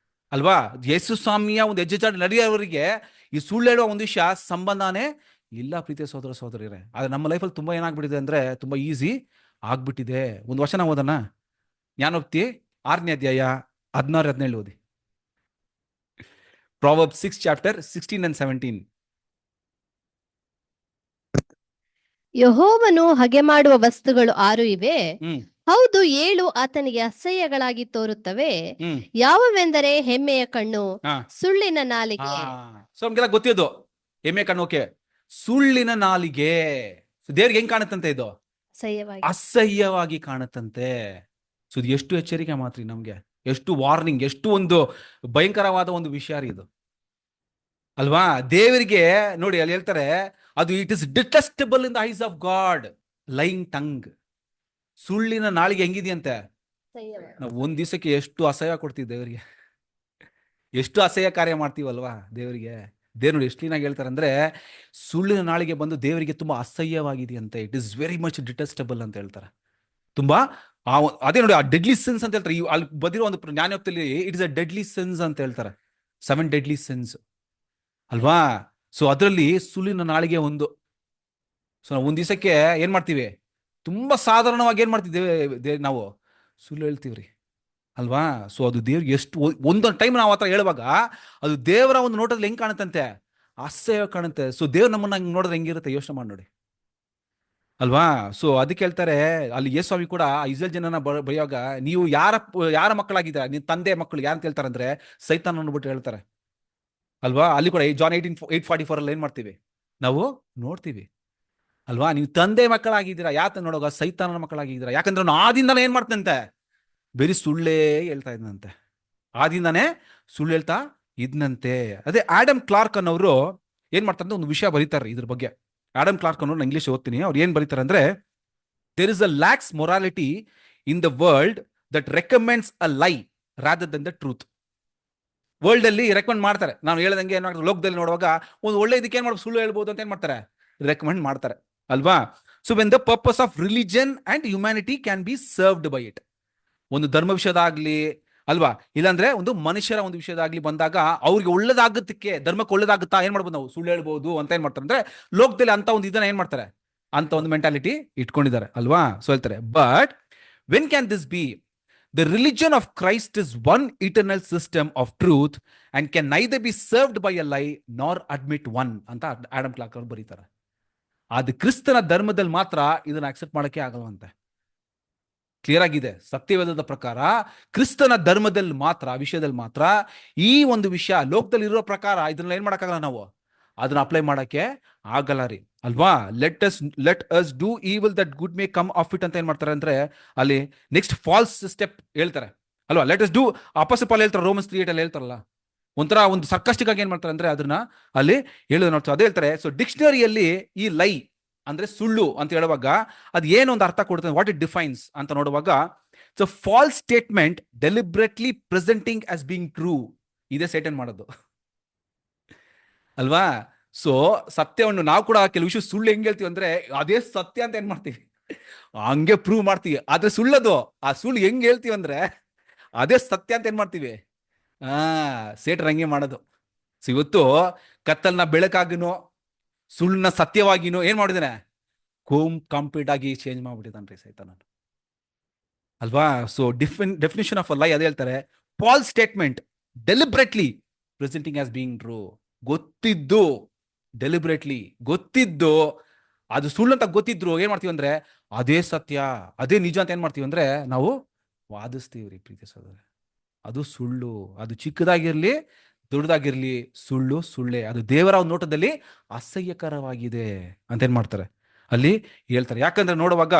ಅಲ್ವಾ? ಯೇಸು ಸ್ವಾಮಿಯ ಒಂದು ಹೆಜ್ಜೆ ನಡೆಯೋವರಿಗೆ ಈ ಸುಳ್ಳು ಹೇಳುವ ಒಂದು ವಿಷಯ ಸಂಬಂಧನೇ ಇಲ್ಲ, ಪ್ರೀತಿಯ ಸೋದರರೇ. ಆದ್ರೆ ನಮ್ಮ ಲೈಫಲ್ಲಿ ತುಂಬಾ ಏನಾಗ್ಬಿಟ್ಟಿದೆ ಅಂದ್ರೆ, ತುಂಬಾ ಈಸಿ ಆಗ್ಬಿಟ್ಟಿದೆ. ಒಂದು ವಚನ ಓದೋಣ, ಜ್ಞಾನೋಕ್ತಿ 6ನೇ ಅಧ್ಯಾಯ 16-17 ಓದಿ. Proverbs 6 chapter 16 and 17. ಯೆಹೋವನು ಹಗೆ ಮಾಡುವ ವಸ್ತುಗಳು 6 ಇವೆ, ಹೌದು 7 ಆತನಿಗೆ ಅಸಹ್ಯಗಳಾಗಿ ತೋರುತ್ತವೆ. ಯಾವುವೆಂದರೆ ಹೆಮ್ಮೆಯ ಕಣ್ಣು, ಸುಳ್ಳಿನ ನಾಲಿಗೆ. ಸೊ ನಮ್ಗೆಲ್ಲ ಗೊತ್ತಿದ್ದು ಹೆಮ್ಮೆ ಕಣ್ಣು, ಓಕೆ. ಸುಳ್ಳಿನ ನಾಲಿಗೆ ದೇವ್ರಿಗೆ ಹೆಂಗ್ ಕಾಣುತ್ತಂತೆ, ಇದು ಅಸಹ್ಯವಾಗಿ ಕಾಣುತ್ತಂತೆ. ಸೊ ಇದು ಎಷ್ಟು ಎಚ್ಚರಿಕೆ ಮಾತ್ರ ನಮ್ಗೆ, ಎಷ್ಟು ವಾರ್ನಿಂಗ್, ಎಷ್ಟು ಒಂದು ಭಯಂಕರವಾದ ಒಂದು ವಿಷಯ ರೀ ಇದು, ಅಲ್ವಾ? ದೇವರಿಗೆ ನೋಡಿ ಅಲ್ಲಿ ಹೇಳ್ತಾರೆ, ಅದು it is detestable in the eyes of God, lying tongue. ಸುಳ್ಳಿನ ನಾಲಿಗೆ ಹೆಂಗಿದೆಯಂತೆ, ನಾವು ಒಂದ್ ದಿವಸಕ್ಕೆ ಎಷ್ಟು ಅಸಹ್ಯ ಕೊಡ್ತೀವಿ ದೇವರಿಗೆ, ಎಷ್ಟು ಅಸಹ್ಯ ಕಾರ್ಯ ಮಾಡ್ತೀವಲ್ವಾ ದೇವರಿಗೆ. ದೇವ್ರು ನೋಡಿ ಎಷ್ಟು ಕ್ಲೀನಾಗಿ ಹೇಳ್ತಾರೆ ಅಂದ್ರೆ, ಸುಳ್ಳಿನ ನಾಲಿಗೆ ಬಂದು ದೇವರಿಗೆ ತುಂಬಾ ಅಸಹ್ಯವಾಗಿದೆಯಂತೆ. ಇಟ್ ಇಸ್ ವೆರಿ ಮಚ್ ಡಿಟೆಸ್ಟಬಲ್ ಅಂತ ಹೇಳ್ತಾರೆ. ತುಂಬಾ ಅದೇ ನೋಡಿ, ಆ ಡೆಡ್ಲಿ ಸಿನ್ಸ್ ಅಂತ ಹೇಳ್ತಾರೆ. ಅಲ್ಲಿ ಬದಿರೋ ಒಂದು ಜ್ಞಾನೋಕ್ತಿಯಲ್ಲಿ it is a deadly sins ಅಂತ ಹೇಳ್ತಾರೆ, 7 ಡೆಡ್ಲಿ ಸಿನ್ಸ್, ಅಲ್ವಾ? ಸೊ ಅದರಲ್ಲಿ ಸುಳ್ಳಿನ ನಾಲಿಗೆ ಒಂದು. ಸೊ ನಾವು ಒಂದ್ ದಿವಸಕ್ಕೆ ಏನ್ ಮಾಡ್ತೀವಿ, ತುಂಬಾ ಸಾಧಾರಣವಾಗಿ ಏನ್ ಮಾಡ್ತಿದ್ದೇವೆ ನಾವು, ಸುಳ್ಳು ಹೇಳ್ತೀವ್ರಿ, ಅಲ್ವಾ? ಸೊ ಅದು ದೇವ್ರಿಗೆ ಎಷ್ಟು ಒಂದೊಂದು ಟೈಮ್ ನಾವು ಆತರ ಹೇಳುವಾಗ ಅದು ದೇವರ ಒಂದು ನೋಟದಲ್ಲಿ ಹೆಂಗ್ ಕಾಣುತ್ತಂತೆ, ಅಸಹ್ಯ ಕಾಣುತ್ತೆ. ಸೊ ದೇವ್ರು ನಮ್ಮನ್ನ ಹಂಗೆ ನೋಡಿದ್ರೆ ಹೆಂಗಿರುತ್ತೆ ಯೋಚನೆ ಮಾಡಿ ನೋಡಿ, ಅಲ್ವಾ? ಸೊ ಅದಕ್ಕೆ ಹೇಳ್ತಾರೆ, ಅಲ್ಲಿ ಯೇಸ್ವಾಮಿ ಕೂಡ ಇಸ್ರೇಲ್ ಜನನ ಬರೆಯುವಾಗ, ನೀವು ಯಾರ ಮಕ್ಕಳಾಗಿದ್ದೀರಾ, ನಿನ್ನ ತಂದೆ ಮಕ್ಕಳು ಯಾರು ಅಂತ ಹೇಳ್ತಾರೆ ಅಂದ್ರೆ, ಸೈತಾನ್ ಅಂದ್ಬಿಟ್ಟು ಹೇಳ್ತಾರೆ, ಅಲ್ವಾ? ಅಲ್ಲಿ ಕೂಡ ಜಾನ್ 8:44 ಅಲ್ಲಿ ಏನ್ ಮಾಡ್ತೀವಿ ನಾವು ನೋಡ್ತೀವಿ, ಅಲ್ವಾ? ನೀವು ತಂದೆ ಮಕ್ಕಳಾಗಿದ್ದೀರಾ, ಯಾತ ನೋಡುವಾಗ ಸೈತಾನನ ಮಕ್ಕಳಾಗಿದ್ದೀರಾ. ಯಾಕಂದ್ರೆ ಅವ್ನು ಆದಿಂದಾನೇ ಏನ್ ಮಾಡ್ತಂತೆ, ಬರೀ ಸುಳ್ಳೇ ಹೇಳ್ತಾ ಇದ್ನಂತೆ, ಆದಿಂದಾನೇ ಸುಳ್ಳು ಹೇಳ್ತಾ ಇದ್ನಂತೆ. ಅದೇ ಆಡಮ್ ಕ್ಲಾರ್ಕ್ ಅನ್ನೋರು ಏನ್ ಮಾಡ್ತಾರೆ, ಒಂದು ವಿಷಯ ಬರೀತಾರೆ ಇದ್ರ ಬಗ್ಗೆ. ಆಡಮ್ ಕ್ಲಾರ್ಕ್ ಅನ್ನೋರು, ಇಂಗ್ಲಿಷ್ ಓದ್ತೀನಿ, ಅವ್ರು ಏನ್ ಬರೀತಾರೆ ಅಂದ್ರೆ, there is a lax morality in the world that recommends a lie rather than the truth. World ಅಲ್ಲಿ ರೆಕಮೆಂಡ್ ಮಾಡ್ತಾರೆ, ನಾವು ಹೇಳ್ದಂಗೆ ಏನ್ ಮಾಡ್ತಾರೆ, ಲೋಕದಲ್ಲಿ ನೋಡುವಾಗ ಒಂದು ಒಳ್ಳೆ ಇದಕ್ಕೆ ಏನ್ ಮಾಡ್ಬೋದು, ಸುಳ್ಳು ಹೇಳ್ಬೋದು ಅಂತ ಏನ್ ಮಾಡ್ತಾರೆ, ರೆಕಮೆಂಡ್ ಮಾಡ್ತಾರೆ, ಅಲ್ವಾ? So when the purpose of religion and humanity can be served by it, ಒಂದು ಧರ್ಮ ವಿಷಯದಾಗ್ಲಿ, ಅಲ್ವಾ, ಇಲ್ಲಾಂದ್ರೆ ಒಂದು ಮನುಷ್ಯರ ಒಂದು ವಿಷಯದಾಗ್ಲಿ ಬಂದಾಗ ಅವ್ರಿಗೆ ಒಳ್ಳೇದಾಗತ್ತಕ್ಕೆ, ಧರ್ಮಕ್ಕೆ ಒಳ್ಳೇದಾಗುತ್ತಾ ಏನ್ ಮಾಡ್ಬೋದು, ನಾವು ಸುಳ್ಳು ಹೇಳ್ಬೋದು ಅಂತ ಏನ್ ಮಾಡ್ತಾರೆ ಅಂದ್ರೆ, ಲೋಕದಲ್ಲಿ ಅಂತ ಒಂದು ಇದನ್ನ ಏನ್ ಮಾಡ್ತಾರೆ, ಅಂತ ಒಂದು ಮೆಂಟಾಲಿಟಿ ಇಟ್ಕೊಂಡಿದ್ದಾರೆ, ಅಲ್ವಾ? ಸೊ ಹೇಳ್ತಾರೆ, but when can this B? The religion of Christ is one eternal system of truth and can neither be served by a lie nor admit one ಅಂತ ಆಡಮ್ ಕ್ಲಾರ್ಕ್ ಅವರು ಬರೀತಾರೆ. ಅದು ಕ್ರಿಸ್ತನ ಧರ್ಮದಲ್ಲಿ ಮಾತ್ರ ಇದನ್ನ ಅಕ್ಸೆಪ್ಟ್ ಮಾಡಕ್ಕೆ ಆಗಲ್ವಂತೆ. ಕ್ಲಿಯರ್ ಆಗಿದೆ, ಸತ್ಯವೇದದ ಪ್ರಕಾರ ಕ್ರಿಸ್ತನ ಧರ್ಮದಲ್ಲಿ ಮಾತ್ರ, ವಿಷಯದಲ್ಲಿ ಮಾತ್ರ ಈ ಒಂದು ವಿಷಯ, ಲೋಕದಲ್ಲಿ ಇರೋ ಪ್ರಕಾರ ಇದನ್ನ ಏನ್ ಮಾಡಕ್ಕಾಗಲ್ಲ, ನಾವು ಅದನ್ನ ಅಪ್ಲೈ ಮಾಡಕ್ಕೆ ಆಗಲ್ಲ ರೀ, ಅಲ್ವಾ? Let us do evil that good may come of it ಅಂತ ಏನ್ ಮಾಡ್ತಾರೆ ಅಂದ್ರೆ, ಅಲ್ಲಿ ನೆಕ್ಸ್ಟ್ ಫಾಲ್ಸ್ ಸ್ಟೆಪ್ ಹೇಳ್ತಾರೆ, ಅಲ್ವಾ? ಲೆಟ್ ಅಸ್ ಡೂ, ಅಪೊಸ್ತಲ ಪೌಲ್ ಹೇಳ್ತಾರೆ ರೋಮನ್ಸ್ 3:8 ಅಲ್ಲಿ ಹೇಳ್ತಾರಲ್ಲ, ಒಂಥರ ಒಂದು ಸರ್ಕಾಸ್ಟಿಕ್ ಆಗಿ ಏನ್ ಮಾಡ್ತಾರೆ ಅಂದ್ರೆ ಅದನ್ನ ಅಲ್ಲಿ ಹೇಳೋದು ನೋಡ್ತಾರೆ. ಅದೇ ಹೇಳ್ತಾರೆ. ಸೊ ಡಿಕ್ಷನರಿಯಲ್ಲಿ ಈ ಲೈ ಅಂದ್ರೆ ಸುಳ್ಳು ಅಂತ ಹೇಳುವಾಗ ಅದು ಏನು ಒಂದು ಅರ್ಥ ಕೊಡ್ತದೆ, ವಾಟ್ ಇಟ್ ಡಿಫೈನ್ಸ್ ಅಂತ ನೋಡುವಾಗ, so false statement deliberately presenting as being true, ಇದೇ ಸೈಟನ್ ಮಾಡೋದು ಅಲ್ವಾ. ಸೊ ಸತ್ಯವನ್ನು ನಾವು ಕೂಡ ಕೆಲವು ವಿಷಯ ಸುಳ್ಳು ಹೆಂಗ್ ಹೇಳ್ತೀವಿ ಅಂದ್ರೆ ಅದೇ ಸತ್ಯ ಅಂತ ಏನ್ ಮಾಡ್ತೀವಿ, ಹಂಗೆ ಪ್ರೂವ್ ಮಾಡ್ತೀವಿ. ಆದ್ರೆ ಸುಳ್ಳದು, ಆ ಸುಳ್ಳು ಹೆಂಗ್ ಹೇಳ್ತೀವಿ ಅಂದ್ರೆ ಅದೇ ಸತ್ಯ ಅಂತ ಏನ್ ಮಾಡ್ತೀವಿ, ಸೇಟರ್ ಹಂಗೆ ಮಾಡೋದು. ಸೊ ಇವತ್ತು ಕತ್ತಲ್ನ ಬೆಳಕಾಗಿನೋ ಸುಳ್ಳನ್ನ ಸತ್ಯವಾಗಿನೋ ಏನ್ ಮಾಡಿದಾನೆ, ಕಂಪ್ಲೀಟ್ ಆಗಿ ಚೇಂಜ್ ಮಾಡ್ಬಿಟ್ಟಿದ್ದಾನ್ರಿ ಸೈತಾನ, ಅಲ್ವಾ. So definition of a lie ಅದೇ ಹೇಳ್ತಾರೆ, false statement deliberately presenting as being true. ಗೊತ್ತಿದ್ದು, ಡೆಲಿಬ್ರೇಟ್ಲಿ ಗೊತ್ತಿದ್ದು, ಅದು ಸುಳ್ಳು ಅಂತ ಗೊತ್ತಿದ್ರು ಏನ್ ಮಾಡ್ತೀವಿ ಅಂದ್ರೆ ಅದೇ ಸತ್ಯ, ಅದೇ ನಿಜ ಅಂತ ಏನ್ ಮಾಡ್ತೀವಿ ಅಂದ್ರೆ ನಾವು ವಾದಿಸ್ತೀವ್ರಿ ಪ್ರೀತಿ ಸಹೋದರರೇ. ಅದು ಸುಳ್ಳು, ಅದು ಚಿಕ್ಕದಾಗಿರ್ಲಿ ದೊಡ್ಡದಾಗಿರ್ಲಿ ಸುಳ್ಳು ಸುಳ್ಳೆ, ಅದು ದೇವರ ನೋಟದಲ್ಲಿ ಅಸಹ್ಯಕರವಾಗಿದೆ ಅಂತ ಏನ್ ಮಾಡ್ತಾರೆ ಅಲ್ಲಿ ಹೇಳ್ತಾರೆ. ಯಾಕಂದ್ರೆ ನೋಡುವಾಗ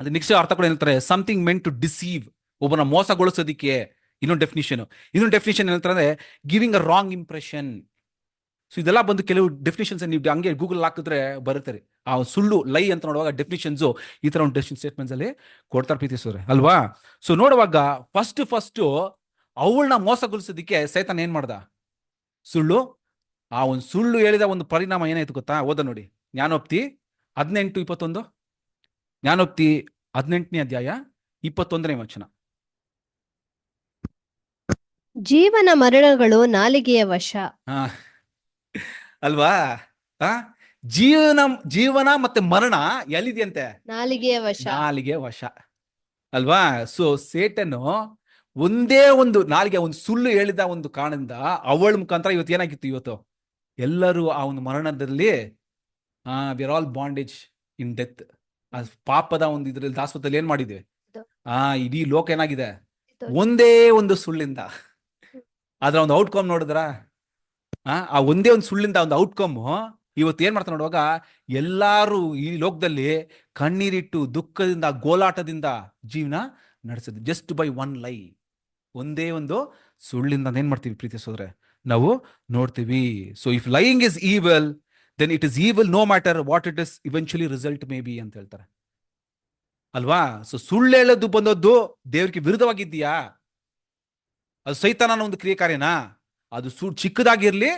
ಅದು ನೆಕ್ಸ್ಟ್ ಅರ್ಥ ಕೂಡ ಹೇಳ್ತಾರೆ, ಸಮಥಿಂಗ್ ಮೆಂಟ್ ಟು ಡಿಸೀವ್, ಒಬ್ಬನ ಮೋಸಗೊಳಿಸೋದಿಕ್ಕೆ. ಇನ್ನೊಂದು ಡೆಫಿನಿಷನ್ ಹೇಳ್ತಾರೆ, giving a wrong impression. So ಇದೆಲ್ಲ ಬಂದು ಕೆಲವು ಡೆಫಿನಿಷನ್ಸ್ ನೀವು ಹಂಗೆ ಗೂಗಲ್ ಹಾಕಿದ್ರೆ ಬರುತ್ತೆ. ಆ ಸುಳ್ಳು ಲೈ ಅಂತ ನೋಡುವಾಗ ಡೆಫಿನಿಷನ್ಸ್ ಈ ತರ ಒಂದು ಡೆಫಿನಿಷನ್ ಸ್ಟೇಟ್ಮೆಂಟ್ಸ್ ಅಲ್ಲಿ ಕೊಡ್ತಾರೆ ಪ್ರೀತಿಸೋರೆ, ಅಲ್ವಾ. ಸೊ ನೋಡುವಾಗ ಫಸ್ಟ್ ಅವಳನ್ನ ಮೋಸಗೊಳಿಸೋದಿಕ್ಕೆ ಸೈತಾನ್ ಏನ್ ಮಾಡ್ದ, ಸುಳ್ಳು. ಆ ಒಂದು ಸುಳ್ಳು ಹೇಳಿದ ಒಂದು ಪರಿಣಾಮ ಏನಾಯ್ತು ಗೊತ್ತಾ, ಓದ ನೋಡಿ ಜ್ಞಾನೋಕ್ತಿ 18:21. ಜ್ಞಾನೋಕ್ತಿ 18ನೇ ಅಧ್ಯಾಯ 21ನೇ ವಚನ. ಜೀವನ ಮರಣಗಳು ನಾಲಿಗೆಯ ವಶ. ಅಲ್ವಾ. ಜೀವನ ಮತ್ತೆ ಮರಣ ಎಲ್ಲಿದೆಯಂತೆ, ನಾಲಿಗೆಯ ವಶ ಅಲ್ವಾ. ಸೊ ಸೇಟನು ಒಂದೇ ಒಂದು ನಾಲಿಗೆ, ಒಂದು ಸುಳ್ಳು ಹೇಳಿದ ಒಂದು ಕಾರಣದಿಂದ ಅವಳ ಮುಖಾಂತರ ಇವತ್ತು ಏನಾಗಿತ್ತು, ಇವತ್ತು ಎಲ್ಲರೂ ಆ ಒಂದು ಮರಣದಲ್ಲಿ we are all bondage in death. ಆ ಪಾಪದ ಒಂದು ಇದ್ರಲ್ಲಿ ದಾಸ್ಪತ್ರೆಯಲ್ಲಿ ಏನ್ ಮಾಡಿದ್ವಿ, ಇಡೀ ಲೋಕ ಏನಾಗಿದೆ ಒಂದೇ ಒಂದು ಸುಳ್ಳಿಂದ. ಅದ್ರ ಒಂದು ಔಟ್ಕಮ್ ನೋಡಿದ್ರ, ಆ ಒಂದೇ ಒಂದು ಸುಳ್ಳಿಂದ ಒಂದು ಔಟ್ಕಮ್ ಇವತ್ತು ಏನ್ ಮಾಡ್ತಾ ನೋಡುವಾಗ ಎಲ್ಲಾರು ಈ ಲೋಕದಲ್ಲಿ ಕಣ್ಣೀರಿಟ್ಟು ದುಃಖದಿಂದ ಗೋಲಾಟದಿಂದ ಜೀವನ ನಡೆಸಿದ್ವಿ, ಜಸ್ಟ್ ಬೈ ಒನ್ ಲೈ, ಒಂದೇ ಒಂದು ಸುಳ್ಳಿಂದ ಏನ್ ಮಾಡ್ತೀವಿ ಪ್ರೀತಿ ಸೋದರೇ, ನಾವು ನೋಡ್ತೀವಿ. So if lying is evil then it is evil no matter what it is eventually result may be ಅಂತ ಹೇಳ್ತಾರೆ, ಅಲ್ವಾ. ಸೊ ಸುಳ್ಳು ಹೇಳೋದು ಬಂದದ್ದು ದೇವರಿಗೆ ವಿರುದ್ಧವಾಗಿದ್ದೀಯಾ, ಅದು ಸೈತಾನನ ಒಂದು ಕ್ರಿಯೆ ಕಾರ್ಯನಾ, ಅದು ಚಿಕ್ಕದಾಗಿರ್ಲಿ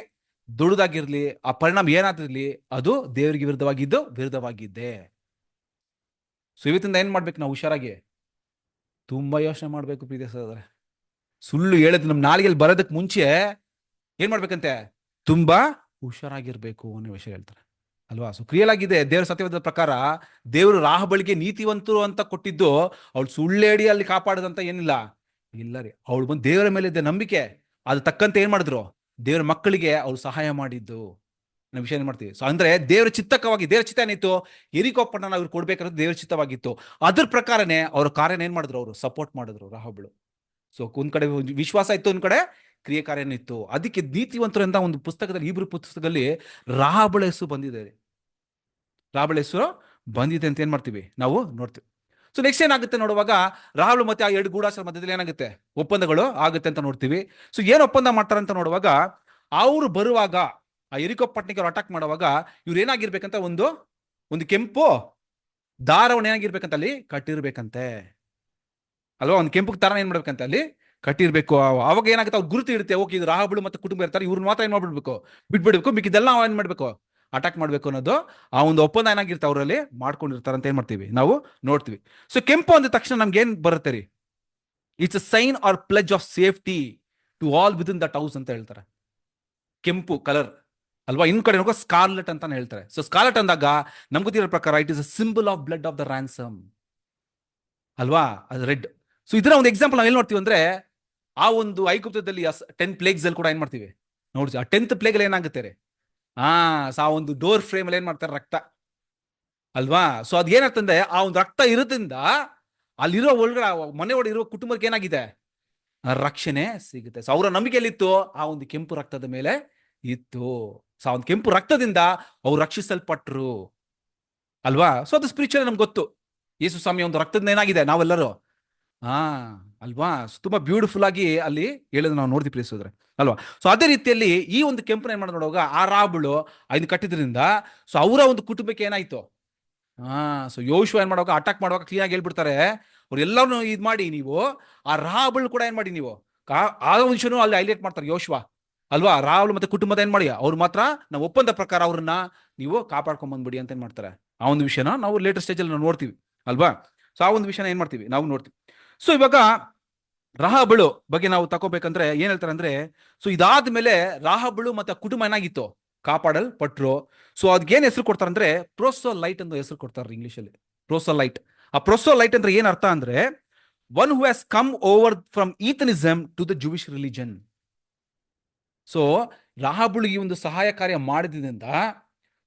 ದೊಡ್ಡದಾಗಿರ್ಲಿ ಆ ಪರಿಣಾಮ ಏನಾದಿರ್ಲಿ ಅದು ದೇವರಿಗೆ ವಿರುದ್ಧವಾಗಿದ್ದೆ. ಸೊ ಇವತ್ತಿಂದ ಏನ್ ಮಾಡ್ಬೇಕು ನಾವು, ಹುಷಾರಾಗಿ ತುಂಬಾ ಯೋಚನೆ ಮಾಡ್ಬೇಕು ಪ್ರೀತಿ ಸಹೋದರರೇ. ಸುಳ್ಳು ಹೇಳೋದು ನಮ್ಮ ನಾಲಿಗೆಯಲ್ಲಿ ಬರೋದಕ್ಕೆ ಮುಂಚೆ ಏನ್ ಮಾಡ್ಬೇಕಂತೆ, ತುಂಬಾ ಹುಷಾರಾಗಿರ್ಬೇಕು ಅನ್ನೋ ವಿಷಯ ಹೇಳ್ತಾರೆ, ಅಲ್ವಾ. ಸೊ ಕ್ರಿಯಲ್ ಆಗಿದೆ ದೇವರ ಸತ್ಯವಾದ ಪ್ರಕಾರ, ದೇವರು ರಾಹಬಳಿಗೆ ನೀತಿವಂತರು ಅಂತ ಕೊಟ್ಟಿದ್ದು, ಅವಳು ಸುಳ್ಳೇಡಿ ಅಲ್ಲಿ ಕಾಪಾಡದಂತ ಏನಿಲ್ಲ, ಇಲ್ಲ ರೀ. ಅವಳು ಬಂದು ದೇವರ ಮೇಲೆ ಇದ್ದ ನಂಬಿಕೆ, ಅದು ತಕ್ಕಂತೆ ಏನ್ ಮಾಡಿದ್ರು, ದೇವರ ಮಕ್ಕಳಿಗೆ ಅವ್ರು ಸಹಾಯ ಮಾಡಿದ್ದು ನಾವು ವಿಷಯ ಏನ್ ಮಾಡ್ತೀವಿ. ಸೊ ಅಂದ್ರೆ ದೇವರ ಚಿತ್ತ ಏನಿತ್ತು, ಎರಿಕೋ ಪಟ್ಟಣ ಅವ್ರು ಕೊಡ್ಬೇಕಾದ್ರೆ ದೇವರ ಚಿತ್ತವಾಗಿತ್ತು, ಅದ್ರ ಪ್ರಕಾರನೇ ಅವ್ರ ಕಾರ್ಯನ ಏನ್ ಮಾಡಿದ್ರು, ಅವರು ಸಪೋರ್ಟ್ ಮಾಡಿದ್ರು ರಾಹಬಳು. ಸೊ ಒಂದ್ ಕಡೆ ವಿಶ್ವಾಸ ಇತ್ತು, ಒಂದ್ ಕಡೆ ಕ್ರಿಯೆ ಕಾರ್ಯನೂ ಇತ್ತು. ಅದಕ್ಕೆ ನೀತಿವಂತರು ಅಂತ ಒಂದು ಪುಸ್ತಕದಲ್ಲಿ, ಇಬ್ರು ಪುಸ್ತಕದಲ್ಲಿ ರಾಹಬಳ ಹೆಸರು ಬಂದಿದೆ, ಅಂತ ಏನ್ ಮಾಡ್ತೀವಿ ನಾವು ನೋಡ್ತೀವಿ. ಸೊ ನೆಕ್ಸ್ಟ್ ಏನಾಗುತ್ತೆ ನೋಡುವಾಗ, ರಾಹುಲ್ ಮತ್ತೆ ಆ ಎರಡು ಗೂಢಾಚಾರ ಮಧ್ಯದಲ್ಲಿ ಏನಾಗುತ್ತೆ, ಒಪ್ಪಂದಗಳು ಆಗುತ್ತೆ ಅಂತ ನೋಡ್ತೀವಿ. ಸೊ ಏನ್ ಒಪ್ಪಂದ ಮಾಡ್ತಾರೆ ಅಂತ ನೋಡುವಾಗ, ಅವ್ರು ಬರುವಾಗ ಆ ಎರಿಕೋ ಪಟ್ಟಣಕ್ಕೆ ಅವ್ರು ಅಟ್ಯಾಕ್ ಮಾಡುವಾಗ ಇವ್ರು ಏನಾಗಿರ್ಬೇಕಂತ, ಒಂದು ಕೆಂಪು ದಾರವನ್ನು ಏನಾಗಿರ್ಬೇಕಂತ ಅಲ್ಲಿ ಕಟ್ಟಿರ್ಬೇಕಂತೆ, ಅಲ್ವಾ. ಒಂದು ಕೆಂಪು ದಾರ ಏನ್ ಮಾಡ್ಬೇಕಂತ ಅಲ್ಲಿ ಕಟ್ಟಿರ್ಬೇಕು. ಅವಾಗ ಏನಾಗುತ್ತೆ, ಅವ್ರು ಗುರುತು ಇರುತ್ತೆ, ಓಕೆ ಇದು ರಾಹುಲ್ ಮತ್ತೆ ಕುಟುಂಬ ಇರ್ತಾರೆ, ಇವ್ರನ್ನ ಮಾತ್ರ ಏನ್ ಮಾಡ್ಬಿಡ್ಬೇಕು, ಬಿಟ್ಬಿಡ್ಬೇಕು, ಮಿಕ್ಕಿದೆಲ್ಲ ನಾವು ಏನ್ ಮಾಡ್ಬೇಕು, ಅಟ್ಯಾಕ್ ಮಾಡ್ಬೇಕು ಅನ್ನೋದು ಆ ಒಂದು ಒಪ್ಪಂದ ಏನಾಗಿರ್ತಾರೆ ಅವರಲ್ಲಿ ಮಾಡ್ಕೊಂಡಿರ್ತಾರೆ ಅಂತ ಏನ್ ಮಾಡ್ತೀವಿ ನಾವು ನೋಡ್ತೀವಿ. ಸೊ ಕೆಂಪು ಅಂದ ತಕ್ಷಣ ನಮ್ಗೆ ಏನ್ ಬರುತ್ತೆ ರೀ, it's a sign or pledge of safety to all within that house ಅಂತ ಹೇಳ್ತಾರೆ. ಕೆಂಪು ಕಲರ್ ಅಲ್ವಾ. ಇನ್ ಕಡೆ ನೋಡೋ ಸ್ಕಾರ್ಲೆಟ್ ಅಂತಾನೆ ಹೇಳ್ತಾರೆ. ಸೊ ಸ್ಕಾರ್ಲೆಟ್ ಅಂದಾಗ ನಮ್ಗೆ ಗೊತ್ತಿರೋ ಪ್ರಕಾರ it is a symbol of blood of the ransom, ಅಲ್ವಾ. ಅದು ರೆಡ್. ಸೊ ಇದರ ಒಂದು ಎಕ್ಸಾಂಪಲ್ ನಾವು ಎಲ್ಲಿ ನೋಡ್ತೀವಿ ಅಂದ್ರೆ, ಆ ಒಂದು ಐಗುಪ್ತದಲ್ಲಿ 10 ಪ್ಲೇಗ್ಸ್ ಅಲ್ಲಿ ಕೂಡ ಏನ್ ಮಾಡ್ತೀವಿ ನೋಡ್ತೀವಿ. ಆ 10th ಪ್ಲೇಗ್ ಅಲ್ಲಿ ಏನಾಗುತ್ತೆ ರೀ, ಆ ಒಂದು ಡೋರ್ ಫ್ರೇಮ್ ಅಲ್ಲಿ ಏನ್ ಮಾಡ್ತಾರೆ, ರಕ್ತ, ಅಲ್ವಾ. ಸೊ ಅದ್ ಏನಾಗ್ತಂದ್ರೆ, ಆ ಒಂದು ರಕ್ತ ಇರೋದ್ರಿಂದ ಅಲ್ಲಿರೋ ಒಳಗಡೆ ಮನೆ ಒಳಗೆ ಇರೋ ಕುಟುಂಬಕ್ಕೆ ಏನಾಗಿದೆ, ರಕ್ಷಣೆ ಸಿಗುತ್ತೆ. ಸೊ ಅವರ ನಂಬಿಕೆಯಲ್ಲಿತ್ತು, ಆ ಒಂದು ಕೆಂಪು ರಕ್ತದ ಮೇಲೆ ಇತ್ತು. ಸೊ ಆ ಒಂದು ಕೆಂಪು ರಕ್ತದಿಂದ ಅವ್ರು ರಕ್ಷಿಸಲ್ಪಟ್ರು, ಅಲ್ವಾ. ಸೊ ಅದು ಸ್ಪಿರಿಚುವಲ್ ನಮ್ಗೆ ಗೊತ್ತು. ಯೇಸು ಸ್ವಾಮಿಯ ಒಂದು ರಕ್ತದಿಂದ ಏನಾಗಿದೆ ನಾವೆಲ್ಲರೂ ಅಲ್ವಾ? ತುಂಬಾ ಬ್ಯೂಟಿಫುಲ್ ಆಗಿ ಅಲ್ಲಿ ಹೇಳೋದು ನಾವು ನೋಡ್ತೀವಿ ಪ್ರೀತಿಸಿದ್ರೆ ಅಲ್ವಾ? ಸೊ ಅದೇ ರೀತಿಯಲ್ಲಿ ಈ ಒಂದು ಕೆಂಪನ ಏನ್ ಮಾಡೋದು ನೋಡುವಾಗ ಆ ರಾಬಳು ಅದನ್ನ ಕಟ್ಟಿದ್ರಿಂದ ಸೊ ಅವರ ಒಂದು ಕುಟುಂಬಕ್ಕೆ ಏನಾಯ್ತು? ಹಾ, ಸೊ ಯೋಶುವ ಏನ್ ಮಾಡುವಾಗ ಅಟ್ಯಾಕ್ ಮಾಡುವಾಗ ಕ್ಲೀನ್ ಆಗಿ ಹೇಳ್ಬಿಡ್ತಾರೆ, ಅವ್ರು ಎಲ್ಲರೂ ಇದ್ ಮಾಡಿ ನೀವು ಆ ರಾಬಳ್ ಕೂಡ ಏನ್ ಮಾಡಿ ನೀವು ಆ ವಿಷಯನೂ ಅಲ್ಲಿ ಹೈಲೈಟ್ ಮಾಡ್ತಾರೆ ಯೋಶುವ ಅಲ್ವಾ? ರಾಹುಲ್ ಮತ್ತೆ ಕುಟುಂಬದ ಏನ್ ಮಾಡಿ ಅವ್ರು ಮಾತ್ರ ನಾವು ಒಪ್ಪಂದ ಪ್ರಕಾರ ಅವ್ರನ್ನ ನೀವು ಕಾಪಾಡ್ಕೊಂಡ್ ಬಂದ್ಬಿಡಿ ಅಂತ ಏನ್ ಮಾಡ್ತಾರೆ. ಆ ಒಂದು ವಿಷಯನ ನಾವು ಲೇಟರ್ ಸ್ಟೇಜ್ ಅಲ್ಲಿ ನಾವು ನೋಡ್ತೀವಿ ಅಲ್ವಾ? ಸೊ ಆ ಒಂದು ವಿಷಯನ ಏನ್ ಮಾಡ್ತೀವಿ ನಾವು ನೋಡ್ತೀವಿ. ಸೊ ಇವಾಗ ರಾಹಬಳು ಬಗ್ಗೆ ನಾವು ತಗೋಬೇಕಂದ್ರೆ ಏನ್ ಹೇಳ್ತಾರೆ ಅಂದ್ರೆ, ಸೊ ಇದಾದ್ಮೇಲೆ ರಾಹಬಳು ಮತ್ತೆ ಕುಟುಂಬ ಏನಾಗಿತ್ತು? ಕಾಪಾಡಲ್ಪಟ್ರು. ಸೊ ಅದ್ಗೇನ್ ಹೆಸರು ಕೊಡ್ತಾರೆ ಅಂದ್ರೆ ಪ್ರೋಸೋಲೈಟ್ ಅಂತ ಹೆಸರು ಕೊಡ್ತಾರೆ ಇಂಗ್ಲಿಷ್ ಅಲ್ಲಿ. ಪ್ರೋಸೋಲೈಟ್. ಆ ಪ್ರೋಸೋಲೈಟ್ ಅಂದ್ರೆ ಏನ್ ಅರ್ಥ ಅಂದ್ರೆ one who has come over from heathenism to the Jewish religion. So ರಾಹಬಳು ಈ ಒಂದು ಸಹಾಯ ಕಾರ್ಯ ಮಾಡಿದ್ರಿಂದ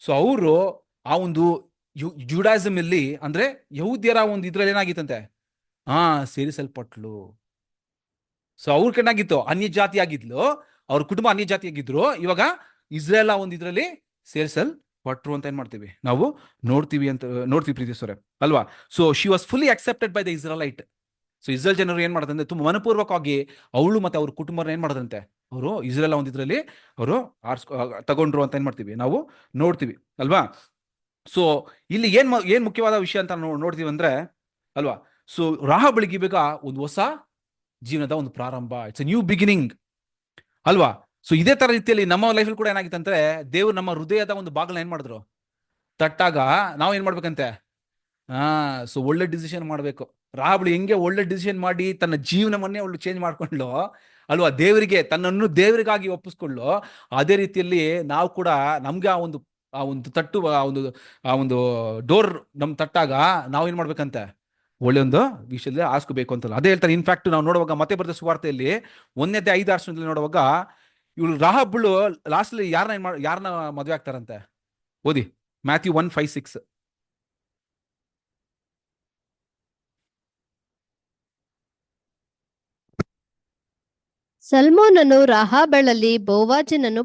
ಸೊ ಅವರು ಆ ಒಂದು ಜುಡಾಯಿಸಮ್ ಅಲ್ಲಿ ಅಂದ್ರೆ ಯಹೂದ್ಯರ ಒಂದು ಇದ್ರಲ್ಲಿ ಏನಾಗಿತ್ತಂತೆ, ಸೇರಿಸಲ್ಪಟ್ಲು. ಸೊ ಅವ್ರ ಏನಾಗಿತ್ತು? ಅನ್ಯ ಜಾತಿ ಆಗಿದ್ಲು, ಅವ್ರ ಕುಟುಂಬ ಅನ್ಯ ಜಾತಿ ಆಗಿದ್ರು. ಇವಾಗ ಇಸ್ರೇಲ್ ಒಂದು ಇದ್ರಲ್ಲಿ ಸೇರಿಸಲ್ಪಟ್ರು ಅಂತ ಏನ್ ಮಾಡ್ತೀವಿ ನಾವು ನೋಡ್ತೀವಿ ಪ್ರೀತಿಸೋರೆ ಅಲ್ವಾ? So she was fully accepted by the Israelite. So Israel ಜನರು ಏನ್ ಮಾಡದಂತೆ ತುಂಬಾ ಮನಪೂರ್ವಕವಾಗಿ ಅವಳು ಮತ್ತೆ ಅವ್ರ ಕುಟುಂಬ ಏನ್ ಮಾಡದಂತೆ ಅವರು ಇಸ್ರೇಲ್ ಒಂದು ಇದ್ರಲ್ಲಿ ಅವರು ತಗೊಂಡ್ರು ಅಂತ ಏನ್ ಮಾಡ್ತೀವಿ ನಾವು ನೋಡ್ತೀವಿ ಅಲ್ವಾ? ಸೊ ಇಲ್ಲಿ ಏನ್ ಮುಖ್ಯವಾದ ವಿಷಯ ಅಂತ ನೋಡ್ತೀವಿ ಅಂದ್ರೆ ಅಲ್ವಾ? ಸೊ ರಾಹಬಳಿಗೆ ಇವಾಗ ಒಂದು ಹೊಸ ಜೀವನದ ಒಂದು ಪ್ರಾರಂಭ, ಇಟ್ಸ್ ಎ ನ್ಯೂ ಬಿಗಿನಿಂಗ್ ಅಲ್ವಾ? ಸೊ ಇದೇ ತರ ರೀತಿಯಲ್ಲಿ ನಮ್ಮ ಲೈಫಲ್ಲಿ ಕೂಡ ಏನಾಗಿತ್ತಂದ್ರೆ ದೇವ್ರು ನಮ್ಮ ಹೃದಯದ ಒಂದು ಬಾಗಿಲನ್ನ ಏನ್ ಮಾಡಿದ್ರು ತಟ್ಟಾಗ ನಾವು ಏನ್ ಮಾಡ್ಬೇಕಂತೆ, ಸೊ ಒಳ್ಳೆ ಡಿಸಿಷನ್ ಮಾಡ್ಬೇಕು. ರಾಹಬಳು ಹೆಂಗೆ ಒಳ್ಳೆ ಡಿಸಿಷನ್ ಮಾಡಿ ತನ್ನ ಜೀವನವನ್ನೇ ಅವಳು ಚೇಂಜ್ ಮಾಡ್ಕೊಂಡ್ಲು ಅಲ್ವಾ? ತನ್ನನ್ನು ದೇವರಿಗಾಗಿ ಒಪ್ಪಿಸ್ಕೊಳ್ಳು. ಅದೇ ರೀತಿಯಲ್ಲಿ ನಾವು ಕೂಡ ನಮ್ಗೆ ಆ ಒಂದು ತಟ್ಟು ಆ ಒಂದು ಡೋರ್ ನಮ್ ತಟ್ಟಾಗ ನಾವು ಏನ್ ಮಾಡ್ಬೇಕಂತೆ ಒಳ್ಳೆ ಒಂದು ವಿಷಯದಲ್ಲಿ ಆಸ್ಕೋಬೇಕು ಅಂತಲ್ಲ. ಅದೇ ಹೇಳ್ತಾರೆ. ಇನ್ಫ್ಯಾಕ್ಟ್ ನಾವು ನೋಡುವಾಗ ಮತ್ತೆ ಬರೆದ ಸುವಾರ್ತೆಯಲ್ಲಿ 1:5 ನೋಡುವಾಗ ಇವಳು ರಾಹಬಳು ಲಾಸ್ಟ್ ಅಲ್ಲಿ ಯಾರನ್ನ ಮದುವೆ ಆಗ್ತಾರಂತೆ ಓದಿ, ಮ್ಯಾಥ್ಯೂ 1:5-6. ಸಲ್ಮೋನನು ರಾಹಾಬಳಲ್ಲಿ ಬೋವಾಜನನ್ನು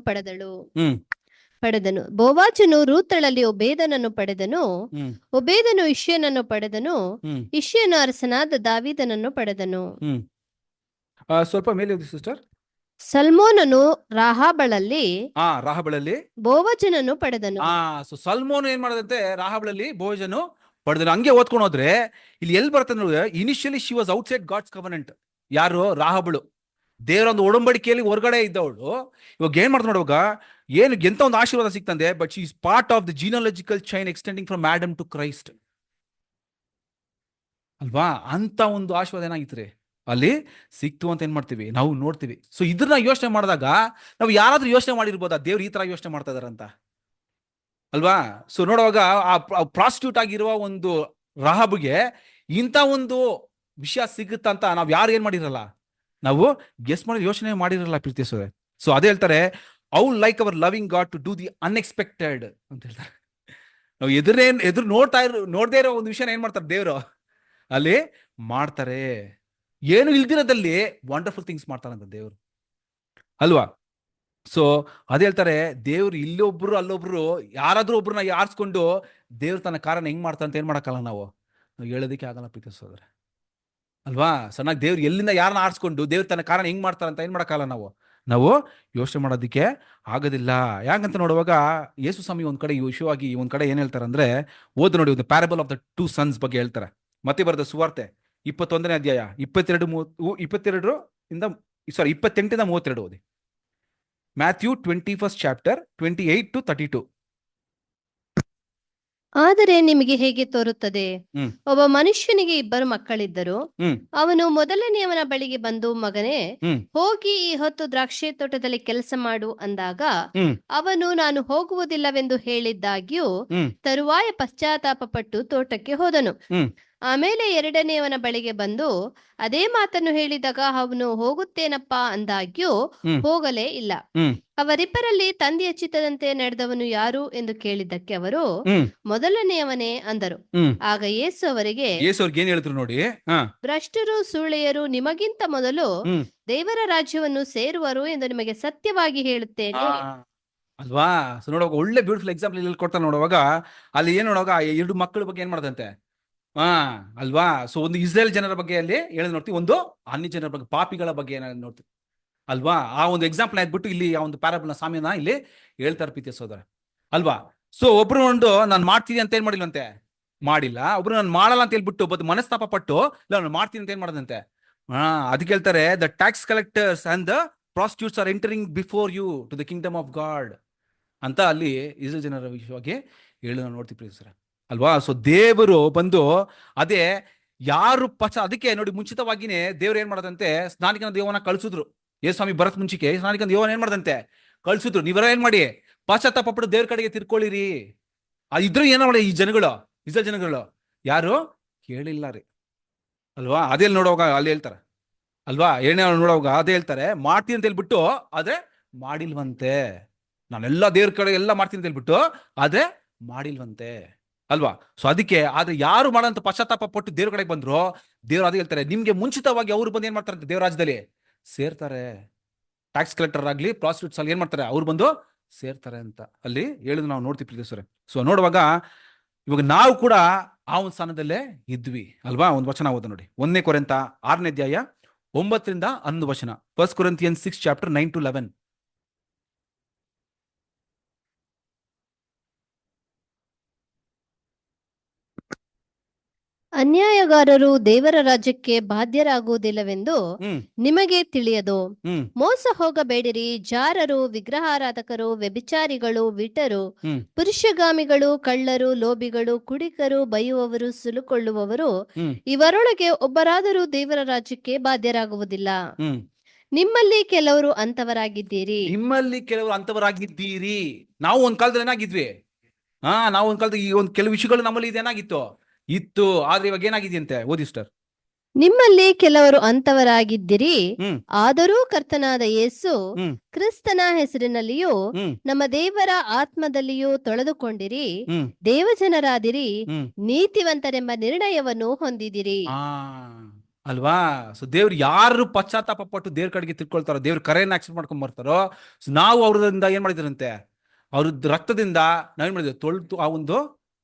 ಪಡೆದನು. ಬೋವಾಜನು ರೂತಳಲ್ಲಿ ಒಬೇದನನ್ನು ಪಡೆದನು. ಒಬೇದನು ಇಷ್ಯನನ್ನು ಪಡೆದನು. ಇಷ್ಯನು ಅರಸನಾದ ದಾವೀದನನ್ನು ಪಡೆದನು. ಸ್ವಲ್ಪ ಮೇಲೆ ಸಿಸ್ಟರ್. ಸಲ್ಮೋನನು ರಾಹಾಬಳಲ್ಲಿ ಬೋವಜನನ್ನು ಪಡೆದನು. ಸೊ ಸಲ್ಮೋನ್ ಏನ್ ಮಾಡದಂತೆ ರಾಹಾಬಳಲ್ಲಿ ಬೋವಜನು ಪಡೆದನು. ಹಂಗೆ ಓದ್ಕೊಂಡು ಹೋದ್ರೆ ಇಲ್ಲಿ ಎಲ್ಲಿ ಬರ್ತದೆ ನೋಡಿ, initially she was outside God's covenant. ಯಾರು? ರಾಹಾಬಳು ದೇವರ ಒಂದು ಒಡಂಬಡಿಕೆಯಲ್ಲಿ ಹೊರಗಡೆ ಇದ್ದವಳು. ಇವಾಗ ಏನ್ ಮಾಡ್ತಾ ನೋಡುವಾಗ ಎಂತ ಒಂದು ಆಶೀರ್ವಾದ ಸಿಗ್ತಂದೆ. But she is part of the genealogical chain extending from Adam to Christ ಅಲ್ವಾ? ಅಂತ ಒಂದು ಆಶೀರ್ವಾದ ಏನಾಗಿತ್ತು ಅಲ್ಲಿ ಸಿಕ್ತು ಅಂತ ಏನ್ ಮಾಡ್ತೀವಿ ನಾವು ನೋಡ್ತೀವಿ. ಸೊ ಇದನ್ನ ಯೋಚನೆ ಮಾಡಿದಾಗ ನಾವು ಯಾರಾದ್ರೂ ಯೋಚನೆ ಮಾಡಿರ್ಬೋದಾ ದೇವ್ರು ಈ ತರ ಯೋಚನೆ ಮಾಡ್ತಾ ಇದಾರಂತ ಅಲ್ವಾ? ಸೊ ನೋಡುವಾಗ ಆ ಪ್ರಾಸ್ಟಿಟ್ಯೂಟ್ ಆಗಿರುವ ಒಂದು ರಾಹಬುಗೆ ಇಂಥ ಒಂದು ವಿಷಯ ಸಿಗುತ್ತಂತ ನಾವು ಯಾರು ಏನ್ ಮಾಡಿರಲ್ಲ, ನಾವು ಗೆಸ್ ಮಾಡಿ ಯೋಚನೆ ಮಾಡಿರಲ್ಲ ಪ್ರೀತಿಸೋದೆ. ಸೊ ಅದೇ ಹೇಳ್ತಾರೆ, how like our loving God to do the unexpected ಅಂತ ಹೇಳ್ತಾರೆ. ನಾವು ಎದುರು ನೋಡದೇ ಇರೋ ಒಂದು ವಿಷಯನ ಏನ್ ಮಾಡ್ತಾರೆ ದೇವರು ಅಲ್ಲಿ ಮಾಡ್ತಾರೆ. ಏನು ಇಲ್ದಿರೋದಲ್ಲಿ ವಂಡರ್ಫುಲ್ ಥಿಂಗ್ಸ್ ಮಾಡ್ತಾರಂತ ದೇವರು ಅಲ್ವಾ? ಸೊ ಅದೇ ಹೇಳ್ತಾರೆ, ದೇವ್ರು ಇಲ್ಲೊಬ್ರು ಅಲ್ಲೊಬ್ರು ಯಾರಾದ್ರೂ ಒಬ್ರನ್ನ ಆರಿಸ್ಕೊಂಡು ದೇವ್ರು ತನ್ನ ಕಾರ್ಯನ ಹೆಂಗ್ ಮಾಡ್ತಾರ ಅಂತ ಏನ್ ಮಾಡಕ್ಕಲ್ಲ ನಾವು ಹೇಳೋದಕ್ಕೆ ಆಗಲ್ಲ ಪ್ರೀತಿಸೋದ್ರೆ ಅಲ್ವಾ? ಸಣ್ಣಾಗಿ ದೇವ್ರು ಎಲ್ಲಿಂದ ಯಾರನ್ನ ಆರಿಸ್ಕೊಂಡು ದೇವ್ರು ತನ್ನ ಕಾರ್ಯನ ಹೆಂಗ್ ಮಾಡ್ತಾರ ಅಂತ ಏನ್ ಮಾಡಕ್ಕಲ್ಲ ನಾವು ಯೋಚನೆ ಮಾಡೋದಕ್ಕೆ ಆಗೋದಿಲ್ಲ. ಯಾಕಂತ ನೋಡುವಾಗ ಯೇಸು ಸ್ವಾಮಿ ಒಂದ್ ಕಡೆ ವಿಷಯವಾಗಿ ಒಂದ್ ಕಡೆ ಏನ್ ಹೇಳ್ತಾರೆ ಅಂದ್ರೆ, ಓದ್ ನೋಡಿ, ಒಂದು ಪ್ಯಾರಬಲ್ ಆಫ್ ದ 2 sons ಬಗ್ಗೆ ಹೇಳ್ತಾರೆ. ಮತ್ತೆ ಬರೆದ ಸುವಾರ್ತೆ 21ನೇ ಅಧ್ಯಾಯ 28-32 ಓದಿ. Matthew 21st chapter 28-32. ಆದರೆ ನಿಮಗೆ ಹೇಗೆ ತೋರುತ್ತದೆ? ಒಬ್ಬ ಮನುಷ್ಯನಿಗೆ 2 ಮಕ್ಕಳಿದ್ದರು. ಅವನು ಮೊದಲನೆಯವನ ಬಳಿಗೆ ಬಂದು, ಮಗನೇ, ಹೋಗಿ ಈ ಹೊತ್ತು ದ್ರಾಕ್ಷಿ ತೋಟದಲ್ಲಿ ಕೆಲಸ ಮಾಡು ಅಂದಾಗ ಅವನು, ನಾನು ಹೋಗುವುದಿಲ್ಲವೆಂದು ಹೇಳಿದ್ದಾಗ್ಯೂ ತರುವಾಯ ಪಶ್ಚಾತ್ತಾಪ ಪಟ್ಟು ತೋಟಕ್ಕೆ ಹೋದನು. ಆಮೇಲೆ ಎರಡನೆಯವನ ಬಳಿಗೆ ಬಂದು ಅದೇ ಮಾತನ್ನು ಹೇಳಿದಾಗ ಅವನು, ಹೋಗುತ್ತೇನಪ್ಪ ಅಂದಾಗ್ಯೂ ಹೋಗಲೇ ಇಲ್ಲ. ಅವರಿಬ್ಬರಲ್ಲಿ ತಂದೆಯ ಚಿತ್ತದಂತೆ ನಡೆದವನು ಯಾರು ಎಂದು ಕೇಳಿದ್ದಕ್ಕೆ ಅವರು, ಮೊದಲನೆಯವನೇ ಅಂದರು. ಆಗ ಯೇಸು ಅವರಿಗೆ ಏನ್ ಹೇಳಿದ್ರು ನೋಡಿ, ಭ್ರಷ್ಟರು ಸೂಳೆಯರು ನಿಮಗಿಂತ ಮೊದಲು ದೇವರ ರಾಜ್ಯವನ್ನು ಸೇರುವರು ಎಂದು ನಿಮಗೆ ಸತ್ಯವಾಗಿ ಹೇಳುತ್ತೇನೆ ಅಲ್ವಾ? ಸೊ ನೋಡುವಾಗ ಒಳ್ಳೆ ಬ್ಯೂಟಿಫುಲ್ ಎಕ್ಸಾಂಪಲ್ ಇಲ್ಲಿ ಕೊಡ್ತಾ ನೋಡುವಾಗ ಅಲ್ಲಿ ಏನ್ ನೋಡುವಾಗ 2 ಮಕ್ಕಳ ಬಗ್ಗೆ ಏನ್ ಮಾಡದಂತೆ ಹಾ, ಅಲ್ವಾ? ಸೊ ಒಂದು ಇಸ್ರೇಲ್ ಜನರ ಬಗ್ಗೆ ಅಲ್ಲಿ ಹೇಳಿ ನೋಡ್ತೀವಿ, ಒಂದು ಅನ್ಯ ಜನರ ಬಗ್ಗೆ, ಪಾಪಿಗಳ ಬಗ್ಗೆ ಏನಾದ್ರು ನೋಡ್ತೀವಿ, ಅಲ್ವಾ? ಆ ಒಂದು ಎಕ್ಸಾಂಪಲ್ ಆದ್ಬಿಟ್ಟು ಇಲ್ಲಿ ಆ ಒಂದು ಪ್ಯಾರಬಲ್ನ ಸಾಮ್ಯನ ಇಲ್ಲಿ ಹೇಳ್ತಾರೆ ಪ್ರೀತಿಯ ಸೋದರ, ಅಲ್ವಾ? ಸೊ ಒಬ್ರು ಒಂದು ನಾನು ಮಾಡ್ತೀನಿ ಅಂತ ಏನ್ ಮಾಡಿಲ್ವಂತೆ, ಮಾಡಿಲ್ಲ. ಒಬ್ರು ನಾನು ಮಾಡಲ್ಲ ಅಂತ ಹೇಳ್ಬಿಟ್ಟು ಬದ್ ಮನಸ್ತಾಪ ಪಟ್ಟು ಇಲ್ಲ ನಾನು ಮಾಡ್ತೀನಿ ಅಂತ ಏನ್ ಮಾಡದಂತೆ. ಹಾ, ಅದಕ್ಕೆ ಹೇಳ್ತಾರೆ the tax collectors and the prostitutes are entering before you to the kingdom of God ಅಂತ ಅಲ್ಲಿ ಇಸ್ರೇಲ್ ಜನರ ವಿಷಯವಾಗಿ ಹೇಳಿ ನಾವು ನೋಡ್ತೀವಿ ಪ್ರೀತಿ ಸರ್, ಅಲ್ವಾ? ಸೊ ದೇವರು ಬಂದು ಅದೇ ಯಾರು ಅದಕ್ಕೆ ನೋಡಿ ಮುಂಚಿತವಾಗಿನೇ ದೇವ್ರು ಏನ್ ಮಾಡದಂತೆ, ಸ್ನಾನಿಕನ ದೇವನ ಕಳ್ಸಿದ್ರು. ಸ್ವಾಮಿ ಬರತ್ ಮುಂಚಿಕೆ ಸ್ನಾನಿಕನ ದೇವನ ಏನ್ ಮಾಡದಂತೆ ಕಳ್ಸಿದ್ರು. ನೀವೆಲ್ಲ ಏನ್ ಮಾಡಿ ಪಶ್ಚಾತ್ತಾಪ ಪಟ್ಟು ದೇವ್ರ ಕಡೆಗೆ ತಿರ್ಕೊಳ್ಳಿರಿ. ಇದ್ರು ಏನೋ ಮಾಡಿ ಈ ಜನಗಳು, ಇಸ್ರೇಲ್ ಜನಗಳು ಯಾರು ಕೇಳಿಲ್ಲ ರೀ, ಅಲ್ವಾ? ಅದೇ ನೋಡುವಾಗ ಅಲ್ಲಿ ಹೇಳ್ತಾರೆ, ಅಲ್ವಾ? ಏನೇ ನೋಡುವಾಗ ಅದೇ ಹೇಳ್ತಾರೆ ಮಾಡ್ತೀನಿ ಅಂತ ಹೇಳ್ಬಿಟ್ಟು ಅದೇ ಮಾಡಿಲ್ವಂತೆ. ನಾನೆಲ್ಲ ದೇವ್ರ ಕಡೆ ಎಲ್ಲ ಮಾಡ್ತೀನಿ ಅಂತ ಹೇಳ್ಬಿಟ್ಟು ಅದೇ ಮಾಡಿಲ್ವಂತೆ, ಅಲ್ವಾ? ಸೊ ಅದಕ್ಕೆ ಆದ್ರೆ ಯಾರು ಮಾಡೋಂಥ ಪಶ್ಚಾತ್ತಾಪ ಪಟ್ಟು ದೇವ್ರ ಕಡೆಗೆ ಬಂದ್ರು, ದೇವ್ರು ಅದೇ ಹೇಳ್ತಾರೆ ನಿಮ್ಗೆ ಮುಂಚಿತವಾಗಿ ಅವ್ರು ಬಂದು ಏನ್ ಮಾಡ್ತಾರೆ ದೇವ್ರ ರಾಜ್ಯದಲ್ಲಿ ಸೇರ್ತಾರೆ. ಟ್ಯಾಕ್ಸ್ ಕಲೆಕ್ಟರ್ ಆಗ್ಲಿ, ಪ್ರಾಸ್ಟಿಟ್ಯೂಟ್ಸ್ ಅಲ್ಲಿ ಏನ್ ಮಾಡ್ತಾರೆ, ಅವ್ರು ಬಂದು ಸೇರ್ತಾರೆ ಅಂತ ಅಲ್ಲಿ ಹೇಳಿದ್ರು ನಾವು ನೋಡ್ತೀವಿ ಪ್ರೀತಿ ಸರ್. ಸೊ ನೋಡುವಾಗ ಇವಾಗ ನಾವು ಕೂಡ ಆ ಒಂದು ಸ್ಥಾನದಲ್ಲೇ ಇದ್ವಿ, ಅಲ್ವಾ? ಒಂದು ವಚನ ಓದ ನೋಡಿ, 1 ಕೊರಿಂಥ 6ನೇ ಅಧ್ಯಾಯ 9ರಿಂದ 11 ವಚನ. 1 Corinthians 6 chapter 9 to 11. ಅನ್ಯಾಯಗಾರರು ದೇವರ ರಾಜ್ಯಕ್ಕೆ ಬಾಧ್ಯರಾಗುವುದಿಲ್ಲವೆಂದು ನಿಮಗೆ ತಿಳಿಯದು. ಮೋಸ ಹೋಗಬೇಡಿರಿ. ಜಾರರು, ವಿಗ್ರಹಾರಾಧಕರು, ವ್ಯಭಿಚಾರಿಗಳು, ವಿಟರು, ಪುರುಷಗಾಮಿಗಳು, ಕಳ್ಳರು, ಲೋಭಿಗಳು, ಕುಡಿಕರು, ಬೈಯುವವರು, ಸುಲುಕೊಳ್ಳುವವರು, ಇವರೊಳಗೆ ಒಬ್ಬರಾದರೂ ದೇವರ ರಾಜ್ಯಕ್ಕೆ ಬಾಧ್ಯರಾಗುವುದಿಲ್ಲ. ನಿಮ್ಮಲ್ಲಿ ಕೆಲವರು ಅಂತವರಾಗಿದ್ದೀರಿ. ನಿಮ್ಮಲ್ಲಿ ಕೆಲವರು ಅಂತವರಾಗಿದ್ದೀರಿ. ನಾವು ಒಂದ್ ಕಾಲದಲ್ಲಿ ಏನಾಗಿದ್ವಿ? ನಾವು ಒಂದ್ ಕಾಲದಲ್ಲಿ ಈ ಒಂದು ಕೆಲವು ವಿಷಯಗಳು ನಮ್ಮಲ್ಲಿ ಇದೇನಾಗಿತ್ತು ಇತ್ತು, ಆದ್ರೆ ಇವಾಗ ಏನಾಗಿದೆಯಂತೆ ಓದಿ ಸಿಸ್ಟರ್. ನಿಮ್ಮಲ್ಲಿ ಕೆಲವರು ಅಂತವರಾಗಿದ್ದಿರಿ, ಆದರೂ ಕರ್ತನಾದ ಯೇಸು ಕ್ರಿಸ್ತನ ಹೆಸರಿನಲ್ಲಿಯೂ ನಮ್ಮ ದೇವರ ಆತ್ಮದಲ್ಲಿಯೂ ತೊಳೆದುಕೊಂಡಿರಿ, ದೇವಜನರಾದಿರಿ, ನೀತಿವಂತರೆಂಬ ನಿರ್ಣಯವನ್ನು ಹೊಂದಿದಿರಿ. ಅಲ್ವಾ? ಸೊ ದೇವ್ರು ಯಾರು ಪಶ್ಚಾತ್ತಾಪ ಪಟ್ಟು ದೇವ್ರ ಕಡೆಗೆ ತಿಳ್ಕೊಳ್ತಾರೋ, ದೇವ್ರ ಕರೆಯನ್ನು ಆಕ್ಸೆಪ್ಟ್ ಮಾಡ್ಕೊಂಡ್ ಬರ್ತಾರೋ, ನಾವು ಅವ್ರದಿಂದ ಏನ್ ಮಾಡಿದ್ರಂತೆ, ಅವ್ರ ರಕ್ತದಿಂದ ನಾವೇನ್ ಮಾಡಿದ್ವಿ, ಆ ಒಂದು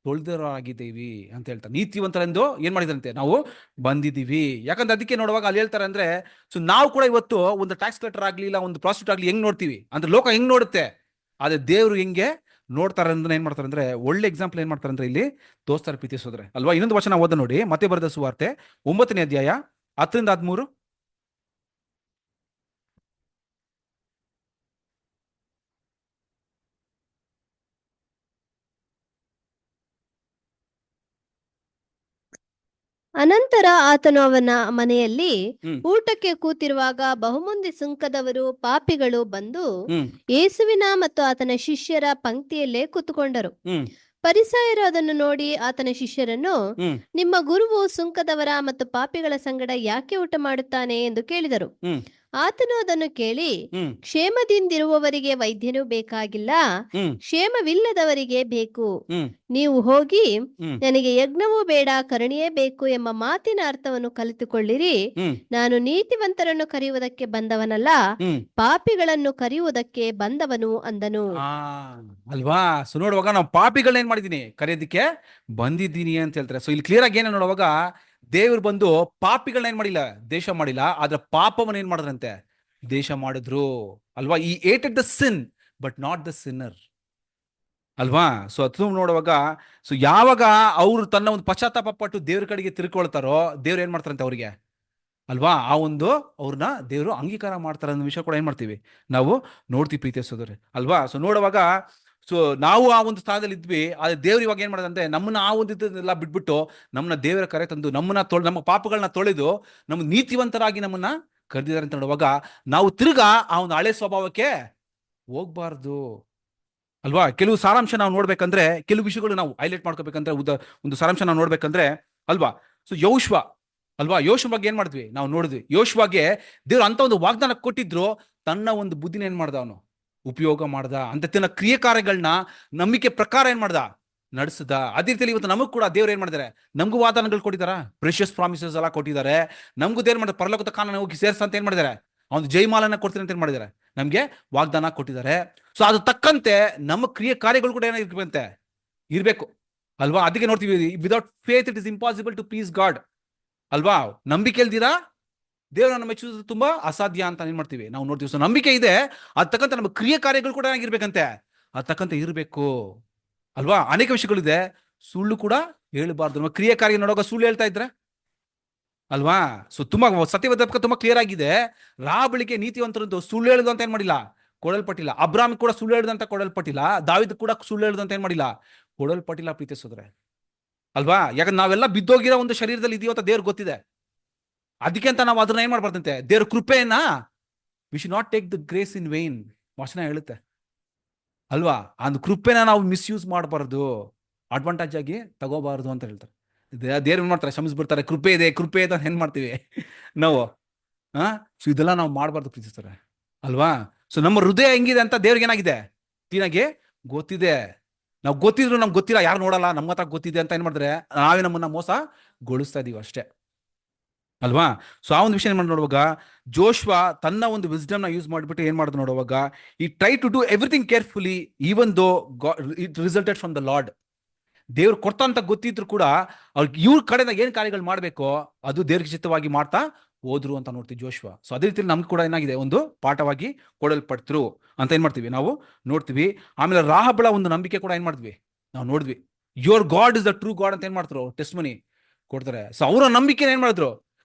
ತೊಳೆದರಾಗಿದ್ದೀವಿ ಅಂತ ಹೇಳ್ತಾರೆ. ನೀತಿವಂತರೆಂದು ಏನ್ ಮಾಡಿದ್ರಂತೆ, ನಾವು ಬಂದಿದ್ದೀವಿ. ಯಾಕಂದ್ರೆ ಅದಕ್ಕೆ ನೋಡುವಾಗ ಅಲ್ಲಿ ಹೇಳ್ತಾರೆ ಅಂದ್ರೆ, ಸೊ ನಾವು ಕೂಡ ಇವತ್ತು ಒಂದು ಟ್ಯಾಕ್ಸ್ ಕಲೆಕ್ಟರ್ ಆಗ್ಲಿ, ಇಲ್ಲ ಒಂದು ಪ್ರಾಸ್ಟಿಟ್ಯೂಟ್ ಆಗ್ಲಿ ಹೆಂಗ್ ನೋಡ್ತೀವಿ ಅಂದ್ರೆ ಲೋಕ ಹೆಂಗ್ ನೋಡುತ್ತೆ, ಆದ್ರೆ ದೇವ್ರು ಹೆಂಗೆ ನೋಡ್ತಾರೆ ಅಂದ್ರೆ ಏನ್ ಮಾಡ್ತಾರೆ ಅಂದ್ರೆ ಒಳ್ಳೆ ಎಕ್ಸಾಂಪಲ್ ಏನ್ ಮಾಡ್ತಾರೆ ಅಂದ್ರೆ ಇಲ್ಲಿ ತೋರಿಸ್ತಾರೆ ಪ್ರೀತಿ ಸೋದರ, ಅಲ್ವಾ? ಇನ್ನೊಂದು ವಚನ ಓದ ನೋಡಿ, ಮತ್ತೆ ಬರೆದ ಸುವಾರ್ತೆ 9ನೇ ಅಧ್ಯಾಯ 10ರಿಂದ 13. ಅನಂತರ ಆತನು ಅವನ ಮನೆಯಲ್ಲಿ ಊಟಕ್ಕೆ ಕೂತಿರುವಾಗ ಬಹುಮಂದಿ ಸುಂಕದವರು, ಪಾಪಿಗಳು ಬಂದು ಯೇಸುವಿನ ಮತ್ತು ಆತನ ಶಿಷ್ಯರ ಪಂಕ್ತಿಯಲ್ಲೇ ಕೂತುಕೊಂಡರು. ಫರಿಸಾಯರು ಅದನ್ನು ನೋಡಿ ಆತನ ಶಿಷ್ಯರನ್ನು, ನಿಮ್ಮ ಗುರುವು ಸುಂಕದವರ ಮತ್ತು ಪಾಪಿಗಳ ಸಂಗಡ ಯಾಕೆ ಊಟ ಮಾಡುತ್ತಾನೆ ಎಂದು ಕೇಳಿದರು. ಆತನು ಅದನ್ನು ಕೇಳಿ, ಕ್ಷೇಮದಿಂದಿರುವವರಿಗೆ ವೈದ್ಯನು ಬೇಕಾಗಿಲ್ಲ, ಕ್ಷೇಮವಿಲ್ಲದವರಿಗೆ ಬೇಕು. ನೀವು ಹೋಗಿ ನನಗೆ ಯಜ್ಞವೂ ಬೇಡ, ಕರುಣೆಯೇ ಬೇಕು ಎಂಬ ಮಾತಿನ ಅರ್ಥವನ್ನು ಕಲಿತುಕೊಳ್ಳಿರಿ. ನಾನು ನೀತಿವಂತರನ್ನು ಕರೆಯುವುದಕ್ಕೆ ಬಂದವನಲ್ಲ, ಪಾಪಿಗಳನ್ನು ಕರೆಯುವುದಕ್ಕೆ ಬಂದವನು ಅಂದನು. ಅಲ್ವಾ? ಸೊ ನೋಡುವಾಗ ನಾವು ಪಾಪಿಗಳನ್ನ ಏನ್ ಮಾಡಿದೀನಿ, ಕರೆಯೋದಕ್ಕೆ ಬಂದಿದ್ದೀನಿ ಅಂತ ಹೇಳ್ತಾರೆ. ಸೊ ಇಲ್ಲಿ ಕ್ಲಿಯರ್ ಆಗಿ ಏನ ನೋಡುವಾಗ ದೇವ್ರು ಬಂದು ಪಾಪಿಗಳನ್ನ ಏನ್ ಮಾಡಿಲ್ಲ, ದೇಶ ಮಾಡಿಲ್ಲ, ಆದ್ರೆ ಪಾಪವನ್ನ ಏನ್ ಮಾಡಿದ್ರಂತೆ, ದೇಶ ಮಾಡಿದ್ರು, ಅಲ್ವಾ? ಈ aided the sin but not the Sinner, ಅಲ್ವಾ? ಸೊ ಅದು ನೋಡುವಾಗ, ಸೊ ಯಾವಾಗ ಅವ್ರು ತನ್ನ ಒಂದು ಪಶ್ಚಾತ್ತಾಪ ಪಟ್ಟು ದೇವ್ರ ಕಡೆಗೆ ತಿರ್ಕೊಳ್ತಾರೋ, ದೇವ್ರು ಏನ್ ಮಾಡ್ತಾರಂತೆ ಅವ್ರಿಗೆ, ಅಲ್ವಾ? ಆ ಒಂದು ಅವ್ರನ್ನ ದೇವರು ಅಂಗೀಕಾರ ಮಾಡ್ತಾರೆ ಅನ್ನೋ ವಿಷಯ ಕೂಡ ಏನ್ ಮಾಡ್ತೀವಿ, ನಾವು ನೋಡ್ತೀವಿ ಪ್ರೀತಿಯ ಸೋದರರೇ, ಅಲ್ವಾ? ಸೊ ನೋಡುವಾಗ, ಸೊ ನಾವು ಆ ಒಂದು ಸ್ಥಾನದಲ್ಲಿ ಇದ್ವಿ, ಆದ್ರೆ ದೇವ್ರು ಇವಾಗ ಏನ್ ಮಾಡೋದಂತೆ, ನಮ್ಮನ್ನ ಆ ಒಂದು ಇದನ್ನೆಲ್ಲ ಬಿಟ್ಬಿಟ್ಟು ನಮ್ಮನ್ನ ದೇವರ ಕರೆ ತಂದು ನಮ್ಮನ್ನ ನಮ್ಮ ಪಾಪಗಳನ್ನ ತೊಳೆದು ನಮ್ಮ ನೀತಿವಂತರಾಗಿ ನಮ್ಮನ್ನ ಕರೆದಿದ್ದಾರೆ ಅಂತ ನೋಡುವಾಗ, ನಾವು ತಿರ್ಗಾ ಆ ಒಂದು ಹಳೆ ಸ್ವಭಾವಕ್ಕೆ ಹೋಗ್ಬಾರ್ದು, ಅಲ್ವಾ? ಕೆಲವು ಸಾರಾಂಶ ನಾವು ನೋಡ್ಬೇಕಂದ್ರೆ, ಕೆಲವು ವಿಷಯಗಳು ನಾವು ಹೈಲೈಟ್ ಮಾಡ್ಕೋಬೇಕಂದ್ರೆ, ಒಂದು ಸಾರಾಂಶ ನಾವು ನೋಡ್ಬೇಕಂದ್ರೆ, ಅಲ್ವಾ? ಸೊ ಯೋಶ್ವ, ಅಲ್ವಾ? ಯೋಶ್ವ ಬಗ್ಗೆ ಏನ್ ಮಾಡಿದ್ವಿ, ನಾವು ನೋಡಿದ್ವಿ. ಯೋಶ್ವಾಗೆ ದೇವ್ರು ಅಂತ ಒಂದು ವಾಗ್ದಾನ ಕೊಟ್ಟಿದ್ರು, ತನ್ನ ಒಂದು ಬುದ್ಧಿನ ಏನ್ ಮಾಡ್ದ, ಅವನು ಉಪಯೋಗ ಮಾಡ್ದ, ಅಂತ ತನ್ನ ಕ್ರಿಯೆ ಕಾರ್ಯಗಳನ್ನ ನಂಬಿಕೆ ಪ್ರಕಾರ ಏನ್ ಮಾಡ್ದ, ನಡೆಸ್ದ. ಅದೇ ರೀತಿಯಲ್ಲಿ ಇವತ್ತು ನಮಗ್ ಕೂಡ ದೇವ್ರು ಏನ್ ಮಾಡಿದಾರೆ, ನಮಗೂ ವಾಗ್ದಾನಗಳು ಕೊಟ್ಟಿದಾರ, ಪ್ರೆಷಿಯಸ್ ಪ್ರಾಮಿಸಸ್ ಎಲ್ಲ ಕೊಟ್ಟಿದ್ದಾರೆ. ನಮಗೂ ದೇವ್ರು ಮಾಡಿದ್ರೆ ಪರಲೋಕದ ಕಾಲನ ಹೋಗಿ ಸೇರ್ಸ ಅಂತ ಏನ್ ಮಾಡಿದಾರೆ, ಅವ್ನು ಜೈಮಾಲನ ಕೊಡ್ತೀನಿ ಅಂತ ಏನ್ ಮಾಡಿದಾರೆ, ನಮ್ಗೆ ವಾಗ್ದಾನ ಕೊಟ್ಟಿದ್ದಾರೆ. ಸೊ ಅದು ತಕ್ಕಂತೆ ನಮ್ಮ ಕ್ರಿಯೆ ಕಾರ್ಯಗಳು ಕೂಡ ಏನಾಗಿರ್ಬೇಕಂತೆ, ಇರ್ಬೇಕು, ಅಲ್ವಾ? ಅದಕ್ಕೆ ನೋಡ್ತೀವಿ, without faith it is impossible to please God. ಅಲ್ವಾ? ನಂಬಿಕೆ ಇಲ್ದಿರಾ ದೇವರನ್ನು ಮೆಚ್ಚುವುದು ತುಂಬಾ ಅಸಾಧ್ಯ ಅಂತ ಏನ್ ಮಾಡ್ತೀವಿ ನಾವು ನೋಡ್ತೀವಿ. ಸೊ ನಂಬಿಕೆ ಇದೆ, ಅದ್ ತಕ್ಕಂತ ನಮ್ಮ ಕ್ರಿಯೆ ಕಾರ್ಯಗಳು ಕೂಡ ಏನಾಗಿರ್ಬೇಕಂತೆ, ಅದ್ ತಕ್ಕಂತ ಇರಬೇಕು. ಅಲ್ವಾ? ಅನೇಕ ವಿಷಯಗಳಿದೆ. ಸುಳ್ಳು ಕೂಡ ಹೇಳಬಾರ್ದು. ನಮ್ಮ ಕ್ರಿಯೆ ಕಾರ್ಯ ನೋಡುವಾಗ ಸುಳ್ಳು ಹೇಳ್ತಾ ಇದ್ರೆ ಅಲ್ವಾ? ಸೊ ತುಂಬಾ ಸತ್ಯವೇದ ತುಂಬಾ ಕ್ಲಿಯರ್ ಆಗಿದೆ. ರಾಬಳಿಕೆ ನೀತಿವಂತರದ್ದು ಸುಳ್ಳು ಹೇಳುದು ಅಂತ ಏನ್ ಮಾಡಿಲ್ಲ, ಕೊಡಲ್ಪಟ್ಟಿಲ್ಲ. ಅಬ್ರಾಮ್ ಕೂಡ ಸುಳ್ಳು ಹೇಳುದಂತ ಕೊಡಲ್ಪಟ್ಟಿಲ್ಲ. ದಾವಿದ್ ಕೂಡ ಸುಳ್ಳು ಹೇಳುದಂತ ಏನ್ ಮಾಡಿಲ್ಲ, ಕೊಡಲ್ಪಟ್ಟಿಲ್ಲ ಪ್ರೀತಿಸೋದ್ರೆ. ಅಲ್ವಾ? ಯಾಕಂದ್ರೆ ನಾವೆಲ್ಲ ಬಿದ್ದೋಗಿರೋ ಒಂದು ಶರೀರದಲ್ಲಿ ಇದೀವ ಅಂತ ದೇವ್ರಿಗೆ ಗೊತ್ತಿದೆ. ಅದಕ್ಕೆ ಅಂತ ನಾವು ಅದನ್ನ ಏನ್ ಮಾಡ್ಬಾರ್ದಂತೆ, ದೇವ್ರ ಕೃಪೆಯನ್ನ we should not take the grace in vain ವಚನ ಹೇಳುತ್ತೆ. ಅಲ್ವಾ? ಅಂದ್ ಕೃಪೆನ ನಾವು ಮಿಸ್ಯೂಸ್ ಮಾಡಬಾರ್ದು, ಅಡ್ವಾಂಟೇಜ್ ಆಗಿ ತಗೋಬಾರ್ದು ಅಂತ ಹೇಳ್ತಾರೆ. ದೇವ್ರು ಏನ್ ಮಾಡ್ತಾರೆ, ಕ್ಷಮಿಸ್ಬಿಡ್ತಾರೆ. ಕೃಪೆ ಇದೆ, ಕೃಪೆ ಇದೆ ಅಂತ ಏನ್ ಮಾಡ್ತೀವಿ ನಾವು. ಸೊ ಇದೆಲ್ಲ ನಾವು ಮಾಡಬಾರ್ದು ಪ್ರೀತಿಸ್ತಾರೆ. ಅಲ್ವಾ? ಸೊ ನಮ್ಮ ಹೃದಯ ಹೆಂಗಿದೆ ಅಂತ ದೇವ್ರಿಗೆ ಏನಾಗಿದೆ, ಕ್ಲೀನಾಗಿ ಗೊತ್ತಿದೆ. ನಾವು ಗೊತ್ತಿದ್ರು ನಮ್ಗೆ ಗೊತ್ತಿಲ್ಲ, ಯಾರು ನೋಡಲ್ಲ, ನಮ್ಮ ಹತ್ರ ಗೊತ್ತಿದೆ ಅಂತ ಏನ್ ಮಾಡಿದ್ರೆ ನಾವೇ ನಮ್ಮನ್ನ ಮೋಸ ಗೊಳಿಸ್ತಾ ಇದೀವಿ ಅಷ್ಟೇ. ಅಲ್ವಾ? ಸೊ ಆ ಒಂದು ವಿಷಯ ಏನ್ ಮಾಡಿ ನೋಡುವಾಗ ಜೋಶ್ವ ತನ್ನ ಒಂದು ವಿಸ್ಡಮ್ನ ಯೂಸ್ ಮಾಡಿಬಿಟ್ಟು ಏನ್ ಮಾಡಿದ್ರು ನೋಡುವಾಗ, ಈ try to do everything carefully even though it resulted from the Lord. ದೇವ್ರು ಕೊಡ್ತಾ ಅಂತ ಗೊತ್ತಿದ್ರು ಕೂಡ ಅವ್ರಿಗೆ ಇವ್ರ ಕಡೆಯಿಂದ ಏನ್ ಕಾರ್ಯಗಳು ಮಾಡ್ಬೇಕೋ ಅದು ದೀರ್ಘಚಿತ್ತವಾಗಿ ಮಾಡ್ತಾ ಹೋದ್ರು ಅಂತ ನೋಡ್ತೀವಿ ಜೋಶ್ವ. ಸೊ ಅದೇ ರೀತಿ ನಮ್ಗೆ ಕೂಡ ಏನಾಗಿದೆ, ಒಂದು ಪಾಠವಾಗಿ ಕೊಡಲ್ಪಡ್ತರು ಅಂತ ಏನ್ ಮಾಡ್ತೀವಿ ನಾವು ನೋಡ್ತೀವಿ. ಆಮೇಲೆ ರಾಹಬಳ ಒಂದು ನಂಬಿಕೆ ಕೂಡ ಏನ್ ಮಾಡಿದ್ವಿ ನಾವು ನೋಡಿದ್ವಿ. Your god is the true god ಅಂತ ಏನ್ ಮಾಡ್ತಾರೆ, ಟೆಸ್ಟ್ ಮನಿ ಕೊಡ್ತಾರೆ. ಸೊ ಅವರ ನಂಬಿಕೆ ಏನ್ ಮಾಡಿದ್ರು,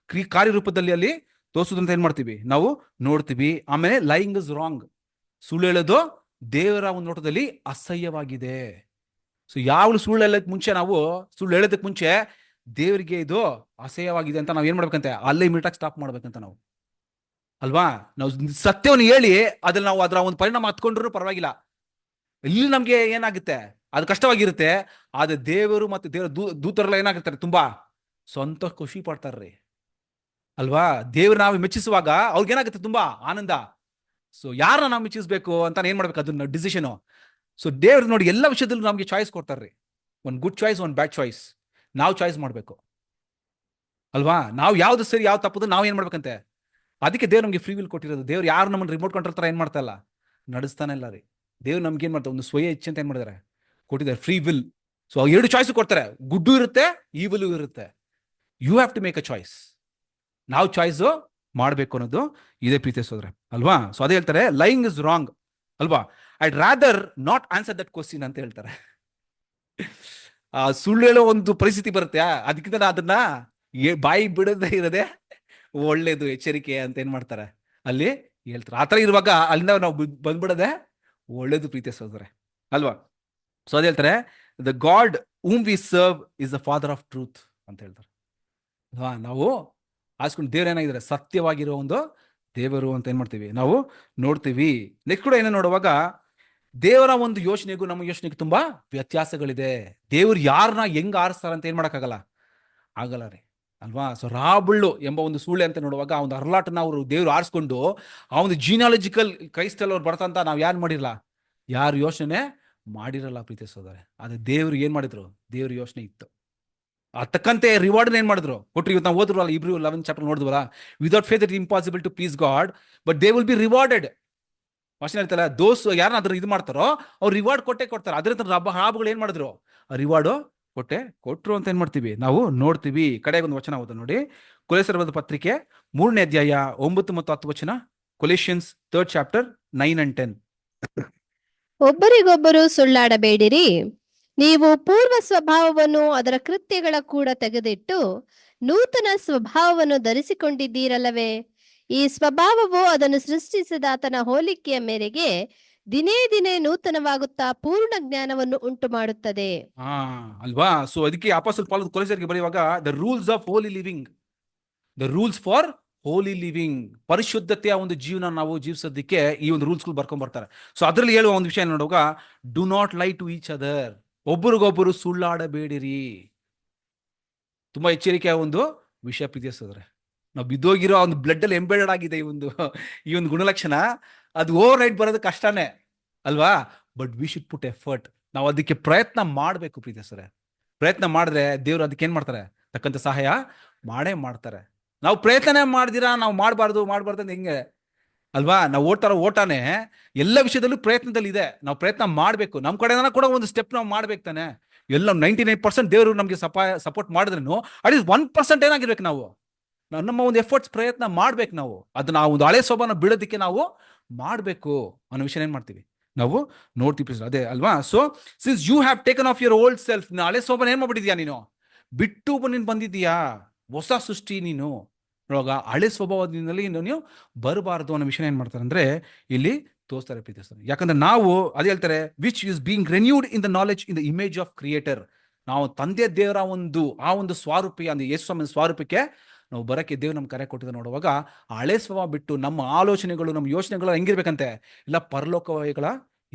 ಕಾರ್ಯರೂಪದಲ್ಲಿ ಅಲ್ಲಿ ತೋರಿಸೋದಂತ ಏನ್ ಮಾಡ್ತೀವಿ ನಾವು ನೋಡ್ತೀವಿ. ಆಮೇಲೆ ಲೈಯಿಂಗ್ ಇಸ್ ರಾಂಗ್, ಸುಳ್ಳು ಹೇಳೋದು ದೇವರ ಒಂದು ನೋಟದಲ್ಲಿ ಅಸಹ್ಯವಾಗಿದೆ. ಸೊ ಯಾವಾಗಲೂ ಸುಳ್ಳು ಹೇಳೋದಕ್ಕೆ ಮುಂಚೆ, ನಾವು ಸುಳ್ಳು ಹೇಳೋದಕ್ಕೆ ಮುಂಚೆ ದೇವರಿಗೆ ಇದು ಅಸಹ್ಯವಾಗಿದೆ ಅಂತ ನಾವು ಏನ್ ಮಾಡ್ಬೇಕಂತೆ, ಅಲ್ಲೇ ಇಮಿಡಿಯೇಟ್ ಸ್ಟಾಪ್ ಮಾಡ್ಬೇಕಂತ ನಾವು. ಅಲ್ವಾ? ನಾವು ಸತ್ಯವನ್ನು ಹೇಳಿ ಅದ್ರಲ್ಲಿ ನಾವು ಅದರ ಒಂದು ಪರಿಣಾಮ ಹತ್ಕೊಂಡ್ರು ಪರವಾಗಿಲ್ಲ. ಇಲ್ಲಿ ನಮ್ಗೆ ಏನಾಗುತ್ತೆ, ಅದು ಕಷ್ಟವಾಗಿರುತ್ತೆ. ಆದ್ರೆ ದೇವರು ಮತ್ತೆ ದೇವರ ದೂತರೆಲ್ಲ ಏನಾಗಿರ್ತಾರೆ, ತುಂಬಾ ಸ್ವಂತ ಖುಷಿ ಪಡ್ತಾರ್ರಿ. ಅಲ್ವಾ? ದೇವ್ರು ನಾವು ಮೆಚ್ಚಿಸುವಾಗ ಅವ್ರಿಗೆ ಏನಾಗುತ್ತೆ, ತುಂಬಾ ಆನಂದ. ಸೊ ಯಾರನ್ನ ನಾವು ಮೆಚ್ಚಿಸ್ಬೇಕು ಅಂತ ಏನ್ ಮಾಡ್ಬೇಕು, ಅದನ್ನ ಡಿಸಿಷನ್. ಸೊ ದೇವ್ರು ನೋಡಿ ಎಲ್ಲ ವಿಷಯದಲ್ಲೂ ನಮ್ಗೆ ಚಾಯ್ಸ್ ಕೊಡ್ತಾರ್ರಿ. ಒಂದು ಗುಡ್ ಚಾಯ್ಸ್, ಒಂದು ಬ್ಯಾಡ್ ಚಾಯ್ಸ್ ನಾವು ಚಾಯ್ಸ್ ಮಾಡ್ಬೇಕು. ಅಲ್ವಾ? ನಾವು ಯಾವ್ದು ಸರಿ ಯಾವ್ದು ತಪ್ಪದು ನಾವು ಏನ್ ಮಾಡ್ಬೇಕಂತೆ. ಅದಕ್ಕೆ ದೇವ್ರು ನಮ್ಗೆ ಫ್ರೀ ವಿಲ್ ಕೊಟ್ಟಿರೋದು. ದೇವ್ರು ಯಾರು ನಮ್ಮನ್ನು ರಿಮೋಟ್ ಕಂಟ್ರೋಲ್ ತರ ಏನ್ ಮಾಡ್ತಾ ಇಲ್ಲ, ನಡೆಸ್ತಾನೆ ಇಲ್ಲ ರೀ. ದೇವ್ರು ನಮ್ಗೆ ಏನ್ ಮಾಡ್ತಾರೆ, ಒಂದು ಸ್ವಯ ಇಚ್ಛೆ ಅಂತ ಏನ್ ಮಾಡಿದಾರೆ, ಕೊಟ್ಟಿದ್ದಾರೆ, ಫ್ರೀ ವಿಲ್. ಸೊ ಎರಡು ಚಾಯ್ಸ್ ಕೊಡ್ತಾರೆ, ಗುಡ್ಡು ಇರುತ್ತೆ, ಈವಿಲು ಇರುತ್ತೆ. You have to make a choice. ನಾವು ಚಾಯ್ಸ್ ಮಾಡಬೇಕು ಅನ್ನೋದು ಇದೇ ಪ್ರೀತಿಸೋದ್ರೆ. ಅಲ್ವಾ? ಸೊ ಅದೇ ಹೇಳ್ತಾರೆ, ಲೈಯಿಂಗ್ ಇಸ್ ರಾಂಗ್. ಅಲ್ವಾ? I'd rather not answer that question ಅಂತ ಹೇಳ್ತಾರೆ. ಸುಳ್ಳು ಹೇಳೋ ಒಂದು ಪರಿಸ್ಥಿತಿ ಬರುತ್ತೆ, ಅದಕ್ಕಿಂತ ಅದನ್ನ ಬಾಯಿ ಬಿಡದೇ ಇರೋದೇ ಒಳ್ಳೇದು, ಎಚ್ಚರಿಕೆ ಅಂತ ಏನ್ ಮಾಡ್ತಾರೆ ಅಲ್ಲಿ ಹೇಳ್ತಾರೆ. ಆತರ ಇರುವಾಗ ಅಲ್ಲಿಂದ ನಾವು ಬಂದ್ಬಿಡೋದೆ ಒಳ್ಳೇದು ಪ್ರೀತಿಸೋದ್ರೆ. ಅಲ್ವಾ? ಸೊ ಅದೇ ಹೇಳ್ತಾರೆ, the god whom V serve is the father of truth ಅಂತ ಹೇಳ್ತಾರೆ. ಅಲ್ವಾ? ನಾವು ಆಸ್ಕೊಂಡು ದೇವ್ರು ಏನಾಗಿದ್ದಾರೆ, ಸತ್ಯವಾಗಿರೋ ಒಂದು ದೇವರು ಅಂತ ಏನ್ ಮಾಡ್ತೀವಿ ನಾವು ನೋಡ್ತೀವಿ. ನೆಕ್ಸ್ಟ್ ಕೂಡ ಏನೋ ನೋಡುವಾಗ ದೇವರ ಒಂದು ಯೋಚನೆಗೂ ನಮ್ಮ ಯೋಚನೆಗೂ ತುಂಬಾ ವ್ಯತ್ಯಾಸಗಳಿದೆ. ದೇವ್ರು ಯಾರನ್ನ ಹೆಂಗ್ ಆರಿಸ್ತಾರ ಅಂತ ಏನ್ ಮಾಡಕ್ಕಾಗಲ್ಲ, ಆಗಲ್ಲ ರೀ. ಅಲ್ವಾ? ಸೊ ರಾಬಳ್ಳು ಎಂಬ ಒಂದು ಸೂಳೆ ಅಂತ ನೋಡುವಾಗ ಆ ಒಂದು ಅರ್ಲಾಟನ ಅವರು ದೇವ್ರು ಆರಿಸ್ಕೊಂಡು ಆ ಒಂದು ಜೀನಾಲಜಿಕಲ್ ಕ್ರೈಸ್ತಲ್ಲಿ ಅವ್ರು ಬರ್ತಂತ ನಾವು ಯಾರು ಮಾಡಿರಲ್ಲ, ಯಾರು ಯೋಚನೆ ಮಾಡಿರಲ್ಲ ಪ್ರೀತಿಸೋದಾರೆ. ಆದ್ರೆ ದೇವ್ರು ಏನ್ ಮಾಡಿದ್ರು, ದೇವ್ರ ಯೋಚನೆ ಇತ್ತು. ಅದಕ್ಕಂತೆ ರಿವಾರ್ಡ್ ಏನ್ ಮಾಡಿದ್ರು, ಕೊಟ್ರು. ಇವತ್ತು ನಾವು ಓದ್ರಲ್ಲ, ಇಬ್ರು 11th ಚಾಪ್ಟರ್ ನೋಡಿದ್ವಲ್ಲ, without faith it impossible to please God but they will be rewarded. ವಚನ ಹೇಳ್ತಲ್ಲ, ದೋಸ್ ಯಾರನ್ನ ಅದ್ರ ಇದು ಮಾಡ್ತಾರೋ ಅವ್ರು ರಿವಾರ್ಡ್ ಕೊಟ್ಟೆ ಕೊಡ್ತಾರೆ. ಅದ್ರ ರಾಬಗಳು ಏನ್ ಮಾಡಿದ್ರು, ರಿವಾರ್ಡು ಕೊಟ್ರು ಅಂತ ಏನ್ ಮಾಡ್ತೀವಿ ನಾವು ನೋಡ್ತೀವಿ. ಕಡೆಗೆ ಒಂದು ವಚನ ಓದ ನೋಡಿ, ಕೊಲೆಸರ ಪತ್ರಿಕೆ 3ನೇ ಅಧ್ಯಾಯ 9 ಮತ್ತು 10 ವಚನ. ಕೊಲೆಷಿಯನ್ಸ್ 3rd chapter 9 and 10. ಒಬ್ಬರಿಗೊಬ್ಬರು ಸುಳ್ಳಾಡಬೇಡಿರಿ. ನೀವು ಪೂರ್ವ ಸ್ವಭಾವವನ್ನು ಅದರ ಕೃತ್ಯಗಳ ಕೂಡ ತೆಗೆದಿಟ್ಟು ನೂತನ ಸ್ವಭಾವವನ್ನು ಧರಿಸಿಕೊಂಡಿದ್ದೀರಲ್ಲವೇ? ಈ ಸ್ವಭಾವವು ಅದನ್ನು ಸೃಷ್ಟಿಸಿದ ಆತನ ಹೋಲಿಕೆಯ ಮೇರೆಗೆ ದಿನೇ ದಿನೇ ನೂತನವಾಗುತ್ತಾ ಪೂರ್ಣ ಜ್ಞಾನವನ್ನು ಉಂಟು ಮಾಡುತ್ತದೆ. ಅಲ್ವಾ? ಸೊ ಅದಕ್ಕೆ ಅಪೊಸ್ತಲ ಪೌಲ ಕೊಲೊಸ್ಸರಿಗೆ ಬರೆಯುವಾಗ the rules of holy living, the rules for holy living, ಪರಿಶುದ್ಧತೆಯ ಒಂದು ಜೀವನ ನಾವು ಜೀವಿಸೋದಕ್ಕೆ ಈ ಒಂದು ರೂಲ್ಸ್ಗಳು ಬರ್ಕೊಂಡ್ ಬರ್ತಾರೆ. ಸೊ ಅದರಲ್ಲಿ ಹೇಳುವ ಒಂದು ವಿಷಯ ನೋಡುವಾಗ, ಡು ನಾಟ್ ಲೈ ಟು ಈಚ್ ಅದರ್, ಒಬ್ಬರಿಗೊಬ್ಬರು ಸುಳ್ಳಾಡಬೇಡಿರಿ. ತುಂಬಾ ಎಚ್ಚರಿಕೆಯ ಒಂದು ವಿಷಯ ಪ್ರೀತಿಸಿದ್ರೆ. ನಾವು ಬಿದ್ದೋಗಿರೋ ಒಂದು ಬ್ಲಡ್ ಅಲ್ಲಿ ಎಂಬೆಡೆಡ್ ಆಗಿದೆ ಈ ಒಂದು ಗುಣಲಕ್ಷಣ. ಅದು ಓವರ್ ನೈಟ್ ಬರೋದು ಕಷ್ಟನೇ ಅಲ್ವಾ? But we should put effort. ನಾವು ಅದಕ್ಕೆ ಪ್ರಯತ್ನ ಮಾಡಬೇಕು ಪ್ರೀತಿಸ್ತಾರೆ. ಪ್ರಯತ್ನ ಮಾಡಿದ್ರೆ ದೇವ್ರು ಅದಕ್ಕೆ ಏನ್ ಮಾಡ್ತಾರೆ, ತಕ್ಕಂತ ಸಹಾಯ ಮಾಡೇ ಮಾಡ್ತಾರೆ. ನಾವು ಪ್ರಯತ್ನ ಮಾಡ್ದಿರಾ ನಾವು ಮಾಡಬಾರ್ದು ಅಂತ ಹೆಂಗೆ ಅಲ್ವಾ? ನಾವು ಓಡ್ತಾರೋ ಓಟಾನೆ ಎಲ್ಲ ವಿಷಯದಲ್ಲೂ ಪ್ರಯತ್ನದಲ್ಲಿ ಇದೆ. ನಾವು ಪ್ರಯತ್ನ ಮಾಡಬೇಕು, ನಮ್ಮ ಕಡೆನ ಕೂಡ ಒಂದು ಸ್ಟೆಪ್ ನಾವು ಮಾಡ್ಬೇಕು ತಾನೆ. ಎಲ್ಲ 99% ದೇವರು ನಮಗೆ ಸಪೋರ್ಟ್ ಮಾಡಿದ್ರು ಅಟ್ಲೀಸ್ಟ್ 1% ಏನಾಗಿರ್ಬೇಕು ನಾವು. ನಮ್ಮ ಒಂದು ಎಫರ್ಟ್ಸ್ ಪ್ರಯತ್ನ ಮಾಡ್ಬೇಕು ನಾವು. ಅದು ನಾವು ಒಂದು ಹಳೆ ಸ್ವಭಾವನ ಬೀಳೋದಕ್ಕೆ ನಾವು ಮಾಡಬೇಕು ಅನ್ನೋ ವಿಷಯ ಏನ್ ಮಾಡ್ತೀವಿ ನಾವು ನೋಡ್ತೀವಿ. ಅದೇ ಅಲ್ವಾ? So since you have taken off your old self, ಹಳೆ ಸ್ವಭಾವ ಏನ್ ಮಾಡ್ಬಿಟ್ಟಿದ್ಯಾ ನೀನು, ಬಿಟ್ಟು ನೀನು ಬಂದಿದ್ದೀಯಾ, ಹೊಸ ಸೃಷ್ಟಿ ನೀನು. ನೋಡುವಾಗ ಹಳೆ ಸ್ವಭಾವದಿಂದಲೇ ನೀವು ಬರಬಾರದು ಅನ್ನೋ ವಿಷಯ ಏನ್ ಮಾಡ್ತಾರೆ ಅಂದ್ರೆ ಇಲ್ಲಿ ತೋರಿಸ್ತಾರೆ ಪ್ರೀತಿಸ್ತಾರೆ. ಯಾಕಂದ್ರೆ ನಾವು ಅದೇ ಹೇಳ್ತಾರೆ, which is being renewed in the knowledge in the image of creator. ನಾವು ತಂದೆ ದೇವರ ಒಂದು ಸ್ವರೂಪಿ ಅಂದ್ರೆ ಯೇಸು ಸ್ವಾಮಿ ಸ್ವರೂಪಕ್ಕೆ ನಾವು ಬರಕ್ಕೆ ದೇವ್ರು ನಮ್ಗೆ ಕರೆ ಕೊಟ್ಟಿದ್ದ. ನೋಡುವಾಗ ಹಳೆ ಸ್ವಭಾವ ಬಿಟ್ಟು ನಮ್ಮ ಆಲೋಚನೆಗಳು, ನಮ್ಮ ಯೋಚನೆಗಳು ಹೆಂಗಿರ್ಬೇಕಂತೆ, ಇಲ್ಲ ಪರಲೋಕಗಳ